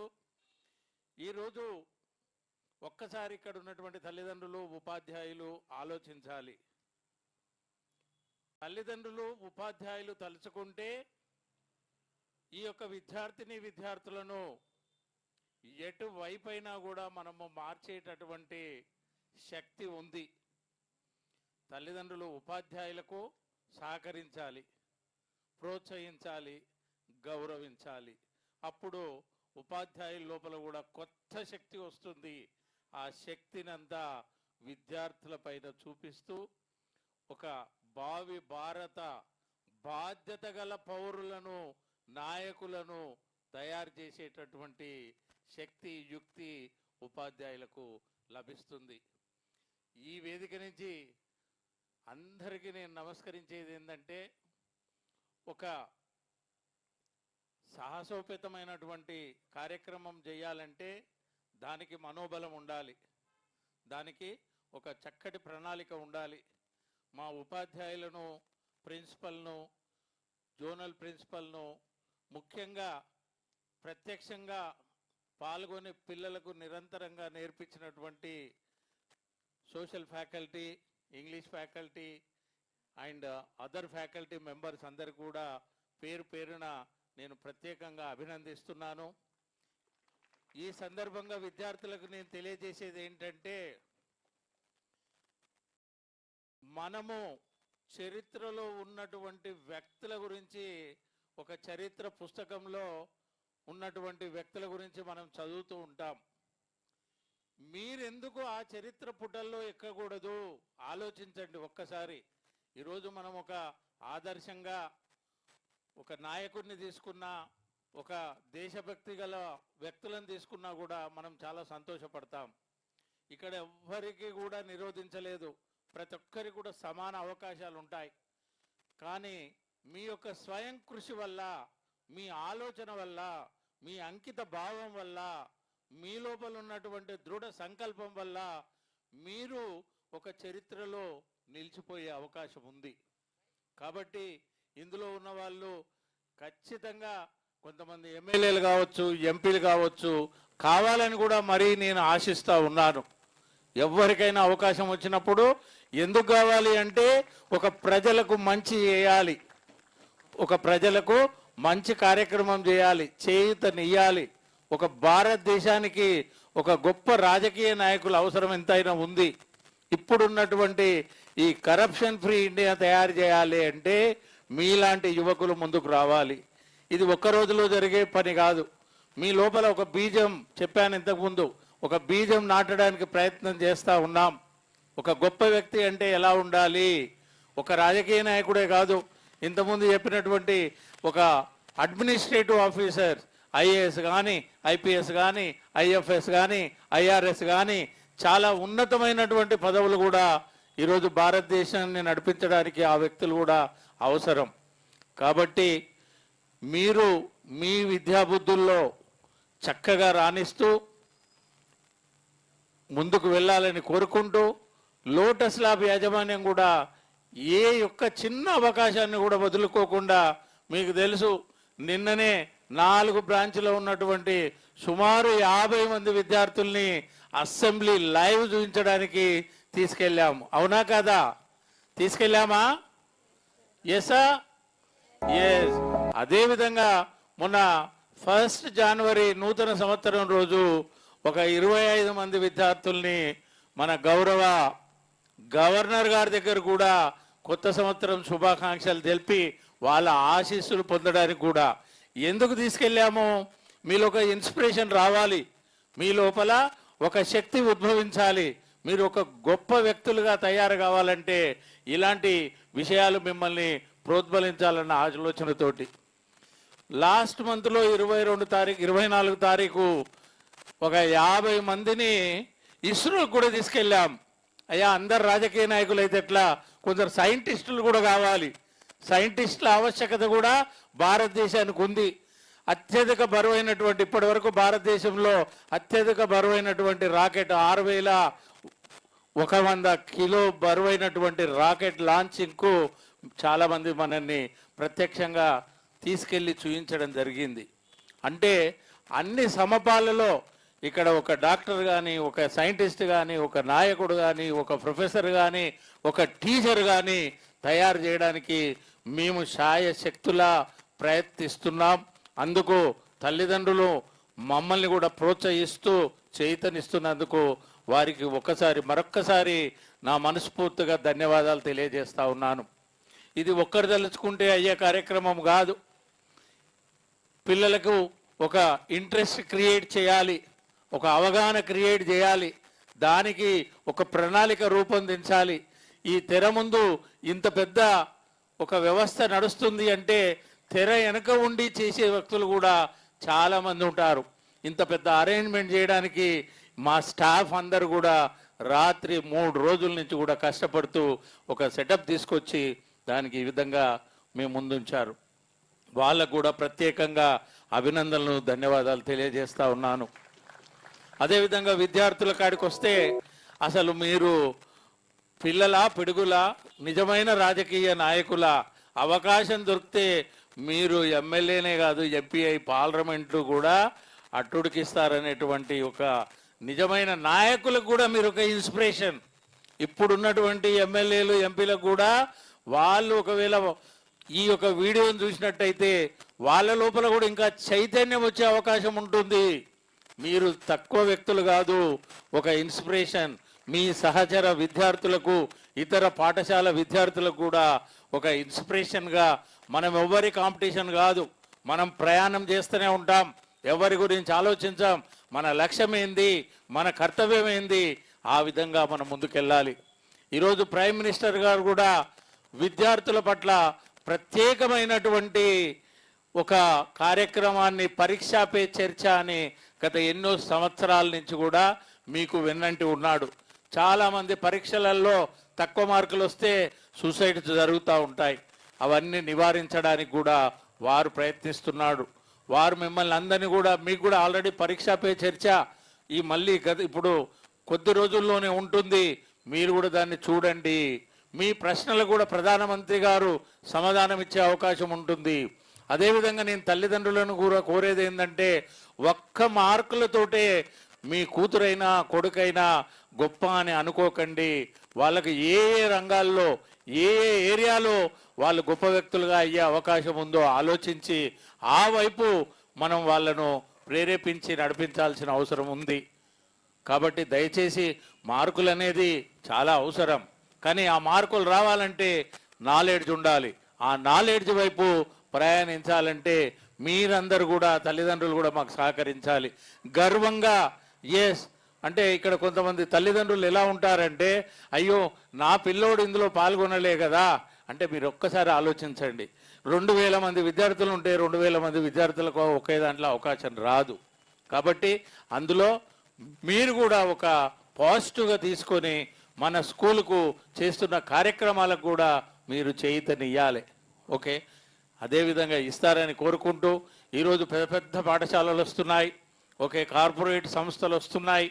ఈరోజు ఒక్కసారి ఇక్కడ ఉన్నటువంటి తల్లిదండ్రులు ఉపాధ్యాయులు ఆలోచించాలి. తల్లిదండ్రులు ఉపాధ్యాయులు తలుచుకుంటే ఈ యొక్క విద్యార్థులను ఎటువైపైనా కూడా మనము మార్చేటటువంటి శక్తి ఉంది. తల్లిదండ్రులు ఉపాధ్యాయులకు సహకరించాలి, ప్రోత్సహించాలి, గౌరవించాలి. అప్పుడు ఉపాధ్యాయుల లోపల కూడా కొత్త శక్తి వస్తుంది. ఆ శక్తినంతా విద్యార్థుల పైన చూపిస్తూ ఒక భావి భారత బాధ్యత గల పౌరులను, నాయకులను తయారు చేసేటటువంటి శక్తి, యుక్తి ఉపాధ్యాయులకు లభిస్తుంది. ఈ వేదిక నుంచి అందరికీ నేను నమస్కరించేది ఏంటంటే, ఒక సాహసోపేతమైనటువంటి కార్యక్రమం చేయాలంటే దానికి మనోబలం ఉండాలి, దానికి ఒక చక్కటి ప్రణాళిక ఉండాలి. మా ఉపాధ్యాయులను, ప్రిన్సిపల్ను, జోనల్ ప్రిన్సిపల్ను ముఖ్యంగా ప్రత్యక్షంగా పాల్గొని పిల్లలకు నిరంతరంగా నేర్పించినటువంటి social faculty, English faculty and other faculty members అందరు కూడా పేరు పేరున నేను ప్రత్యేకంగా అభినందిస్తున్నాను. ఈ సందర్భంగా విద్యార్థులకు నేను తెలియజేసేది ఏంటంటే, మనము చరిత్రలో ఉన్నటువంటి వ్యక్తుల గురించి, ఒక చరిత్ర పుస్తకంలో ఉన్నటువంటి వ్యక్తుల గురించి మనం చదువుతూ ఉంటాం. మీరెందుకు ఆ చరిత్ర పుటల్లో ఎక్కకూడదు? ఆలోచించండి ఒక్కసారి. ఈరోజు మనం ఒక ఆదర్శంగా ఒక నాయకుడిని తీసుకున్నా, ఒక దేశభక్తి గల వ్యక్తులను తీసుకున్నా కూడా మనం చాలా సంతోషపడతాం. ఇక్కడ ఎవ్వరికి కూడా నిరోధించలేదు, ప్రతి ఒక్కరికి కూడా సమాన అవకాశాలు ఉంటాయి. కానీ మీ యొక్క స్వయం కృషి వల్ల, మీ ఆలోచన వల్ల, మీ అంకిత భావం వల్ల, మీ లోపల ఉన్నటువంటి దృఢ సంకల్పం వల్ల మీరు ఒక చరిత్రలో నిలిచిపోయే అవకాశం ఉంది. కాబట్టి ఇందులో ఉన్న వాళ్ళు ఖచ్చితంగా కొంతమంది ఎమ్మెల్యేలు కావచ్చు, ఎంపీలు కావచ్చు, కావాలని కూడా మరీ నేను ఆశిస్తూ ఉన్నాను. ఎవరికైనా అవకాశం వచ్చినప్పుడు ఎందుకు కావాలి అంటే, ఒక ప్రజలకు మంచి చేయాలి, ఒక ప్రజలకు మంచి కార్యక్రమం చేయాలి, చేయూతనియ్యాలి. ఒక భారతదేశానికి ఒక గొప్ప రాజకీయ నాయకుల అవసరం ఎంతైనా ఉంది. ఇప్పుడున్నటువంటి ఈ కరప్షన్ ఫ్రీ ఇండియా తయారు చేయాలి అంటే మీలాంటి యువకులు ముందుకు రావాలి. ఇది ఒక్క రోజులో జరిగే పని కాదు. మీ లోపల ఒక బీజం, చెప్పాను ఇంతకుముందు, ఒక బీజం నాటడానికి ప్రయత్నం చేస్తూ ఉన్నాం. ఒక గొప్ప వ్యక్తి అంటే ఎలా ఉండాలి? ఒక రాజకీయ నాయకుడే కాదు, ఇంతకుముందు చెప్పినటువంటి ఒక అడ్మినిస్ట్రేటివ్ ఆఫీసర్, ఐఏఎస్ కానీ, ఐపీఎస్ కానీ, ఐఎఫ్ఎస్ కానీ, ఐఆర్ఎస్ కానీ, చాలా ఉన్నతమైనటువంటి పదవులు కూడా ఈరోజు భారతదేశాన్ని నడిపించడానికి ఆ వ్యక్తులు కూడా అవసరం. కాబట్టి మీరు మీ విద్యాబుద్ధుల్లో చక్కగా రాణిస్తూ ముందుకు వెళ్ళాలని కోరుకుంటూ, లోటస్ ల్యాబ్ యాజమాన్యం కూడా ఏ యొక్క చిన్న అవకాశాన్ని కూడా వదులుకోకుండా, మీకు తెలుసు నిన్ననే 4 బ్రాంచ్లో ఉన్నటువంటి సుమారు 50 మంది విద్యార్థుల్ని అసెంబ్లీ లైవ్ చూపించడానికి తీసుకెళ్ళాము. అవునా కదా? తీసుకెళ్ళామా? ఎసా? ఎస్. అదేవిధంగా మొన్న 1 జనవరి నూతన సంవత్సరం రోజు ఒక 25 మంది విద్యార్థుల్ని మన గౌరవ గవర్నర్ గారి దగ్గర కూడా కొత్త సంవత్సరం శుభాకాంక్షలు తెలిపి వాళ్ళ ఆశీస్సులు పొందడానికి కూడా ఎందుకు తీసుకెళ్ళాము? మీలో ఒక ఇన్స్పిరేషన్ రావాలి, మీ లోపల ఒక శక్తి ఉద్భవించాలి, మీరు ఒక గొప్ప వ్యక్తులుగా తయారు కావాలంటే ఇలాంటి విషయాలు మిమ్మల్ని ప్రోద్బలించాలన్న ఆలోచనతోటి లాస్ట్ మంత్లో 24 తారీఖు ఒక 50 మందిని ఇస్రోకి కూడా తీసుకెళ్ళాం. అయ్యా అందరు రాజకీయ నాయకులు అయితే ఎట్లా, కొందరు సైంటిస్టులు కూడా కావాలి. సైంటిస్టుల ఆవశ్యకత కూడా భారతదేశానికి ఉంది. అత్యధిక బరువైనటువంటి ఇప్పటి వరకు భారతదేశంలో అత్యధిక బరువైనటువంటి రాకెట్ 6100 కిలో బరువైనటువంటి రాకెట్ లాంచింగ్కు చాలామంది మనల్ని ప్రత్యక్షంగా తీసుకెళ్ళి చూపించడం జరిగింది. అంటే అన్ని సమపాలలో ఇక్కడ ఒక డాక్టర్ కానీ, ఒక సైంటిస్ట్ కానీ, ఒక నాయకుడు కానీ, ఒక ప్రొఫెసర్ కానీ, ఒక టీచర్ కానీ తయారు చేయడానికి మేము శాయశక్తులా ప్రయత్నిస్తున్నాం. అందుకు తల్లిదండ్రులు మమ్మల్ని కూడా ప్రోత్సహిస్తూ చైతన్యస్తున్నందుకు వారికి మరొక్కసారి నా మనస్ఫూర్తిగా ధన్యవాదాలు తెలియజేస్తా ఉన్నాను. ఇది ఒక్కరు తలుచుకుంటే అయ్యే కార్యక్రమం కాదు. పిల్లలకు ఒక ఇంట్రెస్ట్ క్రియేట్ చేయాలి, ఒక అవగాహన క్రియేట్ చేయాలి, దానికి ఒక ప్రణాళిక రూపొందించాలి. ఈ తెర ముందు ఇంత పెద్ద ఒక వ్యవస్థ నడుస్తుంది అంటే తెర వెనక ఉండి చేసే వ్యక్తులు కూడా చాలామంది ఉంటారు. ఇంత పెద్ద అరేంజ్మెంట్ చేయడానికి మా స్టాఫ్ అందరు కూడా రాత్రి 3 రోజుల నుంచి కూడా కష్టపడుతూ ఒక సెటప్ తీసుకొచ్చి దానికి ఈ విధంగా మేము ముందుంచారు. వాళ్ళకు కూడా ప్రత్యేకంగా అభినందనలు, ధన్యవాదాలు తెలియజేస్తా ఉన్నాను. అదేవిధంగా విద్యార్థుల కాడికి వస్తే అసలు మీరు పిల్లల పిడుగుల నిజమైన రాజకీయ నాయకుల అవకాశం దొరికితే మీరు ఎమ్మెల్యేనే కాదు ఎంపీ పార్లమెంటు కూడా అట్టుడికిస్తారనేటువంటి ఒక నిజమైన నాయకులకు కూడా మీరు ఒక ఇన్స్పిరేషన్. ఇప్పుడున్నటువంటి ఎమ్మెల్యేలు ఎంపీలకు కూడా వాళ్ళు ఒకవేళ ఈ యొక్క వీడియోని చూసినట్టయితే వాళ్ళ లోపల కూడా ఇంకా చైతన్యం వచ్చే అవకాశం ఉంటుంది. మీరు తక్కువ వ్యక్తులు కాదు, ఒక ఇన్స్పిరేషన్. మీ సహచర విద్యార్థులకు, ఇతర పాఠశాల విద్యార్థులకు కూడా ఒక ఇన్స్పిరేషన్గా. మనం ఎవ్వరి కాంపిటీషన్ కాదు, మనం ప్రయాణం చేస్తూనే ఉంటాం, ఎవరి గురించి ఆలోచించాం, మన లక్ష్యం ఏంది, మన కర్తవ్యం ఏంది, ఆ విధంగా మనం ముందుకెళ్ళాలి. ఈరోజు ప్రైమ్ మినిస్టర్ గారు కూడా విద్యార్థుల పట్ల ప్రత్యేకమైనటువంటి ఒక కార్యక్రమాన్ని పరీక్షా పే చర్చ అని గత ఎన్నో సంవత్సరాల నుంచి కూడా మీకు వెన్నంటి ఉన్నాడు. చాలామంది పరీక్షలలో తక్కువ మార్కులు వస్తే సూసైడ్స్ జరుగుతూ ఉంటాయి. అవన్నీ నివారించడానికి కూడా వారు ప్రయత్నిస్తున్నాడు. వారు మిమ్మల్ని అందరినీ కూడా, మీకు కూడా ఆల్రెడీ పరీక్షా పే చర్చ మళ్ళీ ఇప్పుడు కొద్ది రోజుల్లోనే ఉంటుంది. మీరు కూడా దాన్ని చూడండి. మీ ప్రశ్నలు కూడా ప్రధానమంత్రి గారు సమాధానం ఇచ్చే అవకాశం ఉంటుంది. అదేవిధంగా నేను తల్లిదండ్రులను కూడా కోరేది ఏంటంటే, ఒక్క మార్కులతోటే మీ కూతురైనా కొడుకైనా గొప్ప అని అనుకోకండి. వాళ్ళకి ఏ రంగాల్లో, ఏ ఏరియాలో వాళ్ళు గొప్ప వ్యక్తులుగా అయ్యే అవకాశం ఉందో ఆలోచించి ఆ వైపు మనం వాళ్ళను ప్రేరేపించి నడిపించాల్సిన అవసరం ఉంది. కాబట్టి దయచేసి మార్కులు అనేది చాలా అవసరం, కానీ ఆ మార్కులు రావాలంటే నాలెడ్జ్ ఉండాలి. ఆ నాలెడ్జ్ వైపు ప్రయాణించాలంటే మీరందరూ కూడా, తల్లిదండ్రులు కూడా మాకు సహకరించాలి. గర్వంగా ఎస్ అంటే ఇక్కడ కొంతమంది తల్లిదండ్రులు ఎలా ఉంటారంటే, అయ్యో నా పిల్లోడు ఇందులో పాల్గొనలే కదా అంటే, మీరు ఒక్కసారి ఆలోచించండి. 2000 మంది విద్యార్థులు ఉంటే 2000 మంది విద్యార్థులకు ఒకే దాంట్లో అవకాశం రాదు. కాబట్టి అందులో మీరు కూడా ఒక పాజిటివ్గా తీసుకొని మన స్కూలుకు చేస్తున్న కార్యక్రమాలకు కూడా మీరు చేయూతనియ్యాలి. ఓకే, అదేవిధంగా ఇస్తారని కోరుకుంటూ ఈరోజు పెద్ద పెద్ద పాఠశాలలు వస్తున్నాయి. ఓకే, కార్పొరేట్ సంస్థలు వస్తున్నాయి.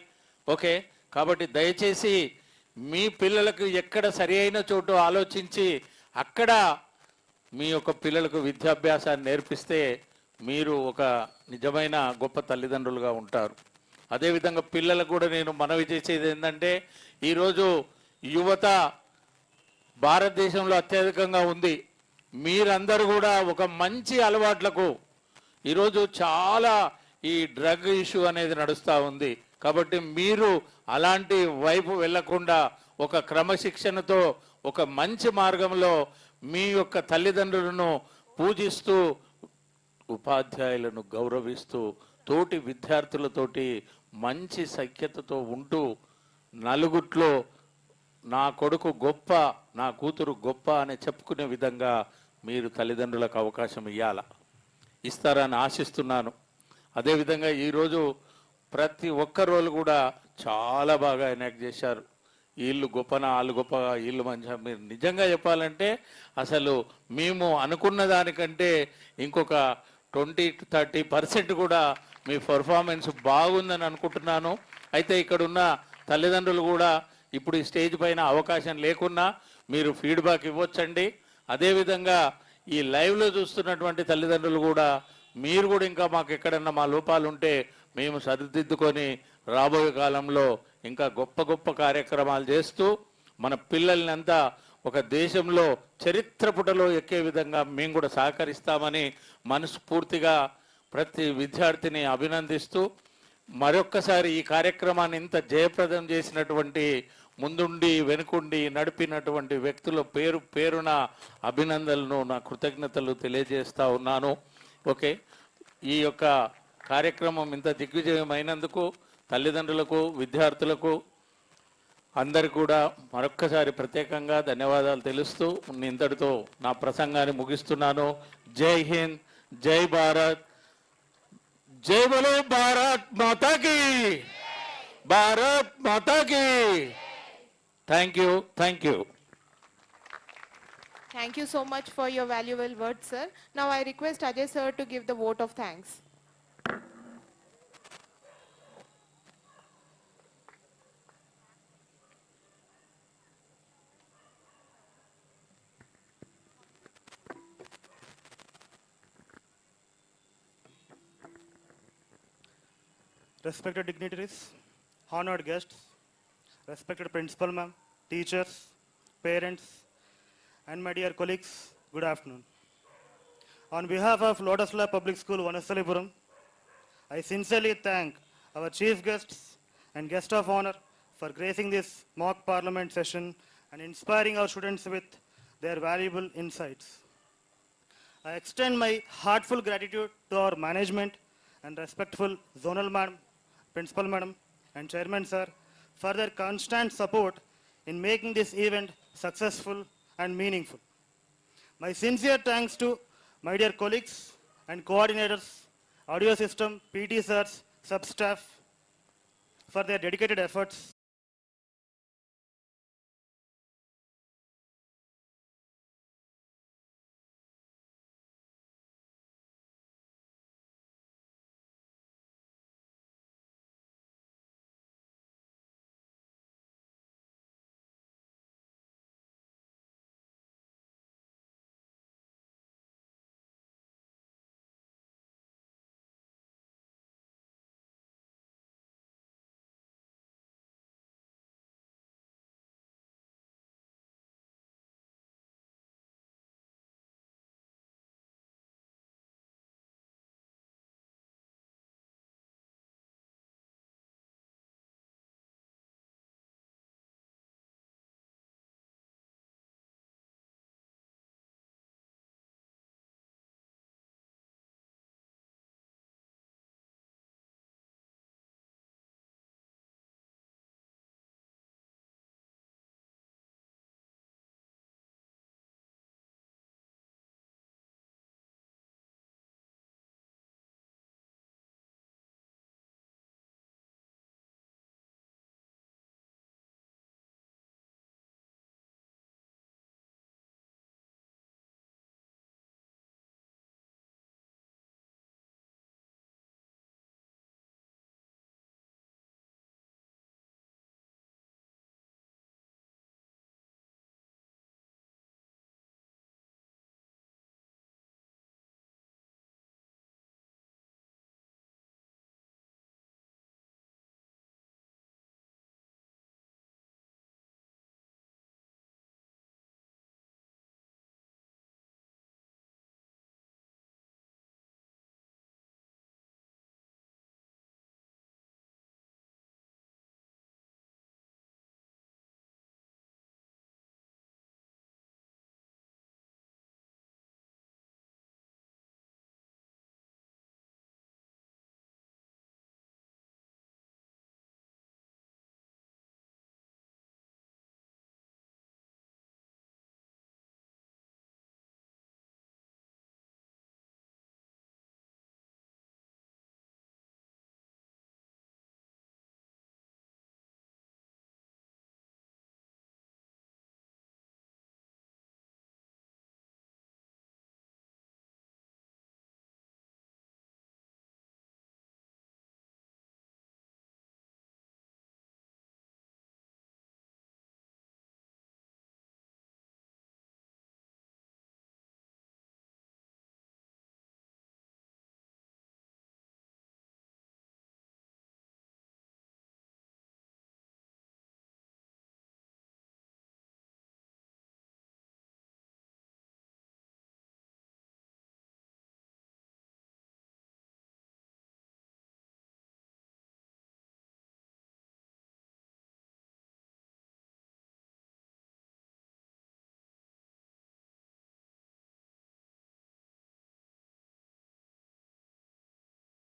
ఓకే, కాబట్టి దయచేసి మీ పిల్లలకు ఎక్కడ సరి అయిన చోటు ఆలోచించి అక్కడ మీ యొక్క పిల్లలకు విద్యాభ్యాసాన్ని నేర్పిస్తే మీరు ఒక నిజమైన గొప్ప తల్లిదండ్రులుగా ఉంటారు. అదేవిధంగా పిల్లలకు కూడా నేను మనవి చేసేది ఏంటంటే, ఈరోజు యువత భారతదేశంలో అత్యధికంగా ఉంది. మీరందరూ కూడా ఒక మంచి అలవాట్లకు, ఈరోజు చాలా ఈ డ్రగ్ ఇష్యూ అనేది నడుస్తూ ఉంది. కాబట్టి మీరు అలాంటి వైపు వెళ్లకుండా ఒక క్రమశిక్షణతో ఒక మంచి మార్గంలో మీ యొక్క తల్లిదండ్రులను పూజిస్తూ, ఉపాధ్యాయులను గౌరవిస్తూ, తోటి విద్యార్థులతోటి మంచి సఖ్యతతో ఉంటూ, నలుగుట్లో నా కొడుకు గొప్ప, నా కూతురు గొప్ప అని చెప్పుకునే విధంగా మీరు తల్లిదండ్రులకు అవకాశం ఇవ్వాల. ఇస్తారని ఆశిస్తున్నాను. అదేవిధంగా ఈరోజు ప్రతి ఒక్క రోల్ కూడా చాలా బాగా ఎనాక్ట్ చేశారు. వీళ్ళు గొప్పన వాళ్ళు గొప్ప, వీళ్ళు మంచిగా. మీరు నిజంగా చెప్పాలంటే అసలు మేము అనుకున్న దానికంటే ఇంకొక 20-30% కూడా మీ పర్ఫార్మెన్స్ బాగుందని అనుకుంటున్నాను. అయితే ఇక్కడ ఉన్న తల్లిదండ్రులు కూడా ఇప్పుడు ఈ స్టేజ్ పైన అవకాశం లేకున్నా మీరు ఫీడ్బ్యాక్ ఇవ్వచ్చండి. అదేవిధంగా ఈ లైవ్లో చూస్తున్నటువంటి తల్లిదండ్రులు కూడా మీరు కూడా ఇంకా మాకు ఎక్కడన్నా మా లోపాలు ఉంటే మేము సరిదిద్దుకొని రాబోయే కాలంలో ఇంకా గొప్ప గొప్ప కార్యక్రమాలు చేస్తూ మన పిల్లల్ని అంతా ఒక దేశంలో చరిత్ర పుటలో ఎక్కే విధంగా మేము కూడా సహకరిస్తామని మనస్ఫూర్తిగా ప్రతి విద్యార్థిని అభినందిస్తూ మరొక్కసారి ఈ కార్యక్రమాన్ని ఇంత జయప్రదం చేసినటువంటి ముందుండి వెనుకుండి నడిపినటువంటి వ్యక్తుల పేరు పేరున అభినందనలు, నా కృతజ్ఞతలు తెలియజేస్తా ఉన్నాను. ఓకే, ఈ యొక్క కార్యక్రమం ఇంత దిగ్విజయమైనందుకు తల్లిదండ్రులకు, విద్యార్థులకు అందరికి కూడా మరొక్కసారి ప్రత్యేకంగా ధన్యవాదాలు తెలుస్తూ ఇంతటితో నా ప్రసంగాన్ని ముగిస్తున్నాను. జై హింద్, జై భారత్, జై బలో భారత్ మాతాకి, భారత్ మాతాకి. Thank you, thank you. Thank you so much for your valuable words, sir. Now I request Ajay sir to give the vote of thanks. Respected dignitaries, honored guests, respected principal ma'am, teachers, parents, and my dear colleagues, good afternoon. On behalf of Lotus Public School, Vanasalipuram, I sincerely thank our chief guests and guest of honor for gracing this mock parliament session and inspiring our students with their valuable insights. I extend my heartfelt gratitude to our management and respectful zonal madam, principal madam, and chairman sir for their constant support in making this event successful and meaningful. My sincere thanks to my dear colleagues and coordinators, audio system, PT sirs, sub staff for their dedicated efforts